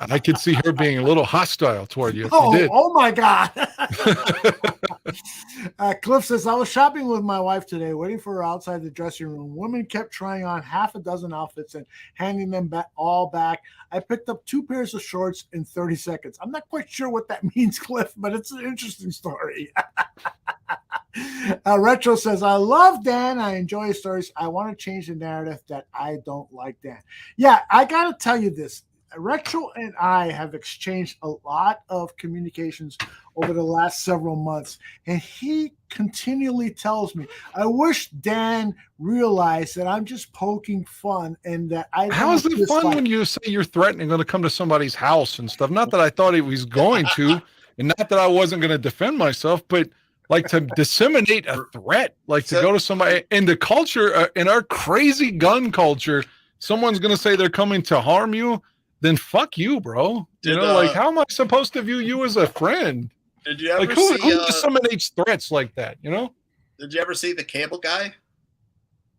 I could see her being a little hostile toward you. If you did. Oh my God. Cliff says, I was shopping with my wife today, waiting for her outside the dressing room. Women kept trying on half a dozen outfits and handing them all back. I picked up 2 pairs of shorts in 30 seconds. I'm not quite sure what that means, Cliff, but it's an interesting story. Retro says, I love Dan. I enjoy his stories. I want to change the narrative that I don't like Dan. Yeah, I got to tell you this. Retro and I have exchanged a lot of communications over the last several months, and he continually tells me, I wish Dan realized that I'm just poking fun and that I don't. How is it fun when you say you're threatening going to come to somebody's house and stuff? Not that I thought he was going to, and not that I wasn't going to defend myself, but like to disseminate a threat, like to go to somebody in the culture, in our crazy gun culture, someone's going to say they're coming to harm you. Then fuck you, bro. Like, how am I supposed to view you as a friend? Did you ever who see disseminates threats like that? Did you ever see The Cable Guy?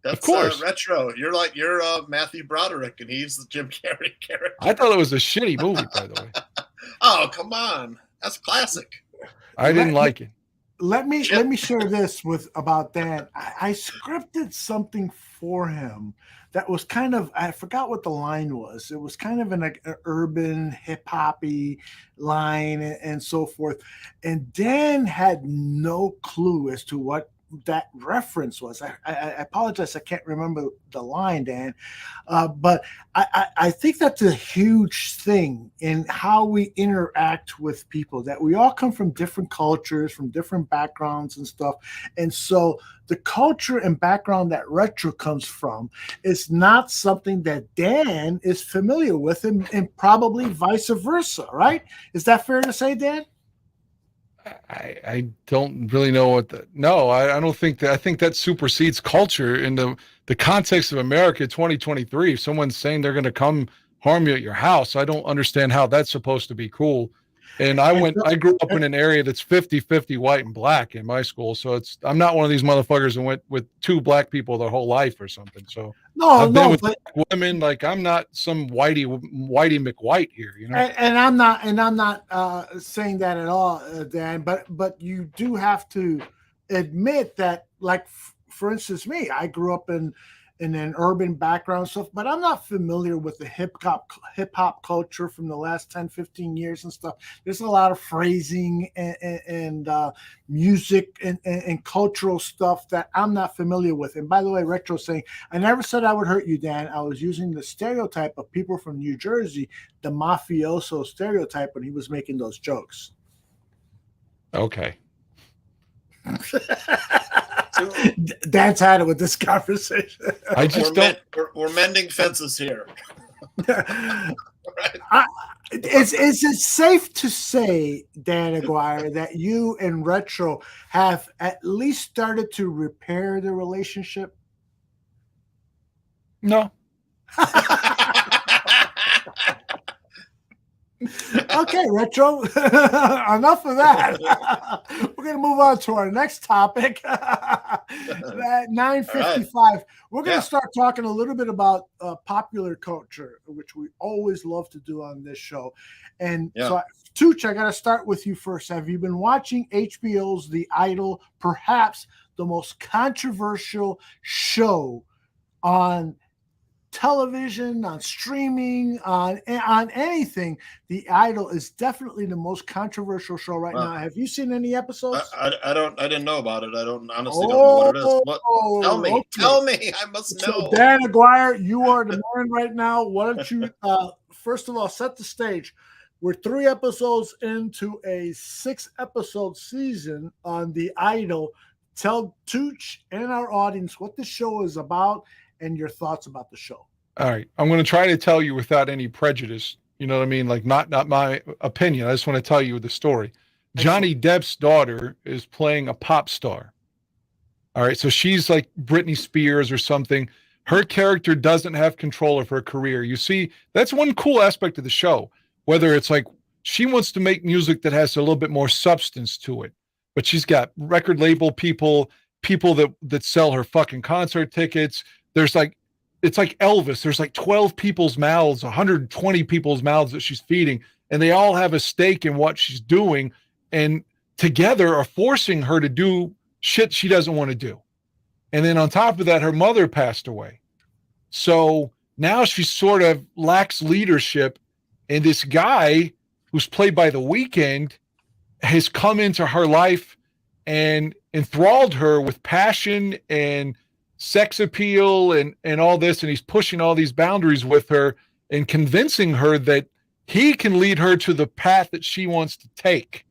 That's of course. Retro. You're Matthew Broderick, and he's the Jim Carrey character. I thought it was a shitty movie, by the way. Oh, come on, that's classic. I didn't like it. Let me share this about Dan. I scripted something for him that was kind of, I forgot what the line was. It was kind of an urban hip hoppy line and so forth. And Dan had no clue as to what that reference was. I apologize, I can't remember the line, Dan, but I think that's a huge thing in how we interact with people, that we all come from different cultures, from different backgrounds and stuff. And so the culture and background that Retro comes from is not something that Dan is familiar with, and probably vice versa, right? Is that fair to say, Dan? I don't really know what I don't think that. I think that supersedes culture in the context of America 2023. If someone's saying they're going to come harm you at your house, I don't understand how that's supposed to be cool. And I grew up in an area that's 50-50 white and black in my school. So I'm not one of these motherfuckers who went with two black people their whole life or something. So I've been with women. Like, I'm not some Whitey McWhite here, And I'm not saying that at all, Dan, but you do have to admit that, like, for instance, me, I grew up in an urban background stuff, but I'm not familiar with the hip hop culture from the last 10, 15 years and stuff. There's a lot of phrasing and music and cultural stuff that I'm not familiar with. And by the way, Retro saying, I never said I would hurt you, Dan. I was using the stereotype of people from New Jersey, the mafioso stereotype, when he was making those jokes. Okay. Dan's had it with this conversation. I just we're mending fences here. Is it safe to say, Dan Aguirre, that you and Retro have at least started to repair the relationship? No. Okay, Retro. Enough of that. We're going to move on to our next topic. At 9:55, right. We're going to start talking a little bit about popular culture, which we always love to do on this show. And so, Tooch, I got to start with you first. Have you been watching HBO's The Idol, perhaps the most controversial show on television, on streaming, on anything? The Idol is definitely the most controversial show right now. Have you seen any episodes? I didn't know about it. I honestly don't know what it is. Tell me. I must know. So, Dan Aguirre, you are the man right now. Why don't you first of all set the stage? We're 3 episodes into a 6-episode season on The Idol. Tell Tooch and our audience what the show is about and your thoughts about the show. All right. I'm going to try to tell you without any prejudice. You know what I mean? Like, not my opinion. I just want to tell you the story. Johnny Depp's daughter is playing a pop star. All right. So she's like Britney Spears or something. Her character doesn't have control of her career. You see, that's one cool aspect of the show, whether it's like she wants to make music that has a little bit more substance to it, but she's got record label people that sell her fucking concert tickets. There's like, it's like Elvis. There's like 12 people's mouths, 120 people's mouths that she's feeding, and they all have a stake in what she's doing, and together are forcing her to do shit she doesn't want to do. And then on top of that, her mother passed away. So now she sort of lacks leadership, and this guy who's played by The Weeknd has come into her life, and enthralled her with passion and sex appeal and all this, and he's pushing all these boundaries with her and convincing her that he can lead her to the path that she wants to take.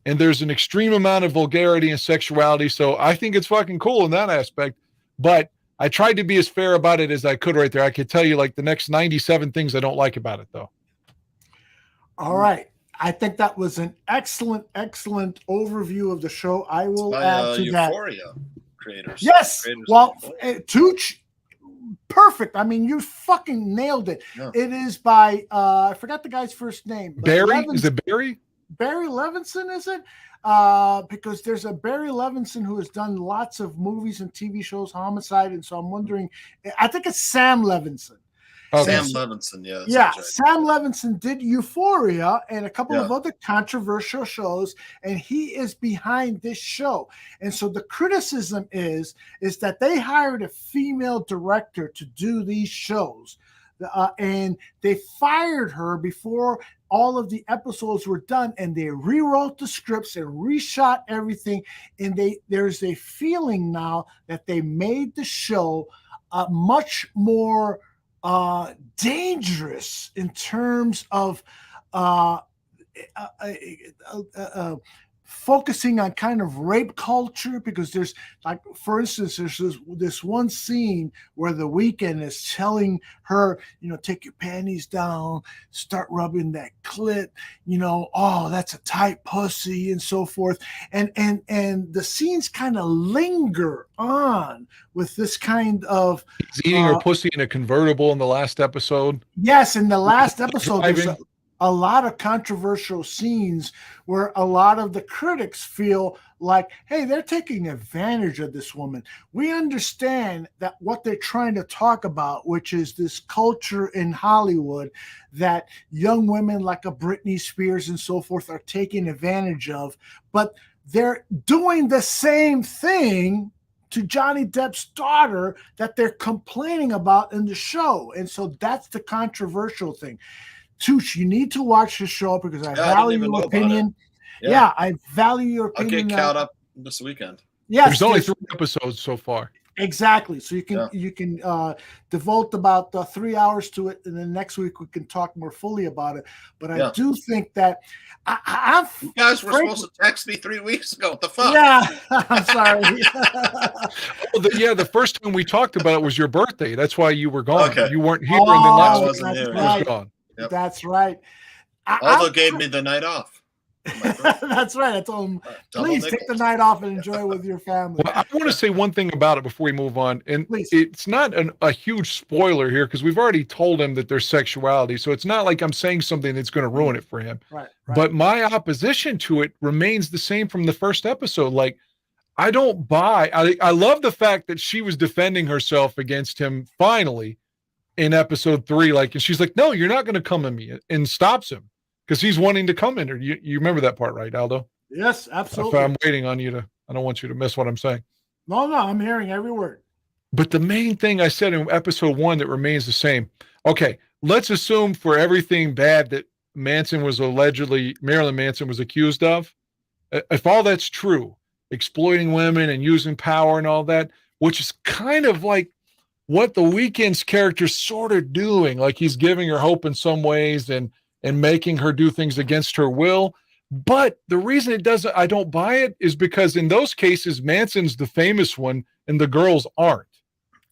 And there's an extreme amount of vulgarity and sexuality, so I think it's fucking cool in that aspect. But I tried to be as fair about it as I could right there. I could tell you like the next 97 things I don't like about it, though. All right. I think that was an excellent overview of the show. I will add to Euphoria that. Creators. Yes. Creators Well, Tooch, perfect. I mean, you fucking nailed it. Yeah. It is by I forgot the guy's first name. But Barry? Is it Barry? Barry Levinson, is it? Because there's a Barry Levinson who has done lots of movies and TV shows, Homicide, and so I'm wondering. I think it's Sam Levinson. Okay. Sam Levinson, yeah. Yeah, right. Sam Levinson did Euphoria and a couple of other controversial shows, and he is behind this show. And so the criticism is that they hired a female director to do these shows, and they fired her before all of the episodes were done, and they rewrote the scripts and reshot everything. And there's a feeling now that they made the show much more dangerous in terms of focusing on kind of rape culture, because there's, like, for instance, there's this one scene where The Weeknd is telling her, take your panties down, start rubbing that clit, oh, that's a tight pussy, and so forth. And the scenes kind of linger on with this kind of He's eating her pussy in a convertible in the last episode. Yes, in the last episode, there's a lot of controversial scenes where a lot of the critics feel like, hey, they're taking advantage of this woman. We understand that what they're trying to talk about, which is this culture in Hollywood that young women like a Britney Spears and so forth are taking advantage of, but they're doing the same thing to Johnny Depp's daughter that they're complaining about in the show. And so that's the controversial thing. Tooch, you need to watch the show because I value your opinion. Yeah, I value your opinion. I'll get caught up this weekend. Yes, there's only 3 episodes so far. Exactly. So you can devote about 3 hours to it, and then next week we can talk more fully about it. But I do think that you guys were supposed to text me 3 weeks ago. What the fuck? Yeah, I'm sorry. The first time we talked about it was your birthday. That's why you were gone. Okay. You weren't here, and then last week that's you was gone. Yep. That's right. Aldo gave me the night off. That's right. I told him, please take the night off and enjoy it with your family. Well, I want to say one thing about it before we move on. And it's not a huge spoiler here because we've already told him that there's sexuality. So it's not like I'm saying something that's going to ruin it for him. Right. But my opposition to it remains the same from the first episode. Like, I don't buy. I love the fact that she was defending herself against him finally in episode 3. Like, and she's like, no, you're not going to come at me, and stops him. Because he's wanting to come in her. You remember that part, right, Aldo? Yes, absolutely. I'm waiting on you I don't want you to miss what I'm saying. No, I'm hearing every word. But the main thing I said in episode 1 that remains the same. Okay, let's assume for everything bad that Marilyn Manson was accused of. If all that's true, exploiting women and using power and all that, which is kind of like what The Weeknd's character's sort of doing. Like, he's giving her hope in some ways and making her do things against her will. But the reason I don't buy it is because in those cases, Manson's the famous one and the girls aren't.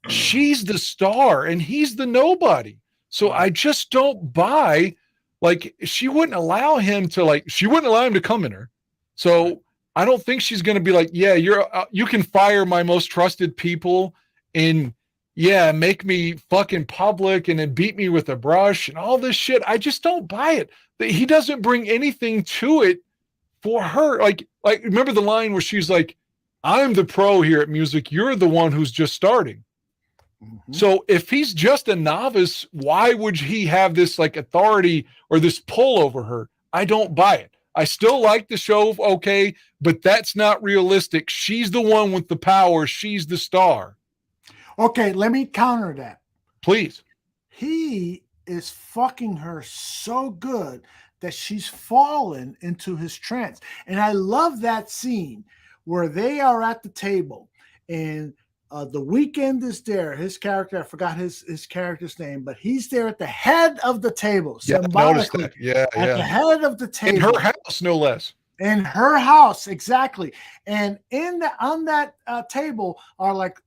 She's the star and he's the nobody. So I just don't buy, like, she wouldn't allow him to come in her. So I don't think she's going to be like, yeah, you can fire my most trusted people and make me fucking public and then beat me with a brush and all this shit. I just don't buy it. He doesn't bring anything to it for her. Like remember the line where she's like, I'm the pro here at music. You're the one who's just starting. Mm-hmm. So if he's just a novice, why would he have this like authority or this pull over her? I don't buy it. I still like the show. Okay. But that's not realistic. She's the one with the power. She's the star. Okay, let me counter that. Please. He is fucking her so good that she's fallen into his trance. And I love that scene where they are at the table and the Weeknd is there. His character, I forgot his character's name, but he's there at the head of the table, Yeah, I noticed symbolically. that. Yeah, At the head of the table. In her house, no less. In her house, exactly. And on that table are like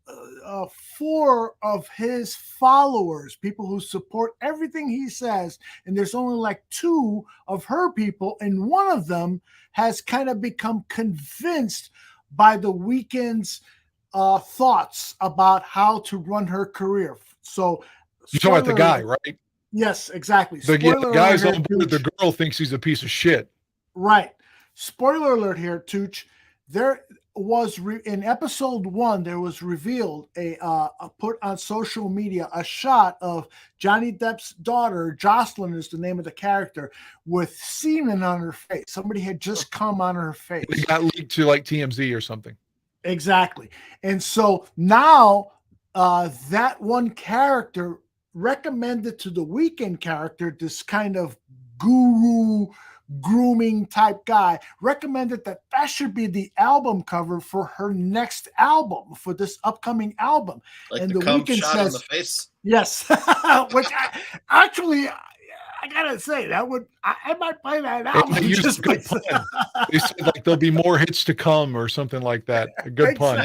4 of his followers, people who support everything he says. And there's only like 2 of her people, and one of them has kind of become convinced by the Weeknd's thoughts about how to run her career. So you're talking about the guy, right? Yes, exactly. The guy's on board. The girl thinks he's a piece of shit. Right. Spoiler alert here, Tooch. There was in episode 1, there was revealed a put on social media a shot of Johnny Depp's daughter, Jocelyn is the name of the character, with semen on her face. Somebody had just come on her face. It got leaked to like TMZ or something. Exactly. And so now that one character recommended to the Weeknd character, this kind of guru grooming type guy, recommended that should be the album cover for her next album, for this upcoming album. Like and the Weeknd shot says, on the face? Yes. Which I gotta say, that would I might play that album. They used a good pun. They said like there'll be more hits to come or something like that. A good pun.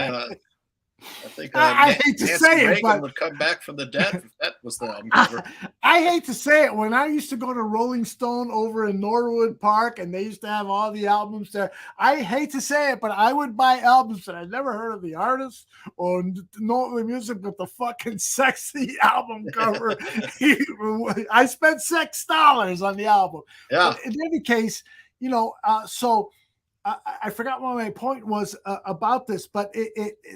I think I hate to Nancy say it, Reagan but would come back from the dead if that was the album cover. I hate to say it. When I used to go to Rolling Stone over in Norwood Park and they used to have all the albums there, I hate to say it, but I would buy albums that I never heard of the artist or know the music, but the fucking sexy album cover. I spent $6 on the album. Yeah. But in any case, so I forgot what my point was about this, but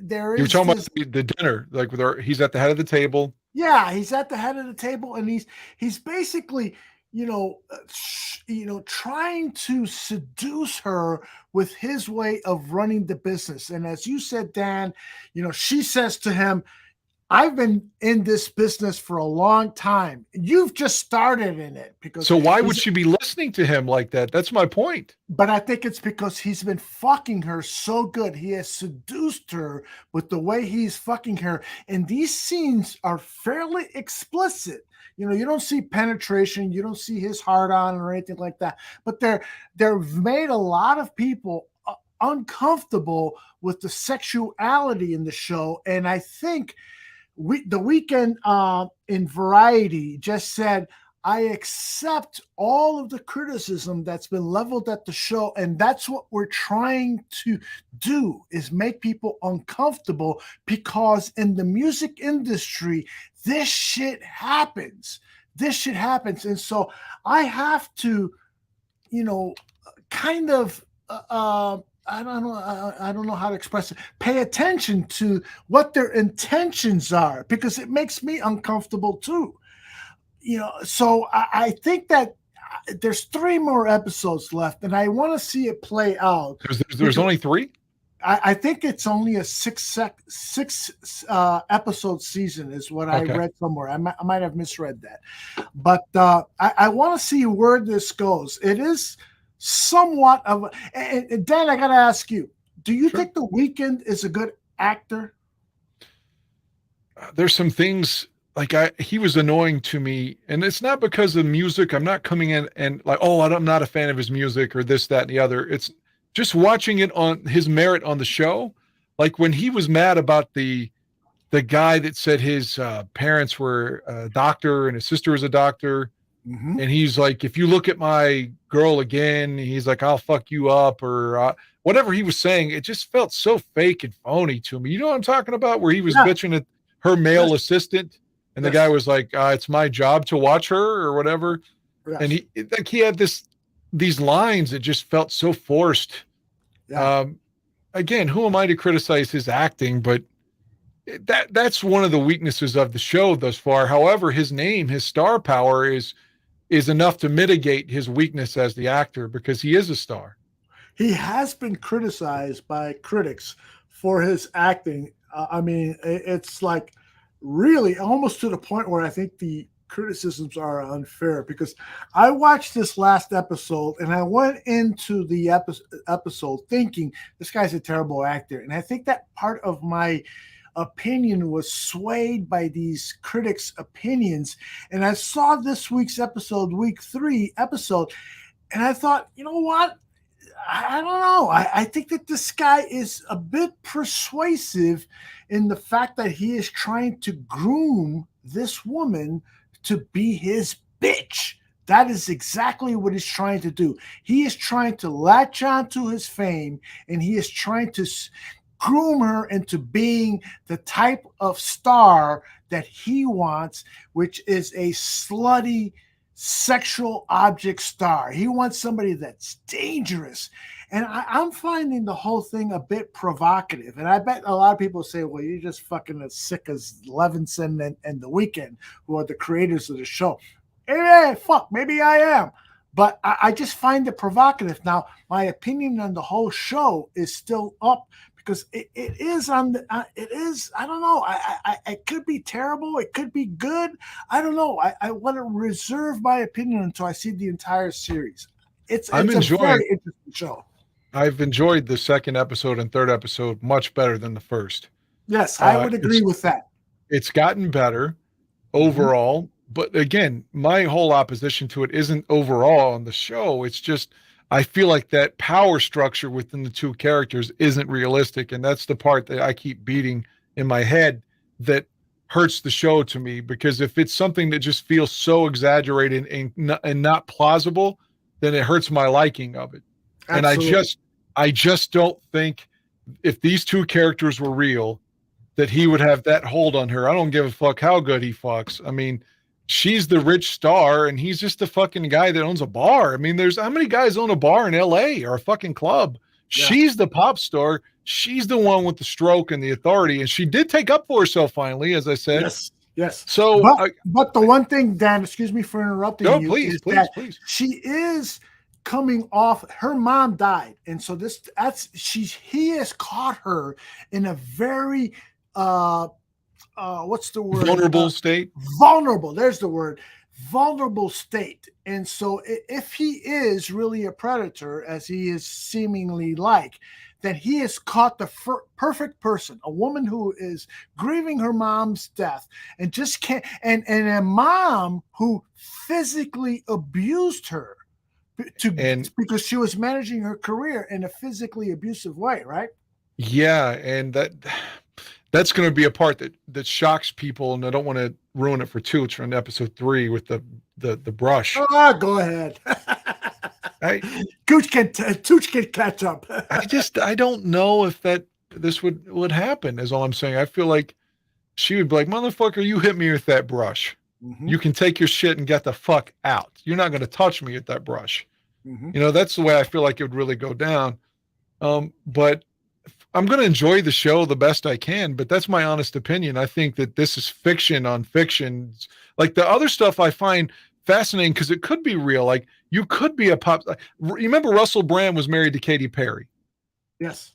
there is. You're talking about the dinner, like with he's at the head of the table. Yeah, he's at the head of the table, and he's basically, trying to seduce her with his way of running the business. And as you said, Dan, she says to him, I've been in this business for a long time. You've just started in it. So why would she be listening to him like that? That's my point. But I think it's because he's been fucking her so good. He has seduced her with the way he's fucking her. And these scenes are fairly explicit. You don't see penetration. You don't see his heart on or anything like that. But they've made a lot of people uncomfortable with the sexuality in the show. And I think the Weeknd in Variety just said, I accept all of the criticism that's been leveled at the show, and that's what we're trying to do, is make people uncomfortable, because in the music industry, this shit happens. And so I have to, kind of I don't know how to express it. Pay attention to what their intentions are, because it makes me uncomfortable too. So I think that there's 3 more episodes left, and I want to see it play out. There's only 3? I think it's only a 6 episode season is what I read somewhere. I might have misread that. But I want to see where this goes. It is somewhat of and Dan, I gotta ask you, do you think the Weeknd is a good actor? There's some things like he was annoying to me, and it's not because of music. I'm not coming in and like, I'm not a fan of his music or this, that, and the other. It's just watching it on his merit on the show. Like when he was mad about the guy that said his parents were a doctor and his sister was a doctor. Mm-hmm. And he's like, if you look at my girl again, he's like, I'll fuck you up, or whatever he was saying. It just felt so fake and phony to me. You know what I'm talking about? Where he was bitching at her male assistant, and the guy was like, it's my job to watch her or whatever. Yes. And he had these lines that just felt so forced. Yeah. Again, who am I to criticize his acting? But that's one of the weaknesses of the show thus far. However, his name, his star power is enough to mitigate his weakness as the actor, because he is a star. He has been criticized by critics for his acting. I mean, it's like really almost to the point where I think the criticisms are unfair, because I watched this last episode and I went into the episode thinking this guy's a terrible actor. And I think that part of my opinion was swayed by these critics' opinions. And I saw this week's episode, week 3 episode, and I thought, you know what? I don't know. I think that this guy is a bit persuasive in the fact that he is trying to groom this woman to be his bitch. That is exactly what he's trying to do. He is trying to latch on to his fame, and he is trying to groom her into being the type of star that he wants, which is a slutty, sexual object star. He wants somebody that's dangerous. And I'm finding the whole thing a bit provocative. And I bet a lot of people say, well, you're just fucking as sick as Levinson and The Weeknd, who are the creators of the show. Hey, fuck, maybe I am. But I just find it provocative. Now, my opinion on the whole show is still up, because it is on the, it is, I don't know. It could be terrible. It could be good. I don't know. I want to reserve my opinion until I see the entire series. It's a very interesting show. I've enjoyed the second episode and third episode much better than the first. Yes, I would agree with that. It's gotten better overall. But again, my whole opposition to it isn't overall on the show. It's just, I feel like that power structure within the two characters isn't realistic. And that's the part that I keep beating in my head that hurts the show to me. Because if it's something that just feels so exaggerated and not plausible, then it hurts my liking of it. Absolutely. And I just don't think if these two characters were real, that he would have that hold on her. I don't give a fuck how good he fucks. I mean, she's the rich star and he's just the fucking guy that owns a bar. I mean, there's how many guys own a bar in LA or a fucking club? Yeah. She's the pop star. She's the one with the stroke and the authority. And she did take up for herself finally, as I said. Yes. So, but the one thing, Dan, excuse me for interrupting you. Please. She is coming off, her mom died. And so he has caught her in a very, what's the word? Vulnerable state. Vulnerable. There's the word. Vulnerable state. And so if he is really a predator, as he is seemingly like, then he has caught the perfect person, a woman who is grieving her mom's death and just can't, and a mom who physically abused her because she was managing her career in a physically abusive way, right? Yeah, and that's going to be a part that shocks people, and I don't want to ruin it for Tooch on episode 3 with the brush. Oh, go ahead. Tooch can catch up. I don't know if this would happen, is all I'm saying. I feel like she would be like, motherfucker, you hit me with that brush. Mm-hmm. You can take your shit and get the fuck out. You're not going to touch me with that brush. Mm-hmm. You know, that's the way I feel like it would really go down. But I'm going to enjoy the show the best I can, but that's my honest opinion. I think that this is fiction on fiction. Like the other stuff I find fascinating because it could be real. Like you could be a pop. Remember Russell Brand was married to Katy Perry? Yes.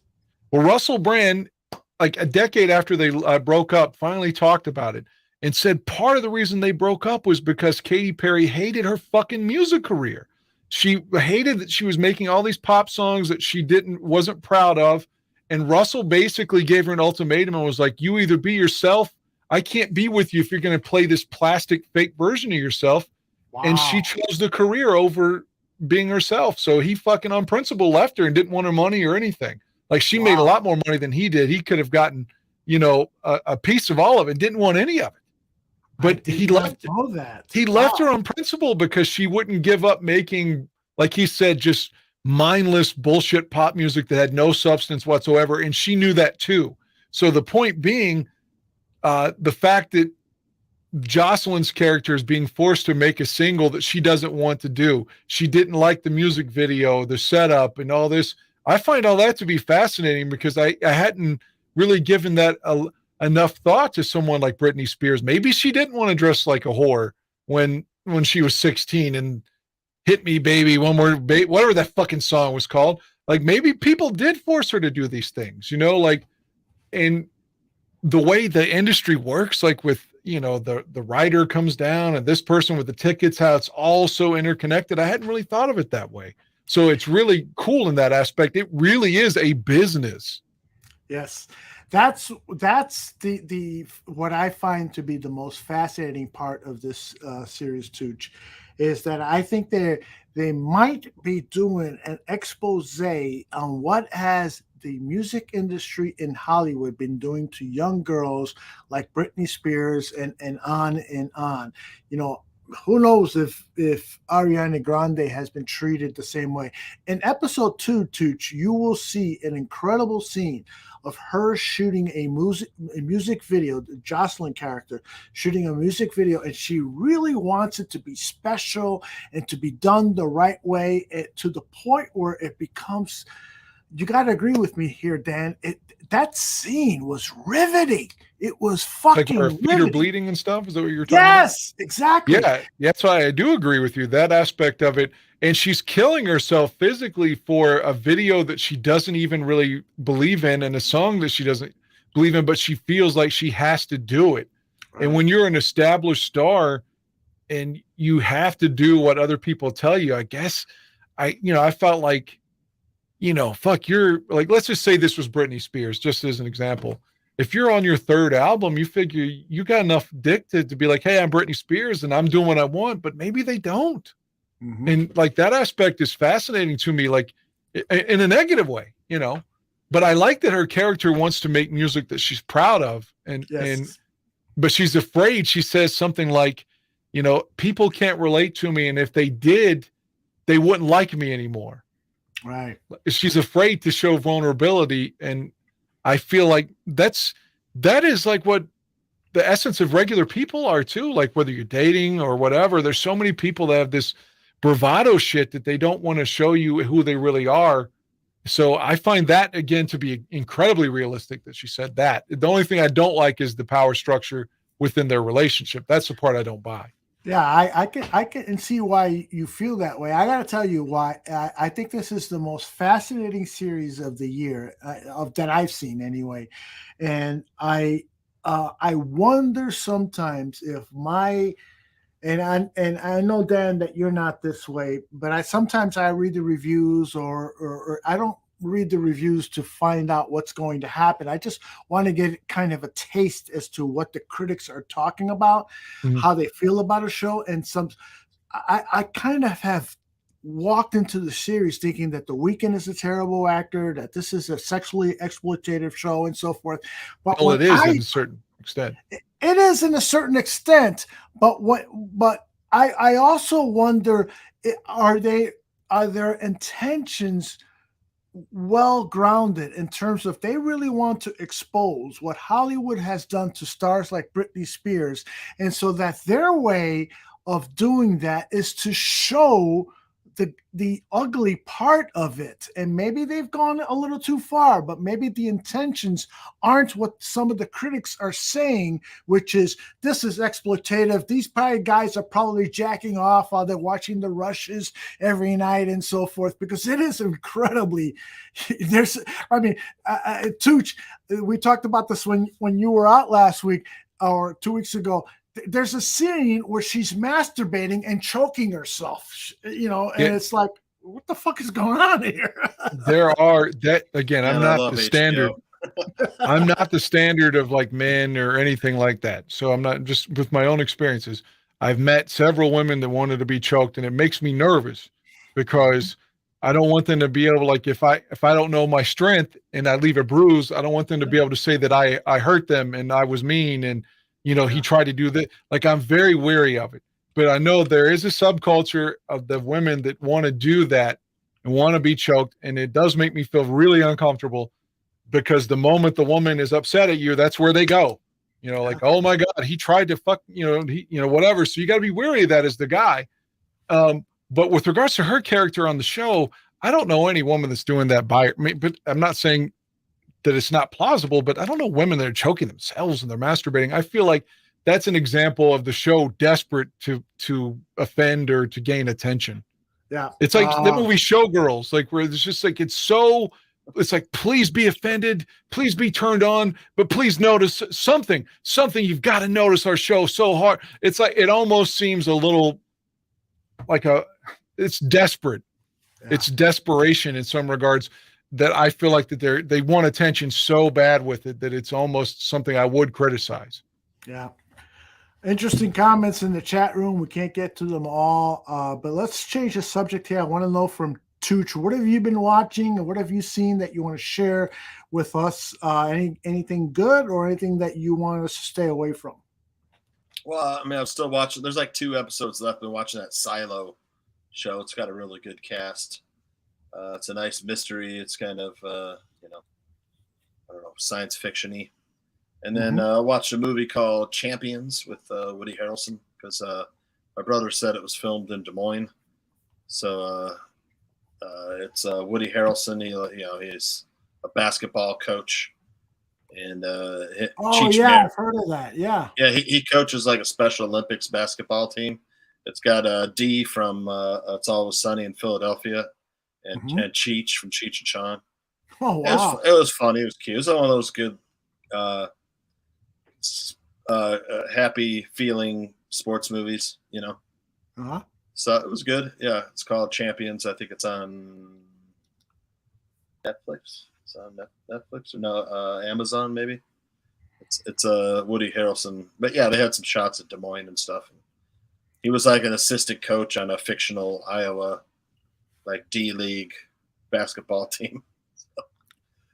Well, Russell Brand, like a decade after they broke up, finally talked about it and said part of the reason they broke up was because Katy Perry hated her fucking music career. She hated that she was making all these pop songs that she wasn't proud of. And Russell basically gave her an ultimatum and was like, you either be yourself. I can't be with you if you're going to play this plastic fake version of yourself. Wow. And she chose the career over being herself. So he fucking on principle left her and didn't want her money or anything. Like she made a lot more money than he did. He could have gotten, a piece of all of it, didn't want any of it. But he left her on principle because she wouldn't give up making, like he said, just mindless bullshit pop music that had no substance whatsoever. And she knew that too. So the point being, the fact that Jocelyn's character is being forced to make a single that she doesn't want to do. She didn't like the music video, the setup and all this. I find all that to be fascinating because I hadn't really given that enough thought to someone like Britney Spears. Maybe she didn't want to dress like a whore when she was 16 and Hit Me Baby, One More Baby, whatever that fucking song was called. Like maybe people did force her to do these things, and the way the industry works, like with, the writer comes down and this person with the tickets, how it's all so interconnected. I hadn't really thought of it that way. So it's really cool in that aspect. It really is a business. Yes. That's the what I find to be the most fascinating part of this series, Tooch, is that I think they might be doing an expose on what has the music industry in Hollywood been doing to young girls like Britney Spears and on and on. Who knows if Ariana Grande has been treated the same way. In episode 2, Tooch, you will see an incredible scene of her shooting a music video, the Jocelyn character shooting a music video, and she really wants it to be special and to be done the right way, to the point where it becomes, you got to agree with me here, Dan, that scene was riveting. It was fucking like her feet riveting. are bleeding and stuff. Is that what you're talking about? Yes, exactly. Yeah, that's why I do agree with you, that aspect of it. And she's killing herself physically for a video that she doesn't even really believe in, and a song that she doesn't believe in, but she feels like she has to do it. Right. And when you're an established star and you have to do what other people tell you, I guess I felt like, you're like, let's just say this was Britney Spears, just as an example. If you're on your third album, you figure you got enough dick to be like, hey, I'm Britney Spears and I'm doing what I want, but maybe they don't. Mm-hmm. And like that aspect is fascinating to me, like in a negative way, but I like that her character wants to make music that she's proud of. But she's afraid. She says something like, people can't relate to me. And if they did, they wouldn't like me anymore. Right. She's afraid to show vulnerability. And I feel like that is like what the essence of regular people are too. Like whether you're dating or whatever, there's so many people that have this bravado shit that they don't want to show you who they really are. So I find that again to be incredibly realistic that she said that. The only thing I don't like is the power structure within their relationship. That's the part I don't buy. Yeah, I can see why you feel that way. I got to tell you why. I think this is the most fascinating series of the year that I've seen anyway, and I wonder sometimes if and I know, Dan, that you're not this way, but sometimes I read the reviews or I don't read the reviews to find out what's going to happen. I just want to get kind of a taste as to what the critics are talking about, how they feel about a show. And I kind of have walked into the series thinking that The Weeknd is a terrible actor, that this is a sexually exploitative show and so forth. But it is in a certain extent. It is in a certain extent, but I also wonder, are their intentions well grounded in terms of they really want to expose what Hollywood has done to stars like Britney Spears, and so that their way of doing that is to show the ugly part of it. And maybe they've gone a little too far, but maybe the intentions aren't what some of the critics are saying, which is this is exploitative. These guys are probably jacking off while they're watching the rushes every night and so forth, because it is incredibly, Tooch, we talked about this when you were out last week or 2 weeks ago. There's a scene where she's masturbating and choking herself, and it's like, what the fuck is going on here? There are that again. I'm not the standard. I'm not the standard of like men or anything like that. So I'm not, just with my own experiences. I've met several women that wanted to be choked, and it makes me nervous because I don't want them to be able, like, if I don't know my strength and I leave a bruise, I don't want them to be able to say that I hurt them and I was mean and he tried to do that. Like, I'm very wary of it, but I know there is a subculture of the women that want to do that and want to be choked. And it does make me feel really uncomfortable because the moment the woman is upset at you, that's where they go, like, oh my God, he tried to fuck, whatever. So you got to be wary of that as the guy. But with regards to her character on the show, I don't know any woman that's doing that but I'm not saying that it's not plausible, but I don't know women that are choking themselves and they're masturbating. I feel like that's an example of the show desperate to offend or to gain attention. Yeah. It's like the movie Showgirls, like where it's just like, it's so it's like, please be offended, please be turned on, but please notice something. You've got to notice our show so hard. It's like, it almost seems a little like it's desperate. Yeah. It's desperation in some regards, that I feel like that they want attention so bad with it that it's almost something I would criticize. Yeah. Interesting comments in the chat room. We can't get to them all, but let's change the subject here. I want to know from Tooch, what have you been watching, and what have you seen that you want to share with us? Anything good or anything that you want us to stay away from? Well, I mean, I'm still watching. There's like 2 episodes left. I've been watching that Silo show. It's got a really good cast. It's a nice mystery. It's kind of, I don't know, science fiction-y. And then I watched a movie called Champions with Woody Harrelson, because my brother said it was filmed in Des Moines. So it's Woody Harrelson. He's a basketball coach. And I've heard of that. Yeah. Yeah, he coaches like a Special Olympics basketball team. It's got Dee from It's Always Sunny in Philadelphia, and Cheech from Cheech and Chong. Oh, wow. It was funny. It was cute. It was one of those good happy feeling sports movies, So it was good. Yeah, it's called Champions. I think it's on Netflix. It's on Netflix or no, Amazon maybe. It's Woody Harrelson, but yeah, they had some shots at Des Moines and stuff. He was like an assistant coach on a fictional Iowa, like D-League basketball team. So,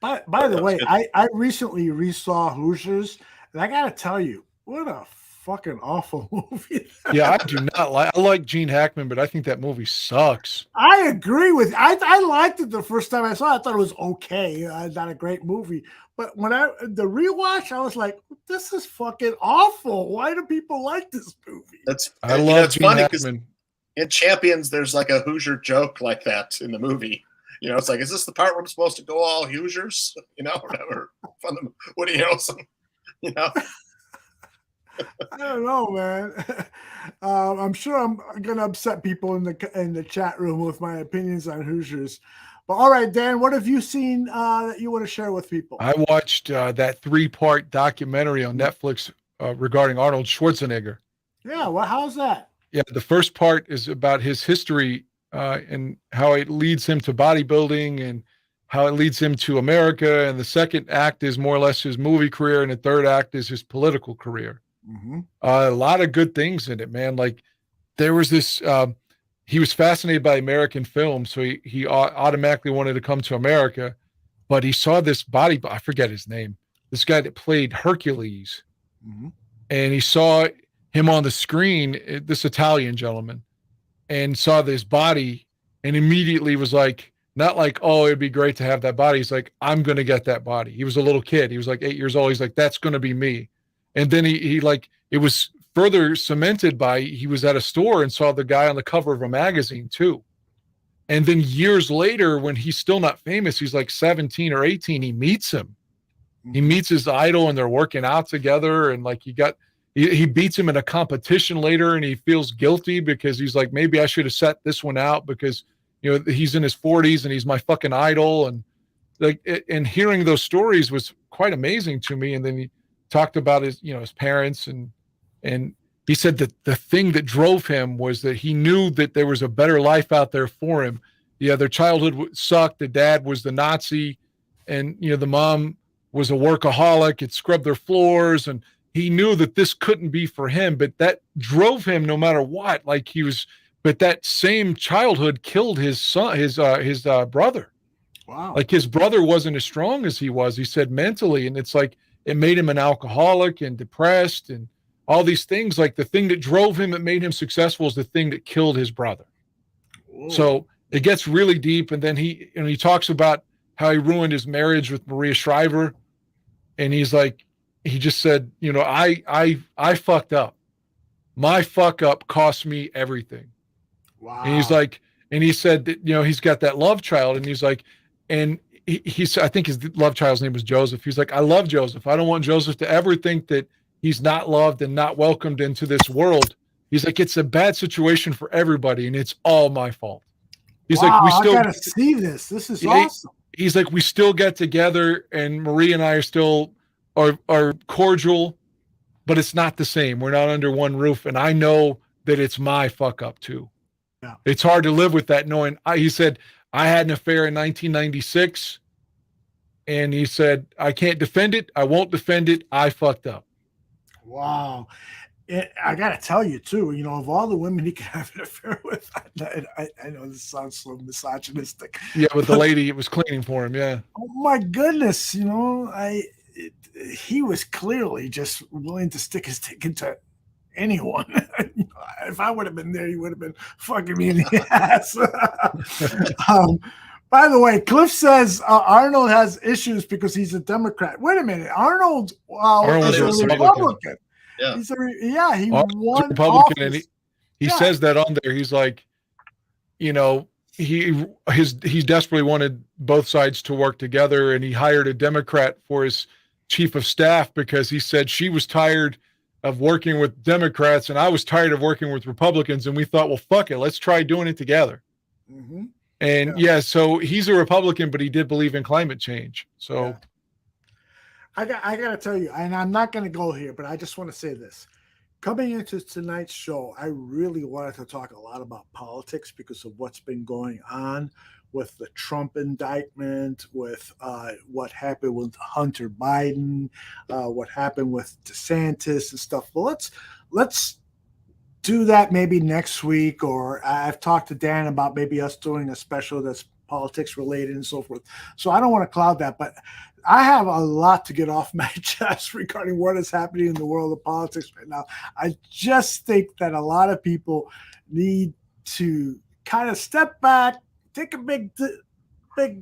by the way, I recently resaw Hoosiers, and I got to tell you, what a fucking awful movie. Yeah, I do not like. I like Gene Hackman, but I think that movie sucks. I agree with you. I liked it the first time I saw it. I thought it was okay. Not a great movie. But when the rewatch, I was like, this is fucking awful. Why do people like this movie? I love Gene funny because Hackman. in Champions, there's like a Hoosier joke like that in the movie. It's like, is this the part where I'm supposed to go all Hoosiers? Whatever. From the Woody Harrelson. I don't know, man. I'm sure I'm gonna upset people in the chat room with my opinions on Hoosiers. But all right, Dan, what have you seen that you want to share with people? I watched that 3-part documentary on Netflix regarding Arnold Schwarzenegger. Yeah, well, how's that? Yeah, the first part is about his history and how it leads him to bodybuilding and how it leads him to America. And the second act is more or less his movie career, and the third act is his political career. A lot of good things in it, man. Like there was this, he was fascinated by American film, so he automatically wanted to come to America, but he saw this I forget his name, this guy that played Hercules, and he saw him on the screen, this Italian gentleman, and saw this body, and immediately was like, not like, oh, it'd be great to have that body. He's like, I'm going to get that body. He was a little kid. He was like 8 years old. He's like, that's going to be me. And then he like, it was further cemented by, he was at a store and saw the guy on the cover of a magazine too. And then years later, when he's still not famous, he's like 17 or 18, he meets him. He meets his idol and they're working out together. And like he beats him in a competition later, and he feels guilty because he's like, maybe I should have set this one out because, he's in his 40s and he's my fucking idol. And like, and hearing those stories was quite amazing to me. And then he talked about his parents, and he said that the thing that drove him was that he knew that there was a better life out there for him. Yeah, their childhood sucked. The dad was the Nazi, and the mom was a workaholic. It scrubbed their floors, and he knew that this couldn't be for him. But that drove him no matter what. But that same childhood killed his son, his brother. Wow. Like his brother wasn't as strong as he was. He said mentally, and it's like, it made him an alcoholic and depressed and all these things. Like the thing that drove him, that made him successful, is the thing that killed his brother. Whoa. So it gets really deep. And then he talks about how he ruined his marriage with Maria Shriver. And he's like, he just said, I fucked up. My fuck up cost me everything. Wow. And he's like, and he said that, he's got that love child, and he's like, and he's, I think his love child's name was Joseph. He's like, I love Joseph. I don't want Joseph to ever think that he's not loved and not welcomed into this world. He's like, it's a bad situation for everybody, and it's all my fault. He's like, we still I gotta see this. This is awesome. he's like, we still get together, and Marie and I are cordial, but it's not the same. We're not under one roof, and I know that it's my fuck up too. Yeah. It's hard to live with that knowing. He said, I had an affair in 1996, and he said, I can't defend it. I won't defend it. I fucked up. Wow. I got to tell you, too, of all the women he could have an affair with, I know this sounds so misogynistic. Yeah, but the lady was cleaning for him, yeah. Oh, my goodness. He was clearly just willing to stick his dick into anyone. If I would have been there, he would have been fucking me in the ass. By the way, Cliff says Arnold has issues because he's a Democrat. Wait a minute. Arnold was a Republican. Yeah, he won Republican, office. and he says that on there. He's like, he desperately wanted both sides to work together, and he hired a Democrat for his chief of staff because he said she was tired of working with Democrats and I was tired of working with Republicans, and we thought, well, fuck it, let's try doing it together. Mm-hmm. And so he's a Republican, but he did believe in climate change. So. Yeah. I got to tell you, and I'm not going to go here, but I just want to say this. Coming into tonight's show, I really wanted to talk a lot about politics because of what's been going on with the Trump indictment, with what happened with Hunter Biden, what happened with DeSantis and stuff. Well, let's do that maybe next week, or I've talked to Dan about maybe us doing a special that's politics related and so forth. So I don't want to cloud that, but I have a lot to get off my chest regarding what is happening in the world of politics right now. I just think that a lot of people need to kind of step back, take a big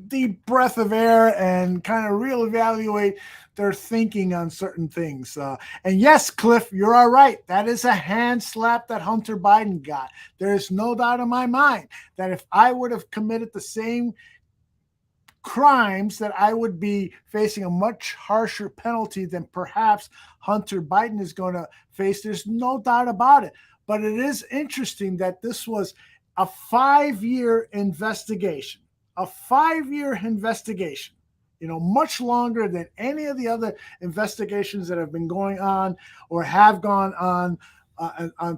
deep breath of air, and kind of reevaluate their thinking on certain things. And yes, Cliff, you're all right. That is a hand slap that Hunter Biden got. There is no doubt in my mind that if I would have committed the same crimes, that I would be facing a much harsher penalty than perhaps Hunter Biden is going to face. There's no doubt about it. But it is interesting that this was a 5-year investigation. A 5-year investigation, much longer than any of the other investigations that have been going on or have gone on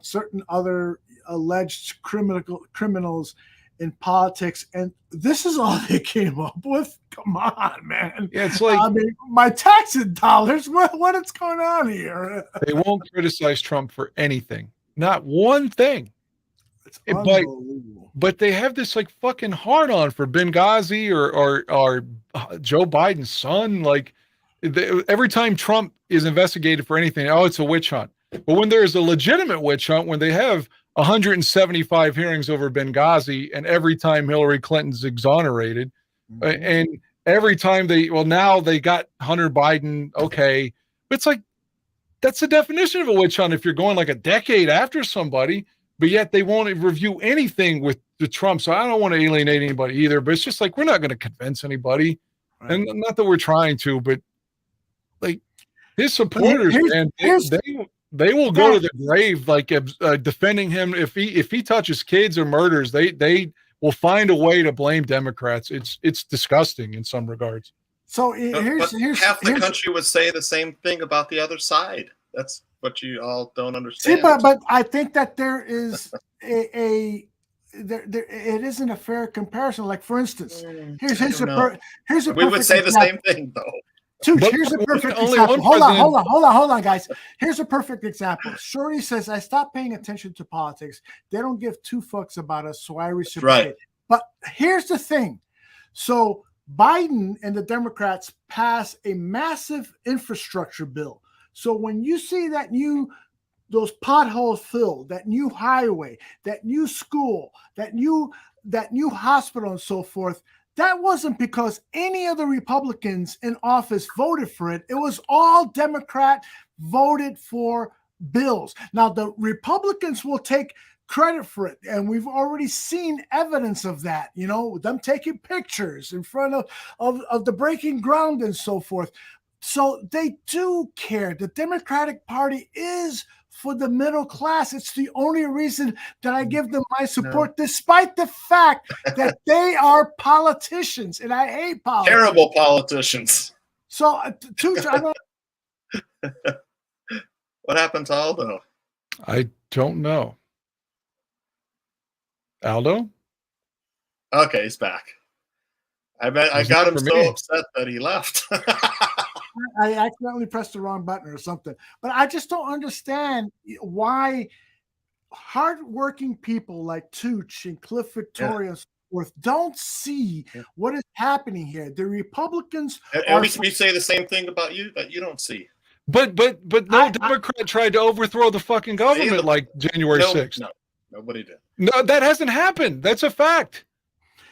certain other alleged criminals in politics. And this is all they came up with. Come on, man. Yeah, it's like, my tax dollars. What is going on here? They won't criticize Trump for anything. Not one thing. It's unbelievable. But they have this like fucking hard on for Benghazi or Joe Biden's son. Like every time Trump is investigated for anything, it's a witch hunt. But when there is a legitimate witch hunt, when they have 175 hearings over Benghazi, and every time Hillary Clinton's exonerated, and every time now they got Hunter Biden, okay. But it's like, that's the definition of a witch hunt if you're going like a decade after somebody, but yet they won't review anything with the Trump. So I don't want to alienate anybody either, but it's just like, we're not going to convince anybody. Right. And not that we're trying to, but like his supporters, they will go to the grave, like defending him. If he touches kids or murders, they will find a way to blame Democrats. It's disgusting in some regards. So here's half the country would say the same thing about the other side. That's what you all don't understand. See, but I think that there is it isn't a fair comparison. Like, for instance, here's a perfect we would say the same thing though. Dude, here's a perfect example. Hold on, guys. Here's a perfect example. Shorty says, I stopped paying attention to politics. They don't give two fucks about us, so I reciprocate. Right. But here's the thing. So Biden and the Democrats pass a massive infrastructure bill. So when you see those potholes filled, that new highway, that new school, that new hospital and so forth, that wasn't because any of the Republicans in office voted for it. It was all Democrat voted for bills. Now, the Republicans will take credit for it, and we've already seen evidence of that, them taking pictures in front of the breaking ground and so forth. So they do care. The Democratic Party is for the middle class. It's the only reason that I give them my support, despite the fact that they are politicians, and I hate politics. Terrible politicians. So, Tooch, I don't. What happened to Aldo? I don't know. Aldo? Okay, he's back. I got him so upset that he left. I accidentally pressed the wrong button or something. But I just don't understand why hardworking people like Tooch and Cliff Victoria and so forth don't see what is happening here. The Republicans and we say the same thing about you that you don't see. But no Democrat tried to overthrow the fucking government like January 6th. No, nobody did. No, that hasn't happened. That's a fact.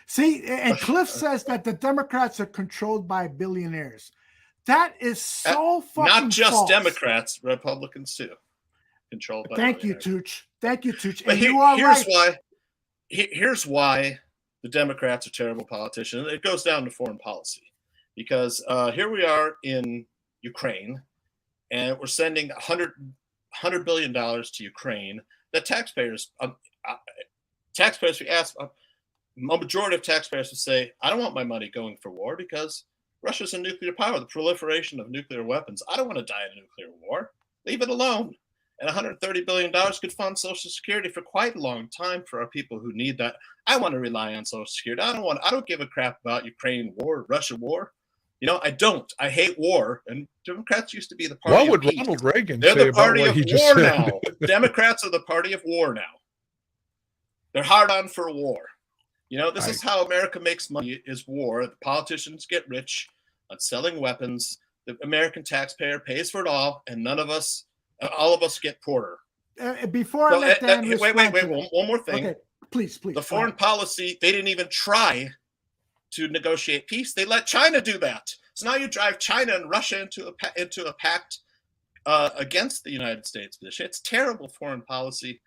See, and Cliff says that the Democrats are controlled by billionaires. That is so fucking not just false. Democrats, Republicans too. Controlled by Thank you, billionaires. Tooch. Thank you, Tooch. But And you are here's right. here's why the Democrats are terrible politicians. It goes down to foreign policy. Because here we are in Ukraine, and we're sending $100 billion to Ukraine. The taxpayers, we ask, a majority of taxpayers would say, I don't want my money going for war because Russia's a nuclear power, the proliferation of nuclear weapons. I don't want to die in a nuclear war. Leave it alone. And $130 billion could fund Social Security for quite a long time for our people who need that. I want to rely on Social Security. I don't give a crap about Ukraine war, Russia war. You know, I don't. I hate war. And Democrats used to be the party What of would peace. Ronald Reagan They're say the about party what of he just war said? now. Democrats are the party of war now. They're hard on for war. You know, this is how America makes money, is war. The politicians get rich on selling weapons. The American taxpayer pays for it all, and all of us get poorer. Before I let Dan wait, one more thing. Okay, please. The foreign policy, they didn't even try to negotiate peace. They let China do that. So now you drive China and Russia into a pact against the United States position. It's terrible foreign policy.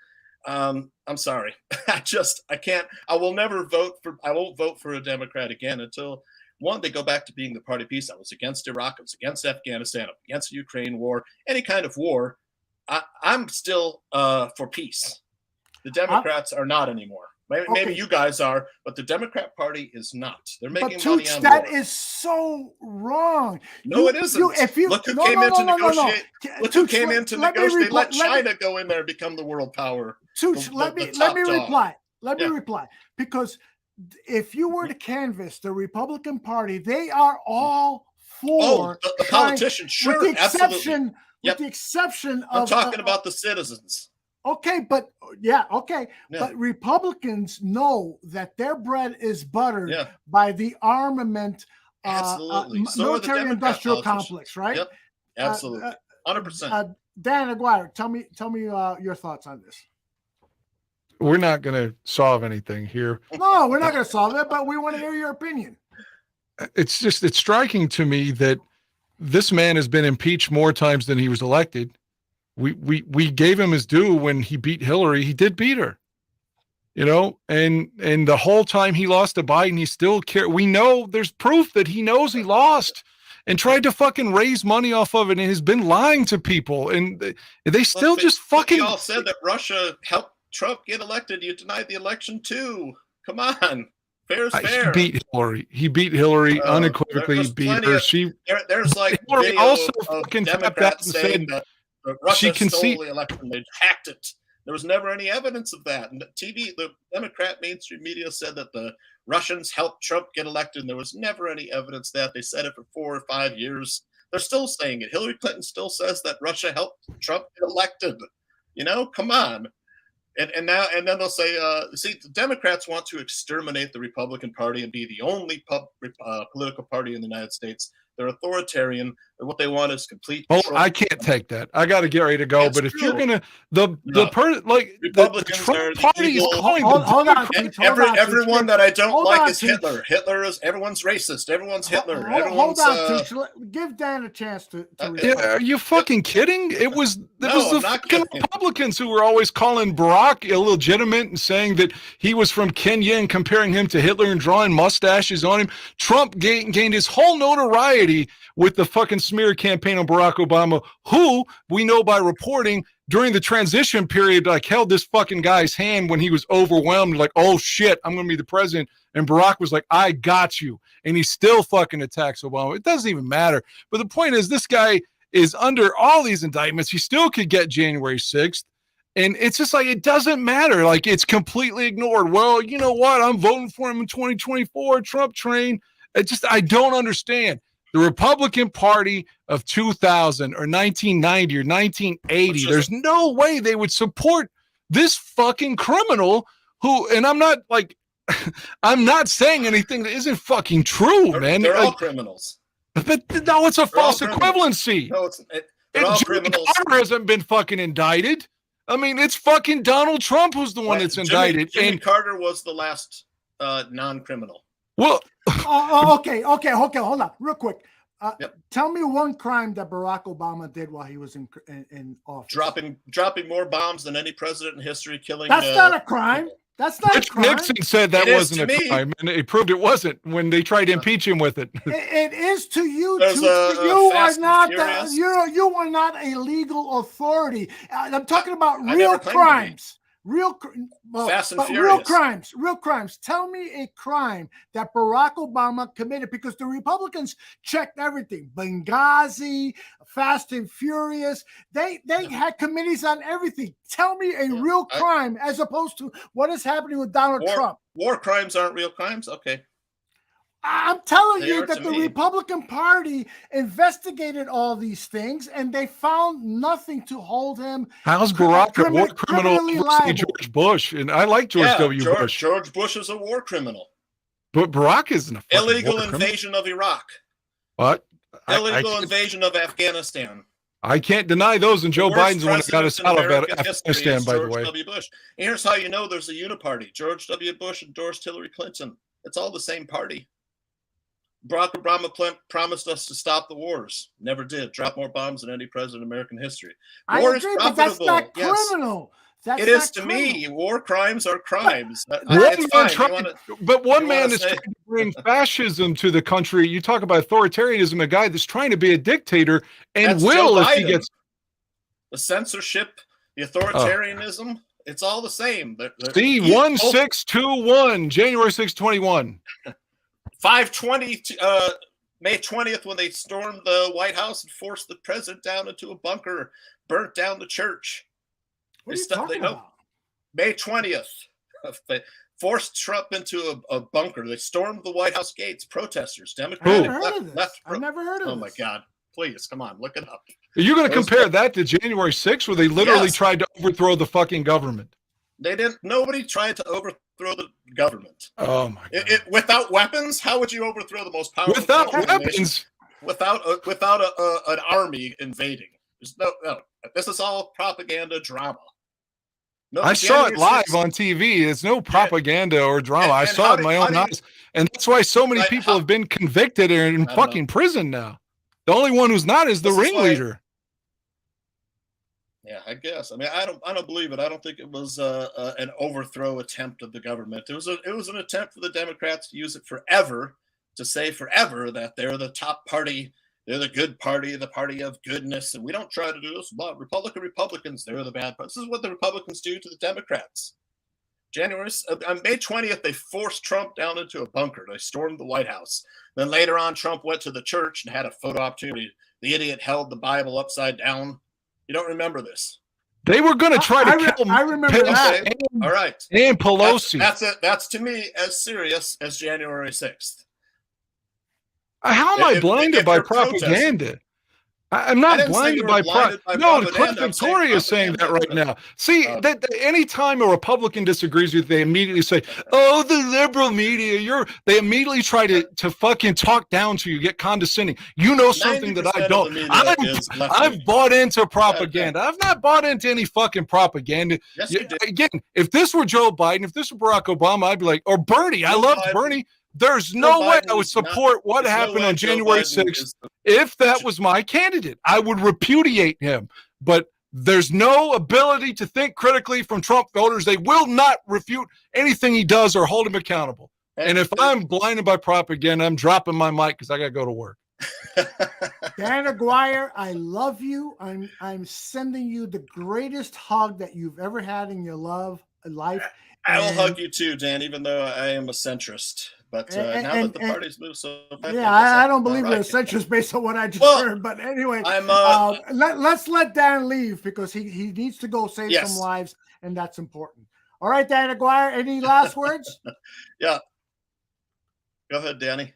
I'm sorry. I can't. I won't vote for a Democrat again until, one, they go back to being the party of peace. I was against Iraq. I was against Afghanistan. I'm against the Ukraine war. Any kind of war. I'm still for peace. The Democrats are not anymore. Maybe you guys are, but the Democrat Party is not. They're making money on that war. is so wrong. No, it isn't. Look who came in to negotiate. Look who came in to negotiate. They let China go in there and become the world power. Tooch, let me reply. Let me reply. Because if you were to canvass the Republican Party, they are all for the politicians, sure, with the exception, absolutely. With the exception of I'm talking about the citizens. Okay, but but Republicans know that their bread is buttered by the armament, military-industrial complex, right? Yep, absolutely, 100%. Dan Aguirre, tell me your thoughts on this. We're not going to solve anything here. No, we're not going to solve it, but we want to hear your opinion. It's striking to me that this man has been impeached more times than he was elected. We gave him his due when he beat Hillary. He did beat her, you know, and the whole time he lost to Biden, he still cared. We know there's proof that he knows he lost and tried to fucking raise money off of it and has been lying to people. And they still just fucking. You all said that Russia helped Trump get elected. You denied the election too. Come on. Fair's fair. He beat Hillary unequivocally. He beat her. There's like Hillary also fucking Democrats saying that Russia stole the election. They hacked it. There was never any evidence of that. And the Democrat mainstream media said that the Russians helped Trump get elected. And there was never any evidence that. They said it for 4 or 5 years. They're still saying it. Hillary Clinton still says that Russia helped Trump get elected. You know, come on. And then they'll say, see, the Democrats want to exterminate the Republican Party and be the only political party in the United States. They're authoritarian. And what they want is complete control. I can't take that. I got to get ready to go. That's but if true. you're gonna the Republicans Trump are party is calling everyone that I don't like is Hitler. Hitler is everyone's racist. Everyone's Hitler. Hold on, give Dan a chance to are you fucking kidding? It was the fucking Republicans who were always calling Barack illegitimate and saying that he was from Kenya and comparing him to Hitler and drawing mustaches on him. Trump gained his whole notoriety with the fucking smear campaign on Barack Obama, who we know by reporting during the transition period, like held this fucking guy's hand when he was overwhelmed, like, oh shit, I'm going to be the president. And Barack was like, I got you. And he still fucking attacks Obama. It doesn't even matter. But the point is, this guy is under all these indictments. He still could get January 6th. And it's just like, it doesn't matter. Like, it's completely ignored. Well, you know what? I'm voting for him in 2024, Trump train. I don't understand. The Republican Party of 2000 or 1990 or 1980, there's no way they would support this fucking criminal who, and I'm not like, I'm not saying anything that isn't fucking true, man. They're all criminals. But no, it's a false equivalency. No, they're all Jimmy criminals. Carter hasn't been fucking indicted. I mean, it's fucking Donald Trump who's the one that's indicted. Jimmy Carter was the last non-criminal. Well, okay, hold on, real quick. Tell me one crime that Barack Obama did while he was in office. Dropping more bombs than any president in history, killing. That's not a crime. That's not a crime. Nixon said that wasn't a crime, and it proved it wasn't when they tried to impeach him with it. It is to you. You are not a legal authority. I'm talking about real crimes. Real crimes. Tell me a crime that Barack Obama committed, because the Republicans checked everything. Benghazi, Fast and Furious. They had committees on everything. Tell me a real crime as opposed to what is happening with Donald Trump. War crimes aren't real crimes. Okay. I'm telling you that the Republican Party investigated all these things and they found nothing to hold him. How's Barack a war criminal? George Bush, and I like George W. Bush. George Bush is a war criminal. But Barack isn't a illegal invasion of Iraq. What? Illegal invasion of Afghanistan. I can't deny those, and Joe Biden's the one that got us out of Afghanistan, by the way. W. Bush. And here's how you know there's a uniparty. George W. Bush endorsed Hillary Clinton. It's all the same party. Barack Obama promised us to stop the wars. Never did. Drop more bombs than any president in American history. War is profitable. But that's not criminal. It is to me. War crimes are crimes. But one man is trying to bring fascism to the country. You talk about authoritarianism, a guy that's trying to be a dictator and will if he gets the censorship, the authoritarianism. It's all the same. See, 1621, January 6, 21. 520, May 20th, when they stormed the White House and forced the president down into a bunker, burnt down the church. What are you talking about? May 20th, they forced Trump into a bunker. They stormed the White House gates. Protesters, Democratic, left. I've never heard of this. Oh my God! Please, come on, look it up. Are you going to compare that to January 6th, where they literally tried to overthrow the fucking government? They didn't. Nobody tried to overthrow the government. Oh my God! Without weapons, how would you overthrow the most powerful? Without weapons, without an army invading. There's no. This is all propaganda drama. No, I saw it live on TV. It's no propaganda or drama. I saw it in my own eyes, and that's why so many people have been convicted and in fucking prison now. The only one who's not is the ringleader. Yeah, I guess. I mean, I don't believe it. I don't think it was an overthrow attempt of the government. It was an attempt for the Democrats to use it forever, to say forever that they're the top party, they're the good party, the party of goodness, and we don't try to do this. But Republicans, they're the bad party. This is what the Republicans do to the Democrats. On May 20th, they forced Trump down into a bunker. They stormed the White House. Then later on, Trump went to the church and had a photo opportunity. The idiot held the Bible upside down. You don't remember this? They were going to try to kill. I remember that. All right. And Pelosi. That's to me as serious as January 6th. How am I blinded by propaganda? I'm not blinded by propaganda. No, Cliff Victoria is saying that right now. See, that anytime a Republican disagrees with you, they immediately say, "Oh, the liberal media." They immediately try to fucking talk down to you, get condescending. You know something that I don't. I've bought into propaganda. I've not bought into any fucking propaganda. Yes, you did. Again, if this were Joe Biden, if this were Barack Obama, I'd be like, or Bernie. I loved Bernie. There's no way I would support what happened on January 6th. If that was my candidate, I would repudiate him. But there's no ability to think critically from Trump voters. They will not refute anything he does or hold him accountable. And if I'm blinded by propaganda, I'm dropping my mic because I got to go to work. Dan Aguirre, I love you. I'm sending you the greatest hug that you've ever had in your life. I will hug you too, Dan, even though I am a centrist. But now that the party's moved so fast, yeah, I don't believe you're a centrist based on what I just heard. But anyway, let's let Dan leave because he needs to go save some lives, and that's important. All right, Dan Aguirre, any last words? Yeah. Go ahead, Danny.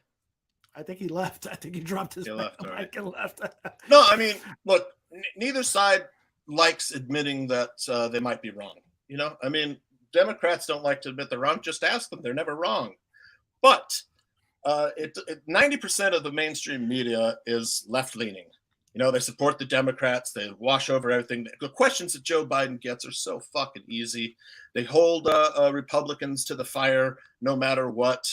I think he left. I think he dropped his mic and left. No, I mean, look, neither side likes admitting that they might be wrong. You know, I mean, Democrats don't like to admit they're wrong. Just ask them. They're never wrong. But 90% of the mainstream media is left-leaning. You know, they support the Democrats. They wash over everything. The questions that Joe Biden gets are so fucking easy. They hold Republicans to the fire no matter what.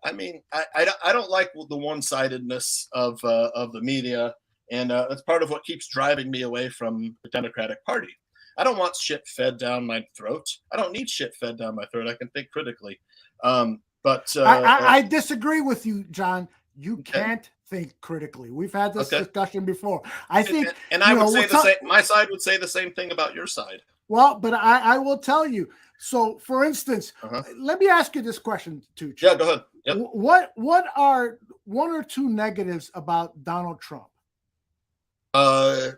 I mean, I don't like the one-sidedness of the media, and that's part of what keeps driving me away from the Democratic Party. I don't want shit fed down my throat. I don't need shit fed down my throat. I can think critically. But I disagree with you, John. You can't think critically. We've had this discussion before. I think, and I would say the same. My side would say the same thing about your side. Well, but I will tell you. So, for instance, let me ask you this question, Tooch. Yeah, go ahead. Yep. What are one or two negatives about Donald Trump? All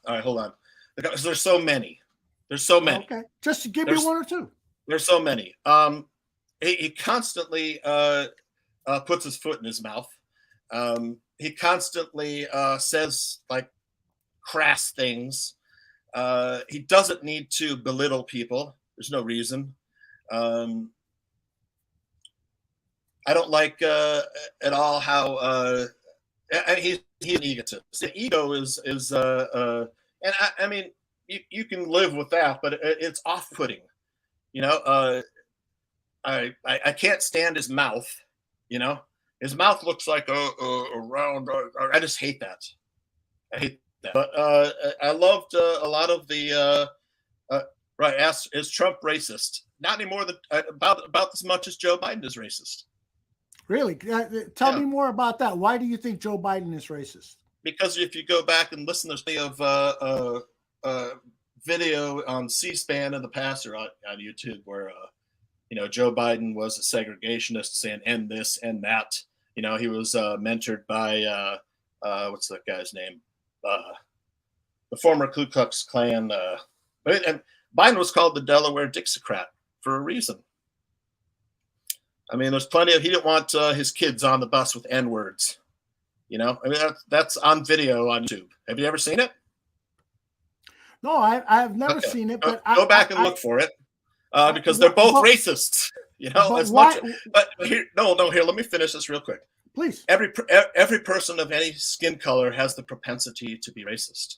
right, hold on. There's so many. There's so many. Okay, just give me one or two. There's so many. He constantly puts his foot in his mouth. He constantly says like crass things. He doesn't need to belittle people. There's no reason. I don't like at all how he's an egotist. The ego is and I mean you can live with that, but it's off-putting. You know, I can't stand his mouth. You know, his mouth looks like a round. I just hate that. I hate that. But I loved a lot of the right. Is Trump racist? Not anymore. About as much as Joe Biden is racist. Really? Tell me more about that. Why do you think Joe Biden is racist? Because if you go back and listen, there's plenty of video on C-SPAN in the past or on YouTube where you know, Joe Biden was a segregationist saying end this, end that. You know, he was mentored by what's that guy's name? The former Ku Klux Klan. And Biden was called the Delaware Dixiecrat for a reason. I mean, there's plenty of. He didn't want his kids on the bus with N-words. You know, I mean that's on video on YouTube. Have you ever seen it? No, I've never seen it. But go back and look for it. Because they're both racists, you know. But here, here. Let me finish this real quick, please. Every person of any skin color has the propensity to be racist.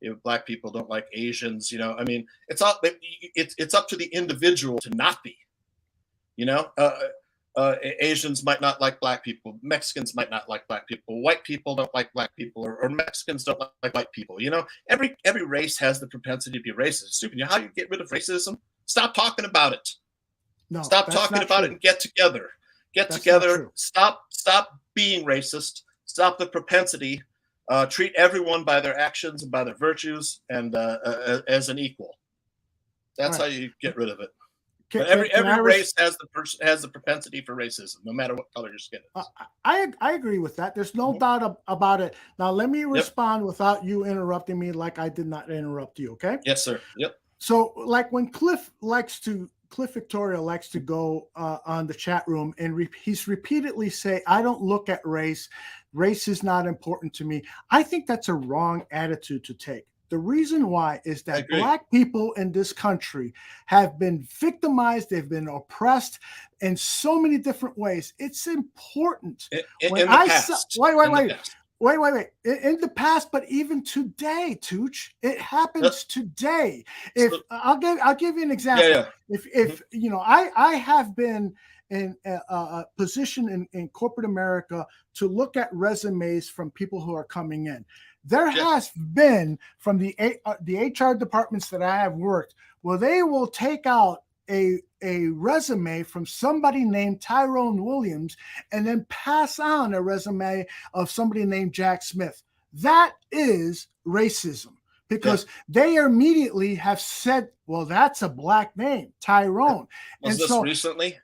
You know, black people don't like Asians. You know, I mean, it's up to the individual to not be. You know, Asians might not like black people. Mexicans might not like black people. White people don't like black people, or Mexicans don't like white people. You know, every race has the propensity to be racist. Stupid. You know how you get rid of racism? Stop talking about it. No, stop talking about it and get together. Get together. Stop being racist. Stop the propensity. Treat everyone by their actions and by their virtues and as an equal. That's how you get rid of it. But every race has the propensity for racism, no matter what color your skin is. I agree with that. There's no doubt about it. Now let me respond without you interrupting me, like I did not interrupt you. Okay? Yes, sir. Yep. So, like when Cliff Victoria likes to go on the chat room and he's repeatedly say, "I don't look at race. Race is not important to me." I think that's a wrong attitude to take. The reason why is that Black people in this country have been victimized. They've been oppressed in so many different ways. It's important. In the past. Wait. In the past, but even today, Tooch, it happens today. If I'll give you an example. Yeah. If you know, I have been in a position in corporate America to look at resumes from people who are coming in. There has been from the HR departments that I have worked where they will take out a resume from somebody named Tyrone Williams and then pass on a resume of somebody named Jack Smith. That is racism, because they immediately have said, well, that's a black name, Tyrone. Was this recently?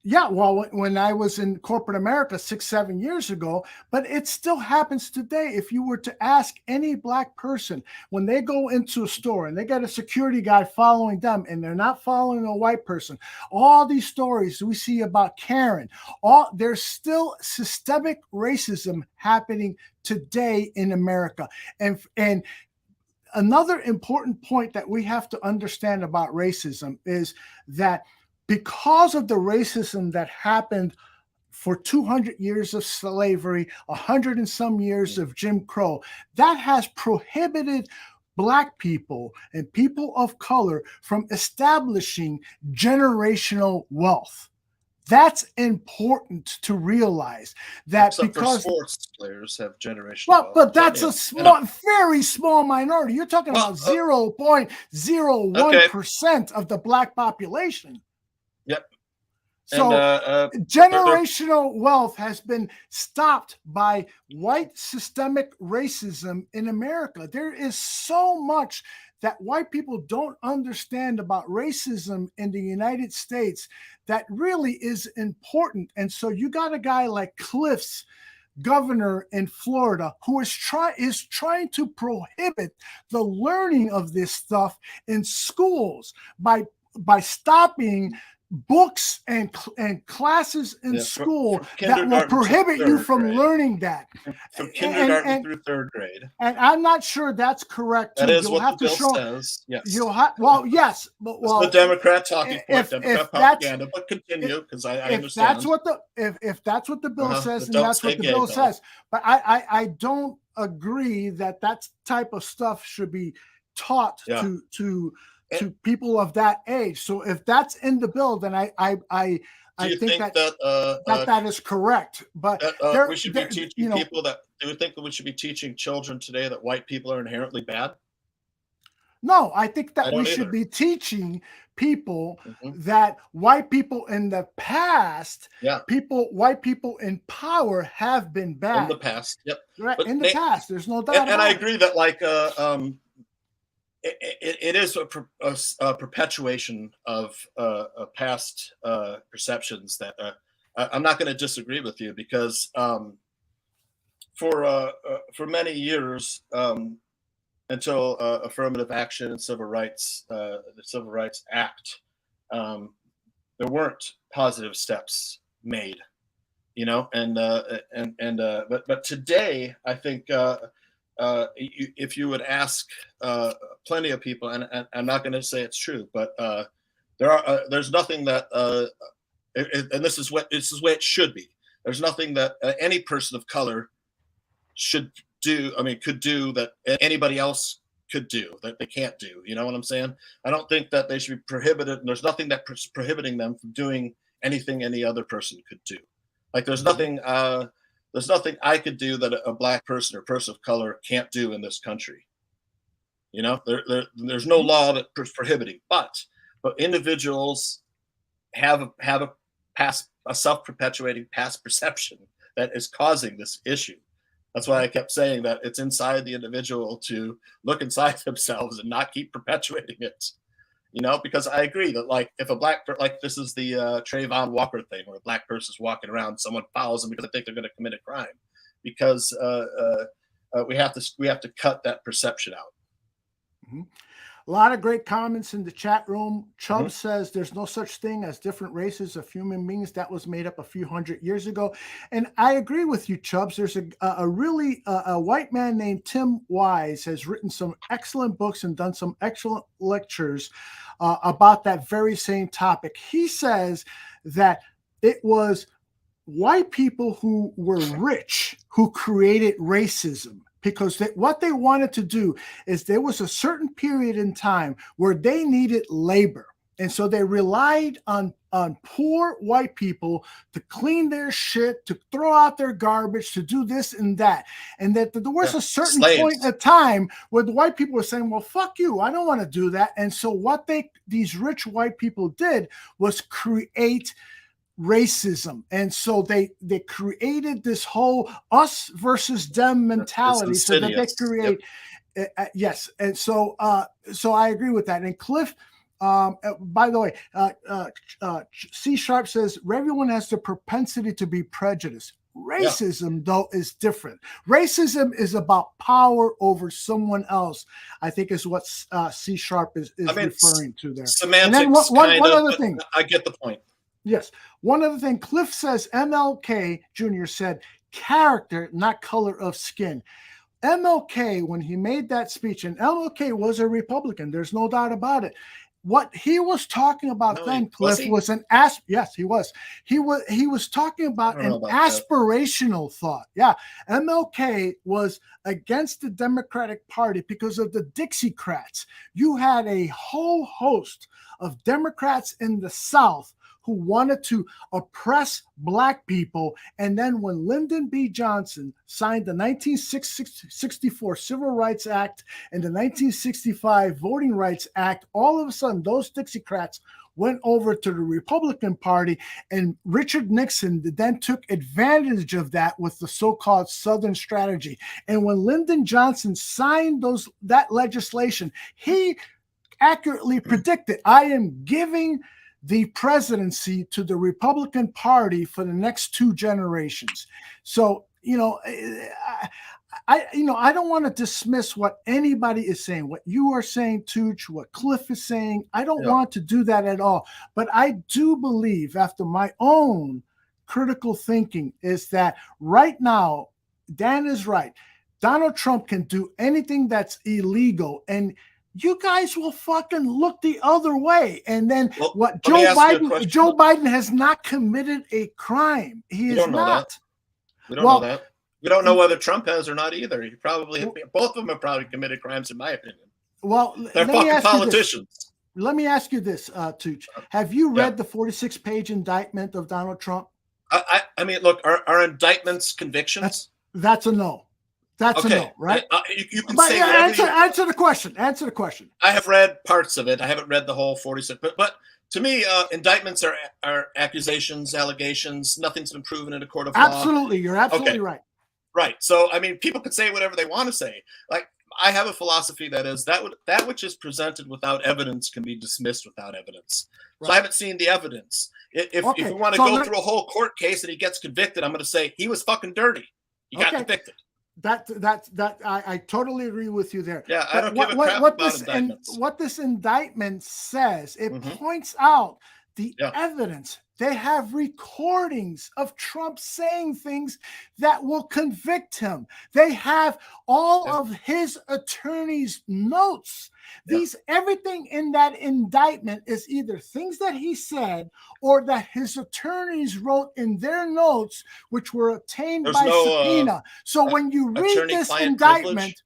Yeah, well, when I was in corporate America 6-7 years ago, but it still happens today. If you were to ask any black person, when they go into a store and they got a security guy following them and they're not following a white person, all these stories we see about Karen, there's still systemic racism happening today in America. And another important point that we have to understand about racism is that because of the racism that happened for 200 years of slavery, 100 and some years of Jim Crow, that has prohibited black people and people of color from establishing generational wealth. That's important to realize that. Except because for sports players have generational well, wealth. but that's a small, very small minority. You're talking about 0.01% of the black population. Yep. So generational wealth has been stopped by white systemic racism in America. There is so much that white people don't understand about racism in the United States that really is important. And so you got a guy like Cliff's governor in Florida who is trying to prohibit the learning of this stuff in schools by stopping books and classes in school that will prohibit you from learning that. From kindergarten through third grade. And I'm not sure that's correct. That is what the bill says. Yes. Well, yes, but the Democrat talking point, Democrat propaganda. But continue, because I understand. If that's what the bill says, and that's what the bill says. But I don't agree that type of stuff should be taught to people of that age. So if that's in the bill, then I think that is correct. But we should be teaching people that. Do you think that we should be teaching children today that white people are inherently bad? No, I think that we should be teaching people that white people in the past, white people in power have been bad. In the past, yep. Right, in the past, there's no doubt. And I agree that it is a perpetuation of past perceptions that I'm not going to disagree with you, because for many years until affirmative action and civil rights, the Civil Rights Act, there weren't positive steps made, but today I think. If you would ask plenty of people, and I'm not going to say it's true, but there's nothing that, and this is the way it should be. There's nothing that any person of color should do. Could do that anybody else could do that they can't do. You know what I'm saying? I don't think that they should be prohibited. And there's nothing that's prohibiting them from doing anything any other person could do. Like there's nothing. There's nothing I could do that a black person or person of color can't do in this country. There's no law that's prohibiting, but individuals have a self-perpetuating past perception that is causing this issue. That's why I kept saying that it's inside the individual to look inside themselves and not keep perpetuating it. Because I agree that if a this is the Trayvon Walker thing, where a black person's walking around, someone follows them because they think they're going to commit a crime, because we have to cut that perception out. Mm-hmm. A lot of great comments in the chat room. Chubb says there's no such thing as different races of human beings. That was made up a few hundred years ago. And I agree with you, Chubbs. There's a white man named Tim Wise has written some excellent books and done some excellent lectures about that very same topic. He says that it was white people who were rich who created racism. Because what they wanted to do is there was a certain period in time where they needed labor. And so they relied on poor white people to clean their shit, to throw out their garbage, to do this and that. And that there was a certain point in time where the white people were saying, well, fuck you, I don't want to do that. And so what these rich white people did was create racism. And so they created this whole us versus them mentality so that they create yes. And so I agree with that. And Cliff, by the way, C Sharp says everyone has the propensity to be prejudiced. Racism, though, is different. Racism is about power over someone else, I think is what C Sharp is referring to there. Semantics, and then one other thing. I get the point. Yes. One other thing. Cliff says MLK Jr. said character, not color of skin. MLK, when he made that speech, and MLK was a Republican, there's no doubt about it. What he was talking about then, Cliff, was an yes, he was. He was talking about an aspirational thought. Yeah. MLK was against the Democratic Party because of the Dixiecrats. You had a whole host of Democrats in the South who wanted to oppress black people. And then when Lyndon B. Johnson signed the 1964 Civil Rights Act and the 1965 Voting Rights Act, all of a sudden those Dixiecrats went over to the Republican Party, and Richard Nixon then took advantage of that with the so-called Southern Strategy. And when Lyndon Johnson signed that legislation, he accurately predicted, I am giving the presidency to the Republican Party for the next 2 generations. So, I don't want to dismiss what anybody is saying, what you are saying, Tooch, what Cliff is saying. I don't want to do that at all. But I do believe, after my own critical thinking, is that right now, Dan is right. Donald Trump can do anything that's illegal, and you guys will fucking look the other way. And then Joe Biden has not committed a crime. He is not. We don't know that. We don't know whether Trump has or not either. Both of them have probably committed crimes, in my opinion. Well, they're fucking politicians. Let me ask you this, Tooch. Have you read the 46-page indictment of Donald Trump? I mean, look, are indictments convictions? That's a no. That's a no, right? You can say answer the question. Answer the question. I have read parts of it. I haven't read the whole 46. But to me, indictments are accusations, allegations. Nothing's been proven in a court of law. Absolutely. You're absolutely right. Right. So, I mean, people could say whatever they want to say. Like, I have a philosophy that is that which is presented without evidence can be dismissed without evidence. Right. So I haven't seen the evidence. If we want to go through a whole court case and he gets convicted, I'm going to say he was fucking dirty. He got convicted. I totally agree with you there. Yeah, I don't give a crap about indictments. What this indictment says, it points out the evidence. They have recordings of Trump saying things that will convict him. They have all of his attorney's notes. Everything in that indictment is either things that he said or that his attorneys wrote in their notes, which were obtained by subpoena. So when you read this indictment,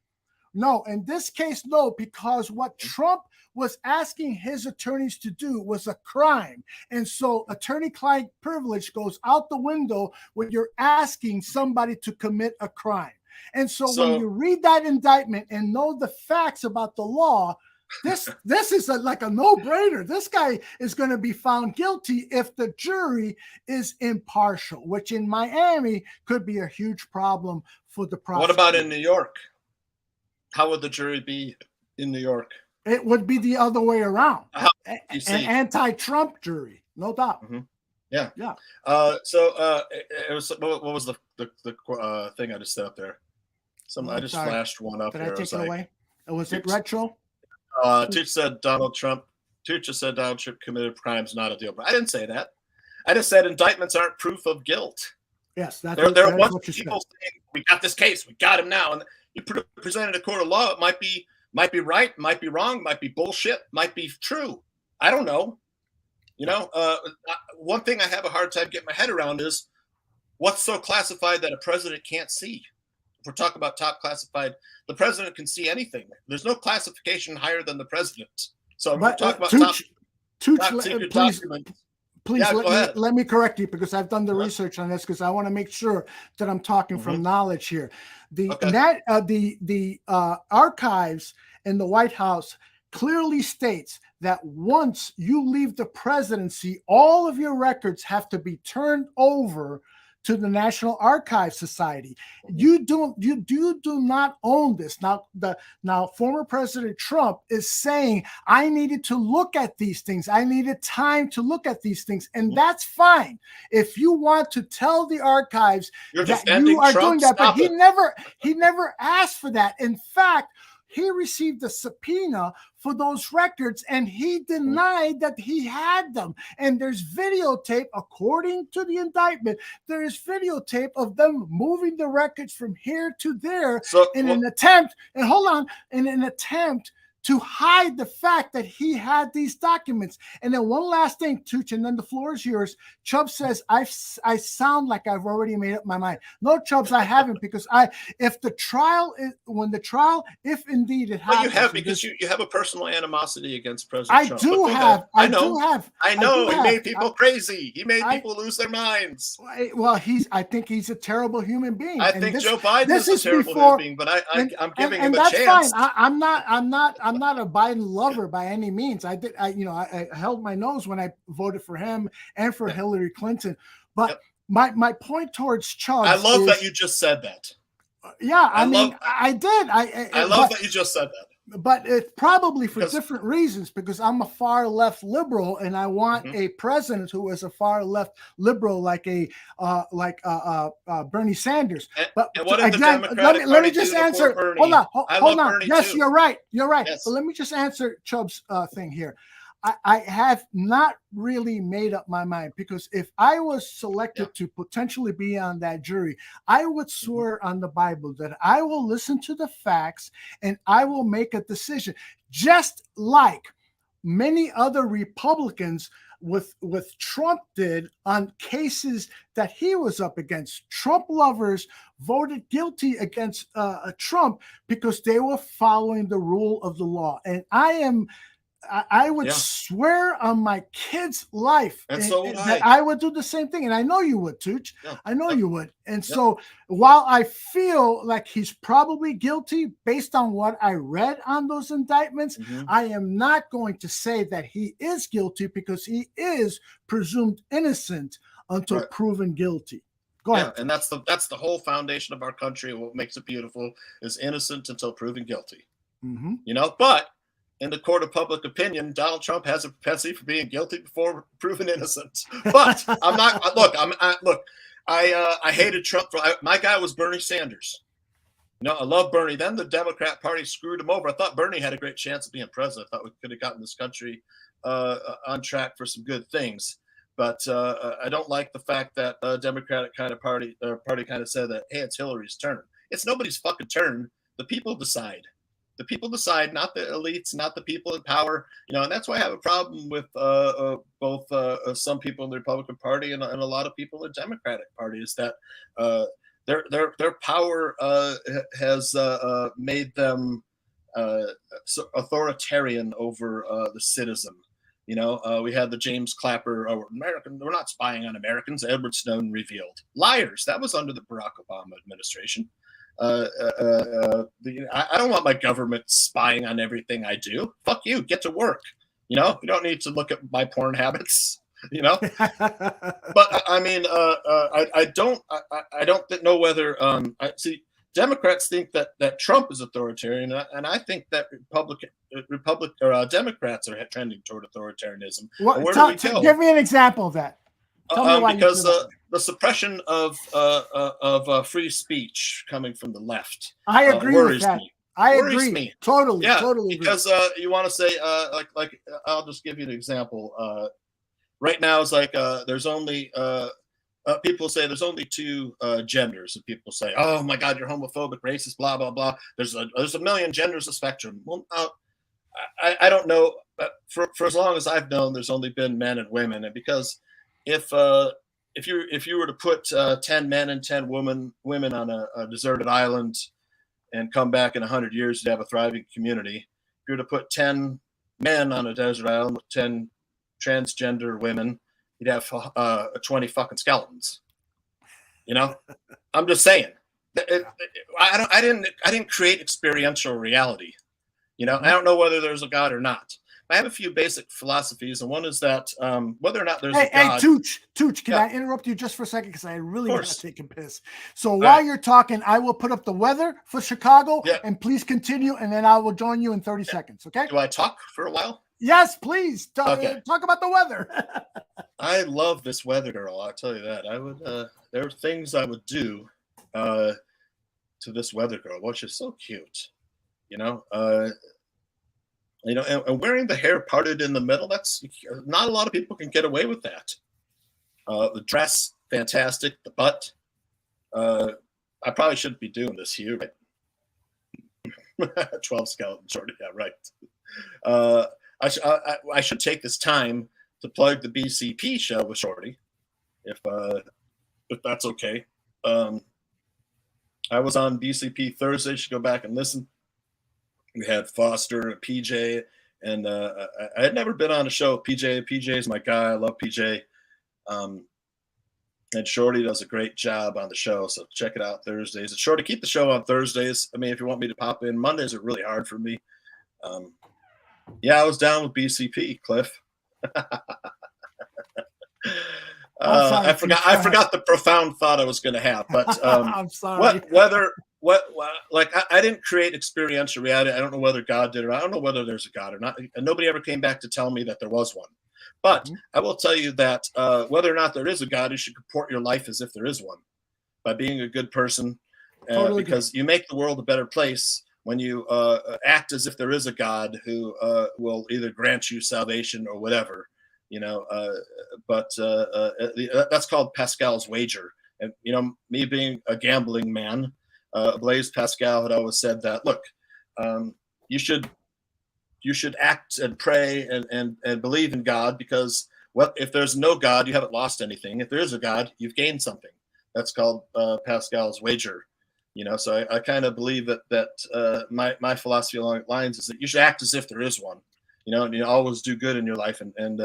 no, in this case, no, because what Trump was asking his attorneys to do was a crime. And so attorney-client privilege goes out the window when you're asking somebody to commit a crime. And so when you read that indictment and know the facts about the law, this is like a no-brainer. This guy is going to be found guilty if the jury is impartial, which in Miami could be a huge problem for the prosecutor. What about in New York? How would the jury be in New York? It would be the other way around. An anti-Trump jury, no doubt. Yeah. It was, what was the thing I just set up there? I just flashed one up. Did I take it away? Was it retro? Tooch said Donald Trump. Tooch just said Donald Trump committed crimes, not a deal. But I didn't say that. I just said indictments aren't proof of guilt. Yes, there are people saying we got this case, we got him now, and you presented a court of law. It might be right, might be wrong, might be bullshit, might be true. I don't know. One thing I have a hard time getting my head around is what's so classified that a president can't see. If we're talking about top classified, the president can see anything. There's no classification higher than the president. So we're talking about top. Tooch, top secret please, documents. please Yeah, let me correct you because I've done the research on this because I want to make sure that I'm talking from knowledge here. The archives in the White House clearly states that once you leave the presidency, all of your records have to be turned over to the National Archives Society. You do not own this. Now former President Trump is saying, I needed to look at these things. I needed time to look at these things. And that's fine. If you want to tell the archives that you are doing that, but he never asked for that. In fact, he received a subpoena for those records and he denied that he had them. And there's videotape, according to the indictment, there is videotape of them moving the records from here to there in an attempt to hide the fact that he had these documents. And then one last thing, Tooch, and then the floor is yours. Chubb says, I sound like I've already made up my mind. No, Chubbs, I haven't, because if indeed it happens. Well, you have, because you have a personal animosity against President Trump. I know. He made people crazy. He made people lose their minds. Well, I think he's a terrible human being. I think Joe Biden is a terrible human being, but I'm giving him a chance. Fine. I'm not a Biden lover by any means. I held my nose when I voted for him and for Hillary Clinton. But my point towards Chubb, I love that you just said that. Yeah, I did. I love that you just said that. But it's probably for different reasons, because I'm a far left liberal and I want a president who is a far left liberal, like Bernie Sanders. But what again, let me just answer. Hold on. Bernie yes, too. You're right. Yes. But let me just answer Chubb's thing here. I have not really made up my mind, because if I was selected to potentially be on that jury, I would swear on the Bible that I will listen to the facts and I will make a decision, just like many other Republicans with Trump did on cases that he was up against. Trump lovers voted guilty against Trump because they were following the rule of the law. And I would swear on my kid's life that I would do the same thing. And I know you would, Tooch. I know you would. And so while I feel like he's probably guilty based on what I read on those indictments, I am not going to say that he is guilty, because he is presumed innocent until proven guilty. Go ahead. And that's the whole foundation of our country. What makes it beautiful is innocent until proven guilty. But in the court of public opinion, Donald Trump has a propensity for being guilty before proven innocent. But I'm not. Look, I hated Trump. My guy was Bernie Sanders. I love Bernie. Then the Democrat Party screwed him over. I thought Bernie had a great chance of being president. I thought we could have gotten this country on track for some good things. But I don't like the fact that Democratic party kind of said that, hey, it's Hillary's turn. It's nobody's fucking turn. The people decide. The people decide, not the elites, not the people in power. And that's why I have a problem with both some people in the Republican Party and a lot of people in the Democratic Party, is that their power has made them authoritarian over the citizen. We had the James Clapper, American, we're not spying on Americans, Edward Snowden revealed. Liars. That was under the Barack Obama administration. I don't want my government spying on everything I do. Fuck you. Get to work. You don't need to look at my porn habits. But I mean, I don't know whether see, Democrats think that Trump is authoritarian, and I think that Democrats are trending toward authoritarianism. Give me an example of that. Because the suppression of free speech coming from the left, I agree with that. I agree. Me. Totally, totally. Because you want to say like I'll just give you an example. Right now it's like there's only people say there's only two genders, and people say, oh my God, you're homophobic, racist, blah blah blah. There's a million genders of spectrum. Well, I don't know. For as long as I've known, there's only been men and women, and because if you were to put 10 men and 10 women on a deserted island and come back in 100 years to have a thriving community, if you were to put 10 men on a desert island with 10 transgender women, you'd have 20 fucking skeletons. You know, I'm just saying. I didn't create experiential reality. You know, I don't know whether there's a God or not. I have a few basic philosophies, and one is that whether or not there's a God. Hey, Tooch, can I interrupt you just for a second? Because I really got to take a piss. So while you're talking, I will put up the weather for Chicago, and please continue, and then I will join you in 30 seconds, okay? Do I talk for a while? Yes, please. Talk about the weather. I love this weather, girl. I'll tell you that. I would. There are things I would do to this weather girl, which is so cute. You know, and wearing the hair parted in the middle, that's not a lot of people can get away with that. The dress, fantastic. The butt. I probably shouldn't be doing this here, but 12 skeleton shorty. Yeah, right. I should take this time to plug the BCP show with Shorty, if that's okay. I was on BCP Thursday. You should go back and listen. We had Foster and PJ, and I had never been on a show with PJ. PJ is my guy. I love PJ. And Shorty does a great job on the show, so check it out Thursdays. And Shorty, keep the show on Thursdays. I mean, if you want me to pop in, Mondays are really hard for me. Yeah, I was down with BCP, Cliff. I forgot the profound thought I was going to have, but I'm sorry. I didn't create experiential reality. I don't know whether God did, or I don't know whether there's a God or not. And nobody ever came back to tell me that there was one. But I will tell you that whether or not there is a God, you should comport your life as if there is one, by being a good person, because you make the world a better place when you act as if there is a God who will either grant you salvation or whatever. You know, but that's called Pascal's wager. And, you know, me being a gambling man, Blaise Pascal had always said that, look, you should act and pray and believe in God, because if there's no God, you haven't lost anything. If there is a God, you've gained something. That's called Pascal's wager. You know, so I kind of believe that my philosophy along the lines is that you should act as if there is one. You know, and you always do good in your life. And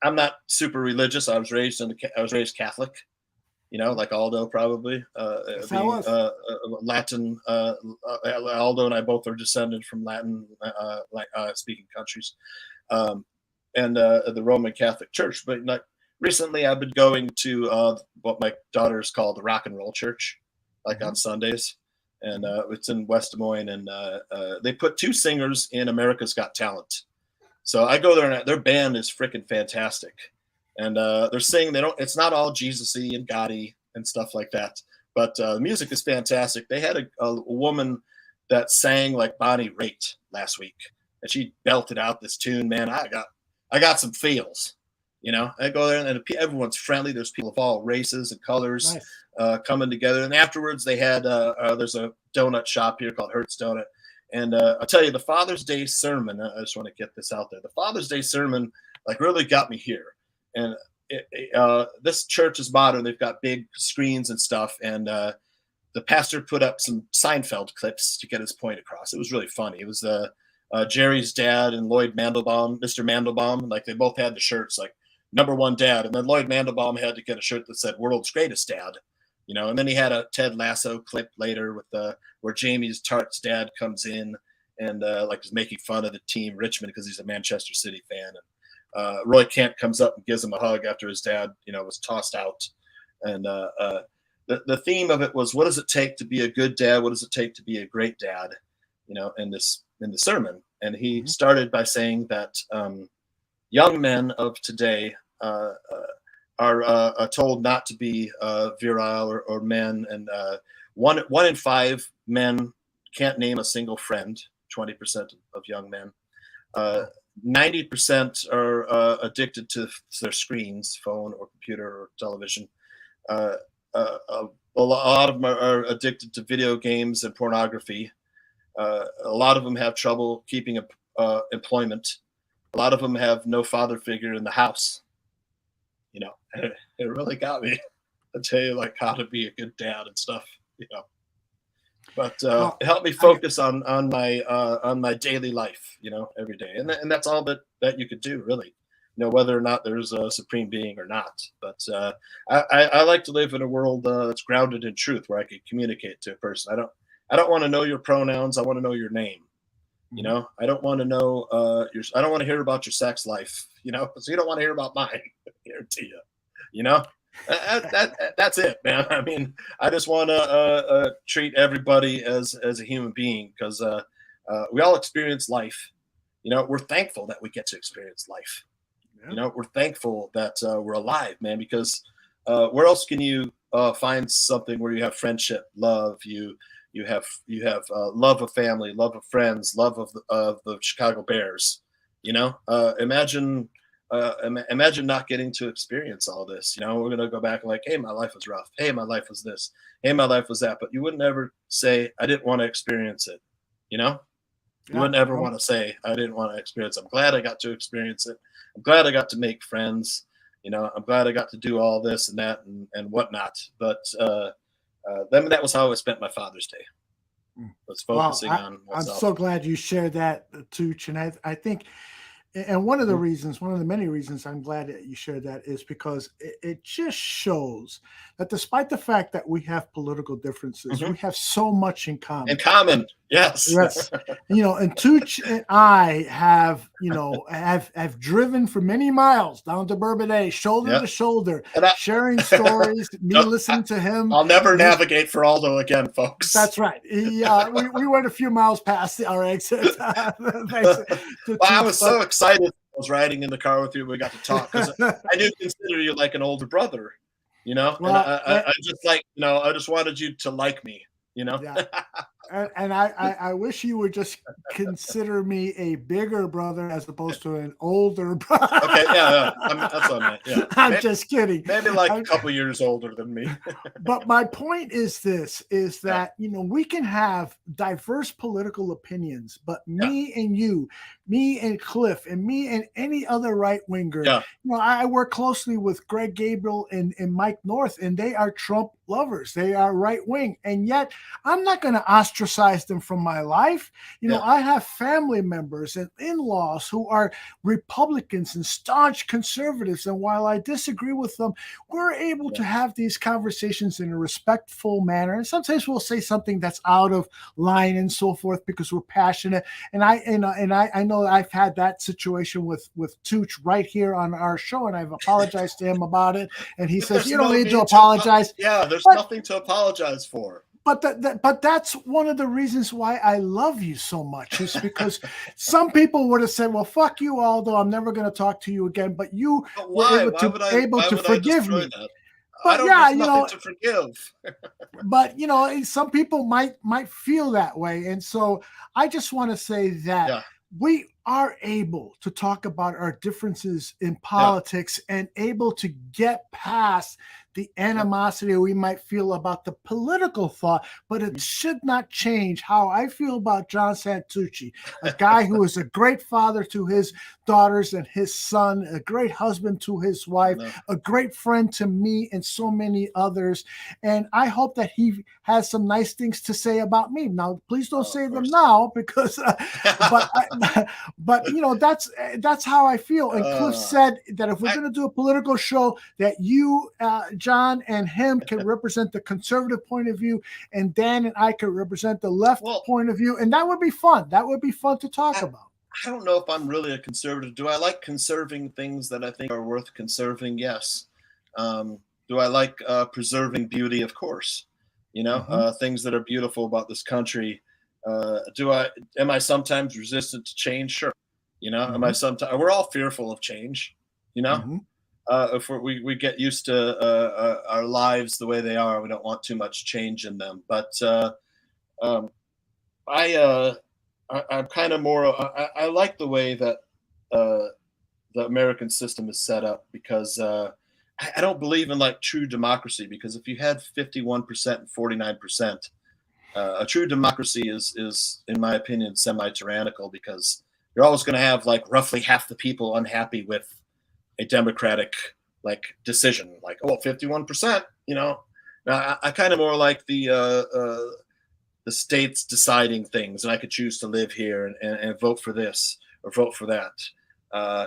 I'm not super religious. I was raised Catholic. You know, like Aldo probably. Latin. Aldo and I both are descended from Latin speaking countries, and the Roman Catholic Church. But recently, I've been going to what my daughters call the Rock and Roll Church, on Sundays. And it's in West Des Moines, and they put 2 singers in America's Got Talent. So I go there, and their band is freaking fantastic. And they're singing. It's not all Jesus-y and God-y and stuff like that, but the music is fantastic. They had a woman that sang like Bonnie Raitt last week, and she belted out this tune. Man, I got some feels. You know, I go there, and everyone's friendly. There's people of all races and colors. Nice. Coming together, and afterwards they had there's a donut shop here called Hertz Donut, and I'll tell you, the Father's Day sermon, I just want to get this out there, the Father's Day sermon really got me here. And this church is modern. They've got big screens and stuff, and the pastor put up some Seinfeld clips to get his point across. It was really funny. It was Jerry's dad and Lloyd Mandelbaum, Mr. Mandelbaum, they both had the shirts #1 dad, and then Lloyd Mandelbaum had to get a shirt that said world's greatest dad. You know, and then he had a Ted Lasso clip later with where Jamie's Tart's dad comes in and is making fun of the team Richmond because he's a Manchester City fan. And Roy Kent comes up and gives him a hug after his dad, was tossed out. And the theme of it was, what does it take to be a good dad? What does it take to be a great dad? You know, in the sermon. And he started by saying that young men of today are told not to be virile or men, and 1 in 5 men can't name a single friend. 20% of young men. 90% are addicted to their screens, phone or computer or television. A lot of them are addicted to video games and pornography. A lot of them have trouble keeping employment. A lot of them have no father figure in the house. You know, it really got me. I tell you, how to be a good dad and stuff. You know. But it helped me focus on my daily life, every day, and that's all that you could do, really, whether or not there's a supreme being or not. But I like to live in a world that's grounded in truth, where I can communicate to a person. I don't want to know your pronouns. I want to know your name. I don't want to know I don't want to hear about your sex life. So you don't want to hear about mine. Here to you. That's it, man. I mean, I just want to treat everybody as a human being, because we all experience life. We're thankful that we get to experience life. Yeah. We're thankful that we're alive, man, because where else can you find something where you have friendship, love, you have love of family, love of friends, love of the Chicago Bears. Imagine not getting to experience all this. We're gonna go back and like, hey, my life was rough. Hey, my life was this. Hey, my life was that. But you wouldn't ever say, I didn't want to experience it. You wouldn't ever want to say, I didn't want to experience it. I'm glad I got to experience it. I'm glad I got to make friends. I'm glad I got to do all this and that and whatnot. But then that was how I spent my Father's Day. Was focusing on myself. I'm so glad you shared that, Tooch. And I think, and one of the many reasons I'm glad that you shared that is because it just shows that despite the fact that we have political differences, we have so much in common. Yes. Yes. And Tooch and I have driven for many miles down to Bourbonnais, shoulder to shoulder, sharing stories, me listening to him. I'll never navigate for Aldo again, folks. That's right. We went a few miles past our exit. I was so excited. I was riding in the car with you. We got to talk because I do consider you like an older brother, Well, and I just I just wanted you to like me, Yeah. And I wish you would just consider me a bigger brother as opposed to an older brother. Okay, yeah. That's what I meant. Yeah. I'm just kidding. Maybe like a couple years older than me. But my point is that we can have diverse political opinions, but me and you, me and Cliff, and me and any other right winger, I work closely with Greg Gabriel and Mike North, and they are Trump lovers. They are right wing, and yet I'm not going to ostracize them from my life. I have family members and in-laws who are Republicans and staunch conservatives, and while I disagree with them, we're able to have these conversations in a respectful manner. And sometimes we'll say something that's out of line and so forth because we're passionate. And I know that I've had that situation with Tooch right here on our show, and I've apologized to him about it. And he says, "You don't need to apologize." There's nothing to apologize for. But that's one of the reasons why I love you so much, is because some people would have said, "Well, fuck you, Aldo. I'm never going to talk to you again." But you were able to forgive me. But there's nothing to forgive. But some people might feel that way, and so I just want to say that we are able to talk about our differences in politics and able to get past the animosity we might feel about the political thought, but it should not change how I feel about John Santucci, a guy who is a great father to his daughters and his son, a great husband to his wife, a great friend to me and so many others. And I hope that he has some nice things to say about me. Now, please don't say them now, because, but that's how I feel. And Cliff said that if we're going to do a political show, that you, John, and him can represent the conservative point of view, and Dan and I can represent the left point of view, and that would be fun. That would be fun to talk about. I don't know if I'm really a conservative. Do I like conserving things that I think are worth conserving? Yes. Do I like preserving beauty? Of course. Things that are beautiful about this country. Am I sometimes resistant to change? Sure. Am I sometimes? We're all fearful of change. If we get used to our lives the way they are, we don't want too much change in them. But I'm kind of more. I like the way that the American system is set up, because I don't believe in like true democracy. Because if you had 51% and 49%, a true democracy is, in my opinion, semi-tyrannical, because you're always going to have like roughly half the people unhappy with a democratic decision, 51%, Now I kind of more like the the states deciding things, and I could choose to live here and vote for this or vote for that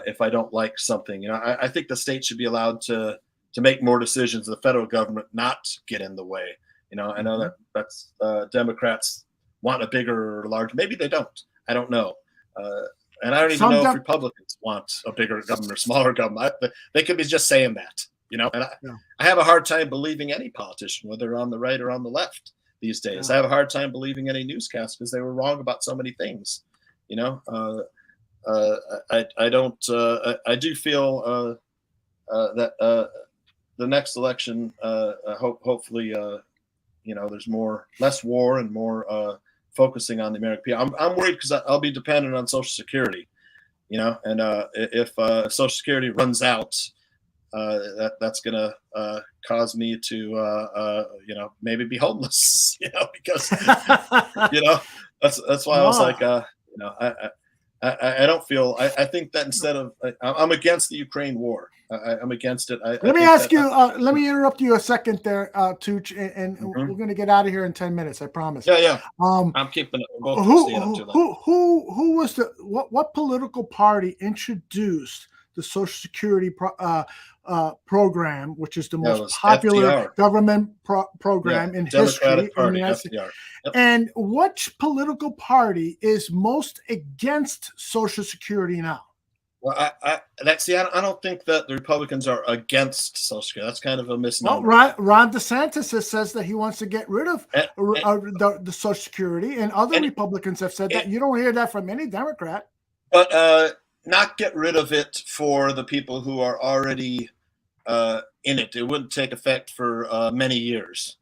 if I don't like something. You know, I think the state should be allowed to make more decisions. The federal government not get in the way. You know, I know that's Democrats want a bigger or large. Maybe they don't. I don't know. And I don't even know if Republicans want a bigger government or smaller government. They could be just saying that. You know, and I have a hard time believing any politician, whether on the right or on the left these days. I have a hard time believing any newscast because they were wrong about so many things. You know, I don't. I do feel that the next election, hopefully, you know, there's less war and more focusing on the American people. I'm worried because I'll be dependent on Social Security. You know, and if Social Security runs out. That's gonna cause me to you know, maybe be homeless, you know, because you know, that's why I was like, you know, I don't feel. I think that instead of I'm against the Ukraine war. I'm against it. Let me ask you. Let me interrupt you a second there, Tooch, and we're going to get out of here in 10 minutes. I promise. Yeah. I'm keeping it. Who was what political party introduced the Social Security program, which is the most popular FDR. Government program in history in the United States? Yep. And which political party is most against Social Security now? Well, I don't think that the Republicans are against Social Security. That's kind of a misnomer. Well, Ron DeSantis says that he wants to get rid of the Social Security, and other Republicans have said that. You don't hear that from any Democrat. But not get rid of it for the people who are already in it. It wouldn't take effect for many years,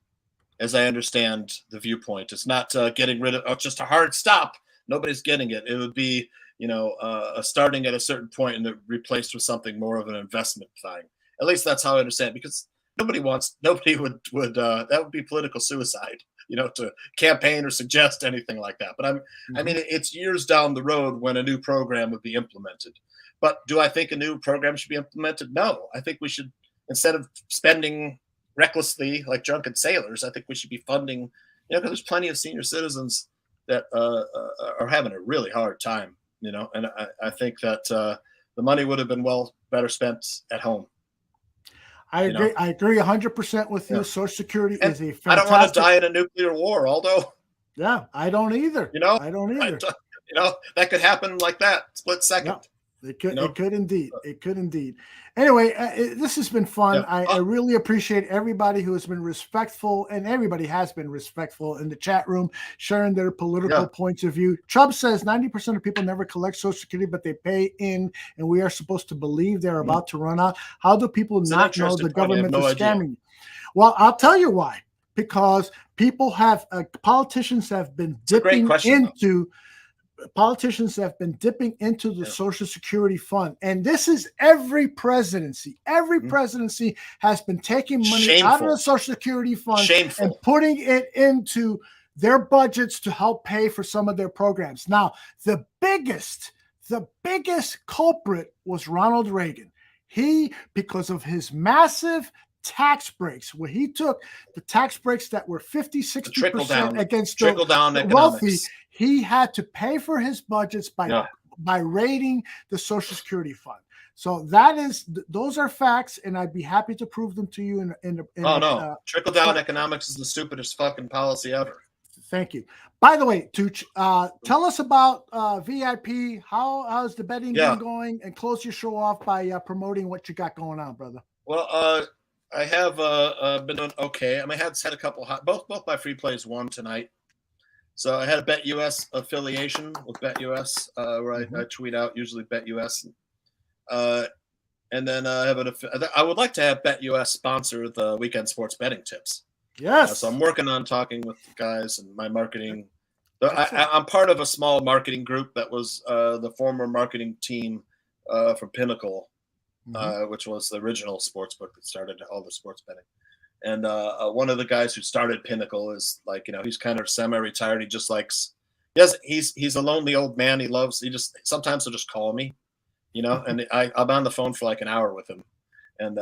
as I understand the viewpoint. It's not getting rid of just a hard stop. Nobody's getting it. It would be, you know, starting at a certain point and then replaced with something more of an investment thing. At least that's how I understand it, because nobody would that would be political suicide, you know, to campaign or suggest anything like that. But I mean, it's years down the road when a new program would be implemented. But do I think a new program should be implemented? No. I think we should, instead of spending recklessly like drunken sailors, I think we should be funding, you know, because there's plenty of senior citizens that are having a really hard time, you know, and I think that the money would have been better spent at home. I agree. I agree 100% with you. Social Security is a fantastic. I don't want to die in a nuclear war, Aldo. Yeah, I don't either. You know, I don't either. You know, that could happen like that, split second. Yeah. It could, you know? It could indeed. It could indeed. Anyway, this has been fun. Yeah. I really appreciate everybody who has been respectful, and everybody has been respectful in the chat room, sharing their political points of view. Chubb says 90% of people never collect Social Security, but they pay in, and we are supposed to believe they're about to run out. How do people not know the government is scamming you? Well, I'll tell you why. Because people have politicians have been dipping into. Politicians have been dipping into the Social Security fund, and this is every presidency. Every presidency has been taking money out of the Social Security fund and putting it into their budgets to help pay for some of their programs. Now, the biggest culprit was Ronald Reagan. He, because of his massive tax breaks, where he took the tax breaks that were 50-60% against the wealthy, he had to pay for his budgets by raiding the Social Security fund. So those are facts, and I'd be happy to prove them to you. Trickle down economics is the stupidest fucking policy ever. Thank you. By the way, Tooch, tell us about VIP. How's the betting been going? And close your show off by promoting what you got going on, brother. Well, I have been doing okay. I mean, I had a couple both my free plays won tonight. So I had a BetUS affiliation with BetUS, where I tweet out usually BetUS, and then I would like to have BetUS sponsor the weekend sports betting tips. Yes. So I'm working on talking with the guys and my marketing. I'm part of a small marketing group that was the former marketing team from Pinnacle. Which was the original sports book that started all the sports betting. And one of the guys who started Pinnacle is like, you know, he's kind of semi-retired. He just likes, he's a lonely old man. Sometimes he'll just call me, you know, and I'm on the phone for like an hour with him. And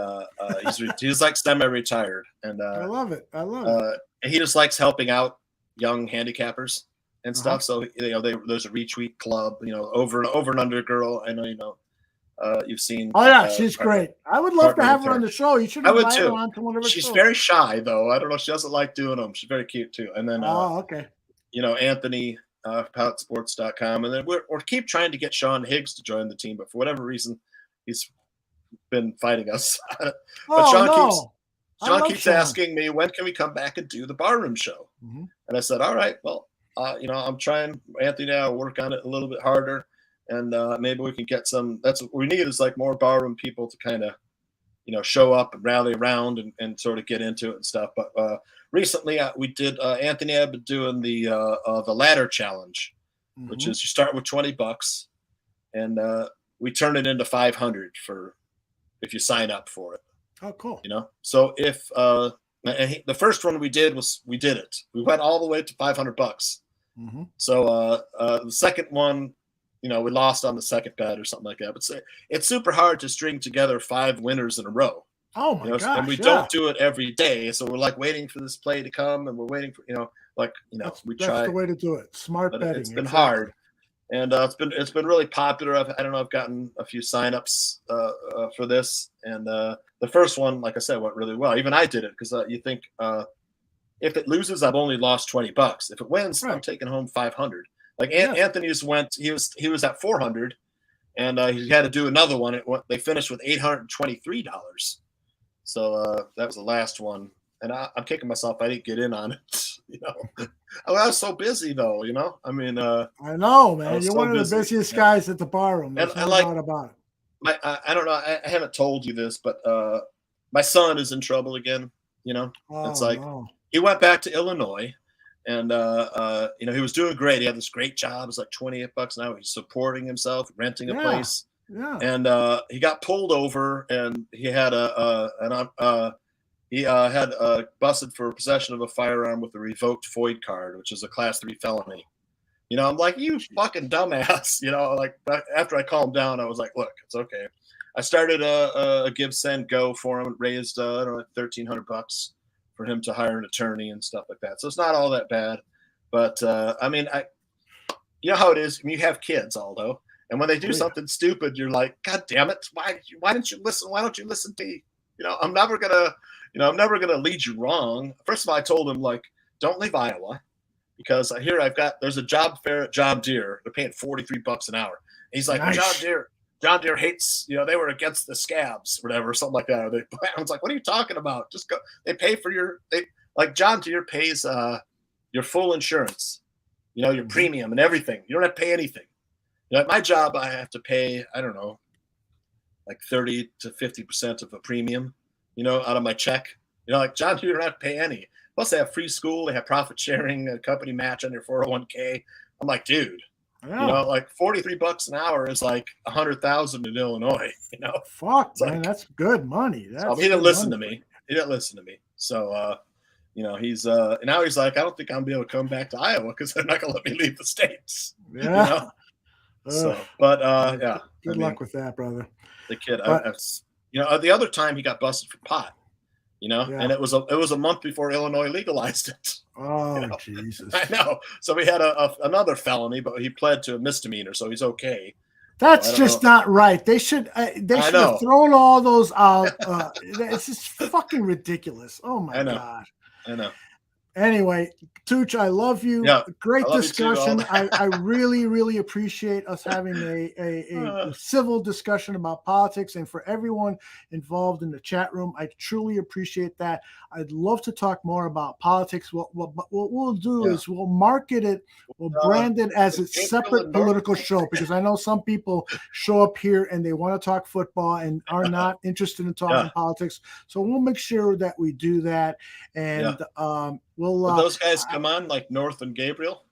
he's like semi-retired. And I love it. He just likes helping out young handicappers and stuff. So there's a retweet club, over and under girl. I know you've seen. Oh yeah, she's great. I would love to have her on the show. You should invite her on to one of her She's shows. very shy though. I don't know. She doesn't like doing them. She's very cute too. And then okay. Anthony PalletSports.com, and then we're keep trying to get Sean Higgs to join the team, but for whatever reason, he's been fighting us. But Sean keeps asking me, when can we come back and do the barroom show? Mm-hmm. And I said, all right, well, I'm trying. Anthony and I will work on it a little bit harder, and maybe we can get some. That's what we need is like more barroom people to kind of, show up and rally around and sort of get into it and stuff. But recently we did. Anthony and I have been doing the ladder challenge, which is you start with $20, and we turn it into $500 if you sign up for it. Oh, cool. So if the first one we did it. We went all the way to $500. Mm-hmm. So the second one, we lost on the second bet or something like that. But it's super hard to string together 5 winners in a row. Oh my gosh! And we don't do it every day, so we're like waiting for this play to come, and we're waiting for we try. That's the way to do it. Smart betting. It's been hard, and it's been really popular. I don't know. I've gotten a few signups for this, and the first one, like I said, went really well. Even I did it because you think if it loses, I've only lost $20. If it wins, I'm taking home $500. Like Anthony's went, he was at $400, and he had to do another one. They finished with $823. So that was the last one, and I'm kicking myself I didn't get in on it. I was so busy though. I mean, I know, man. You're one of the busiest guys at the barroom. There's no doubt about it. I don't know. I haven't told you this, but my son is in trouble again. It's like he went back to Illinois, and he was doing great. He had this great job. It was like $28 an hour. He's supporting himself, renting a place. Yeah. And he got pulled over, and he had busted for possession of a firearm with a revoked FOID card, which is a Class 3 felony. I'm like, you fucking dumbass. Like after I calmed down, I was like, look, it's okay. I started a give, send, go for him. Raised $1,300 for him to hire an attorney and stuff like that. So it's not all that bad. But I mean, how it is. I mean, you have kids, Aldo. And when they do something stupid, you're like, God damn it! Why didn't you listen? Why don't you listen to me? I'm never gonna lead you wrong. First of all, I told him like, don't leave Iowa, because there's a job fair at John Deere. They're paying $43 an hour. And he's like, nice. John Deere hates. They were against the scabs, whatever, something like that. I was like, what are you talking about? Just go. They pay for John Deere pays your full insurance, your premium and everything. You don't have to pay anything. At my job, I have to pay, I don't know, like 30 to 50% of a premium, out of my check. Like John Deere, you don't have to pay any. Plus, they have free school. They have profit sharing, a company match on your 401k. I'm like, dude, like $43 an hour is like $100,000 in Illinois. Fuck, man, that's good money. He didn't listen to me. So, he's now he's like, I don't think I'm gonna be able to come back to Iowa because they're not gonna let me leave the States. Yeah. So, but yeah. Good luck with that, brother. The kid, the other time he got busted for pot, and it was a month before Illinois legalized it. Oh, Jesus! I know. So we had another felony, but he pled to a misdemeanor, so he's okay. That's just not right. They should have thrown all those out. It's just fucking ridiculous. Oh my God! I know. Anyway, Tooch, I love you. Yeah, great discussion. I really, really appreciate us having a civil discussion about politics, and for everyone involved in the chat room, I truly appreciate that. I'd love to talk more about politics. What we'll do is we'll market it, we'll brand it as a separate political show, because I know some people show up here and they want to talk football and are not interested in talking politics. So we'll make sure that we do that, and will those guys come on like North and Gabriel?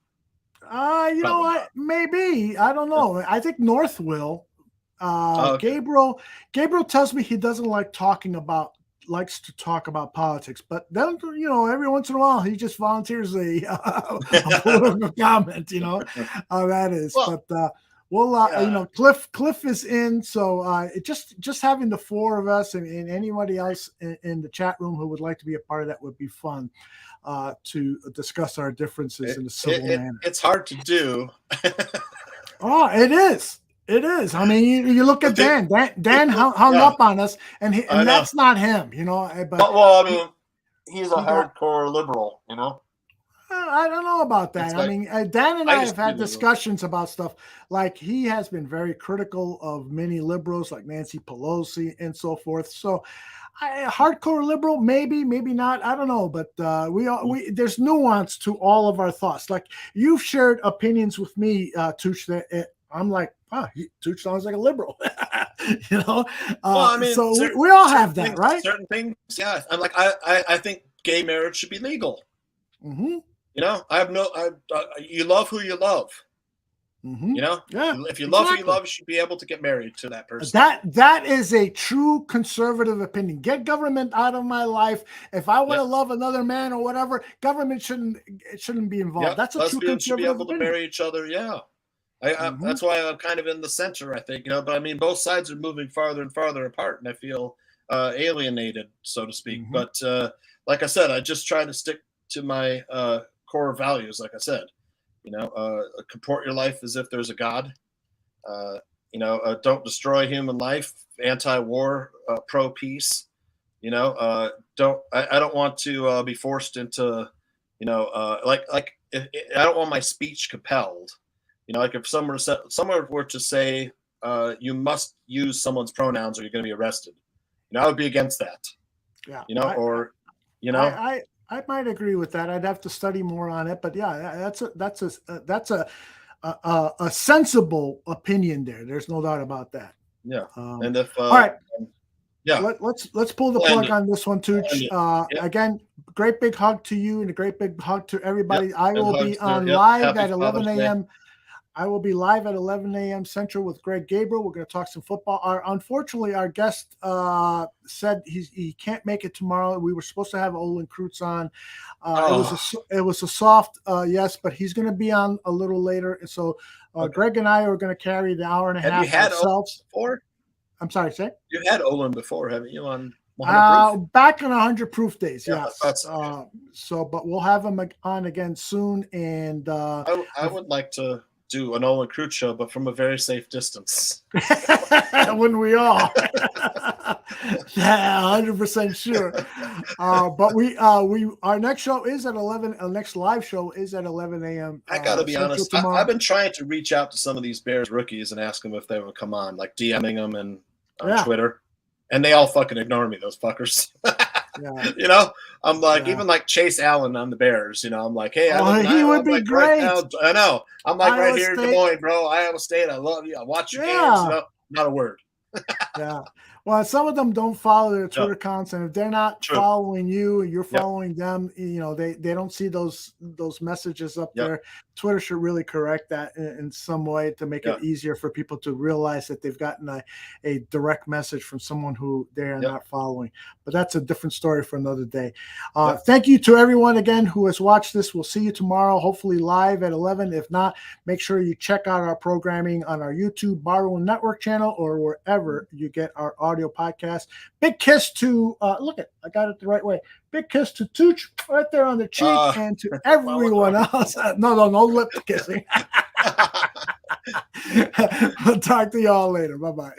You know what? Maybe. I don't know. I think North will. Okay. Gabriel tells me he doesn't likes to talk about politics, but then every once in a while he just volunteers a political comment. How that is. Well, but Cliff is in, so just having the four of us and anybody else in the chat room who would like to be a part of that would be fun. to discuss our differences in a civil manner. It's hard to do. Oh, it is. It is. I mean, you look at Dan. Dan hung up on us, and that's not him, you know. But well, I mean, he's a hardcore liberal, you know. I don't know about that. I mean, Dan and I have had discussions about stuff. Like, he has been very critical of many liberals, like Nancy Pelosi and so forth. So, hardcore liberal, maybe not. I don't know. But there's nuance to all of our thoughts. Like, you've shared opinions with me, Tooch, that I'm like, Tooch sounds like a liberal. You know. Well, I mean, so we all have that, right? Certain things, yeah. I'm like, I think gay marriage should be legal. Mm-hmm. You know, you love who you love. Mm-hmm. You know, if you love who you love, you should be able to get married to that person. That is a true conservative opinion. Get government out of my life. If I want to love another man or whatever, government shouldn't be involved. Yep. That's a true conservative should be able opinion. to marry each other. Yeah, that's why I'm kind of in the center. I think, you know, but I mean, both sides are moving farther and farther apart, and I feel alienated, so to speak. Mm-hmm. But like I said, I just try to stick to my core values. Like I said, you know, comport your life as if there's a God. You know, don't destroy human life. Anti-war, pro-peace. You know, I don't want to be forced into, you know, I don't want my speech compelled. You know, like if someone were to say you must use someone's pronouns or you're going to be arrested. You know, I would be against that. Yeah. You know, I might agree with that. I'd have to study more on it, but yeah, that's a sensible opinion there. There's no doubt about that. Yeah. And if all right, let's pull the We'll plug on this one, Tooch. Again, great big hug to you and a great big hug to everybody. Yep. I will be on live at 11 a.m. I will be live at 11 a.m. Central with Greg Gabriel. We're going to talk some football. Unfortunately, our guest said he can't make it tomorrow. We were supposed to have Olin Kreutz on. It was a soft yes, but he's going to be on a little later. So Greg and I are going to carry the hour and a half. Have you had ourselves. Olin before? I'm sorry, say? You had Olin before, haven't you? On 100 proof? Back in 100 proof days, yes. Okay. But we'll have him on again soon. And I would like to do an Olin Kreutz show, but from a very safe distance. Wouldn't we all? Yeah, 100% sure. But our next show is at 11. Our next live show is at 11 a.m. I gotta be honest. I've been trying to reach out to some of these Bears rookies and ask them if they would come on, like DMing them and on Twitter, and they all fucking ignore me. Those fuckers. Yeah. You know, I'm like, even like Chase Allen on the Bears, you know, I'm like, hey, he would be great. Right now, I know. I'm like Iowa right here State. in Des Moines, bro. Iowa State. I love you. I watch your games. You know? Not a word. Yeah. Well, some of them don't follow their Twitter accounts, and if they're not following you and you're following them, you know, they don't see those messages up there. Twitter should really correct that in some way to make it easier for people to realize that they've gotten a direct message from someone who they are not following. But that's a different story for another day. Thank you to everyone again who has watched this. We'll see you tomorrow, hopefully live at 11. If not, make sure you check out our programming on our YouTube Barrow Network channel or wherever you get our audio podcast. Big kiss to I got it the right way. Big kiss to Tooch right there on the cheek and to everyone else. No lip kissing. I'll talk to y'all later. Bye-bye.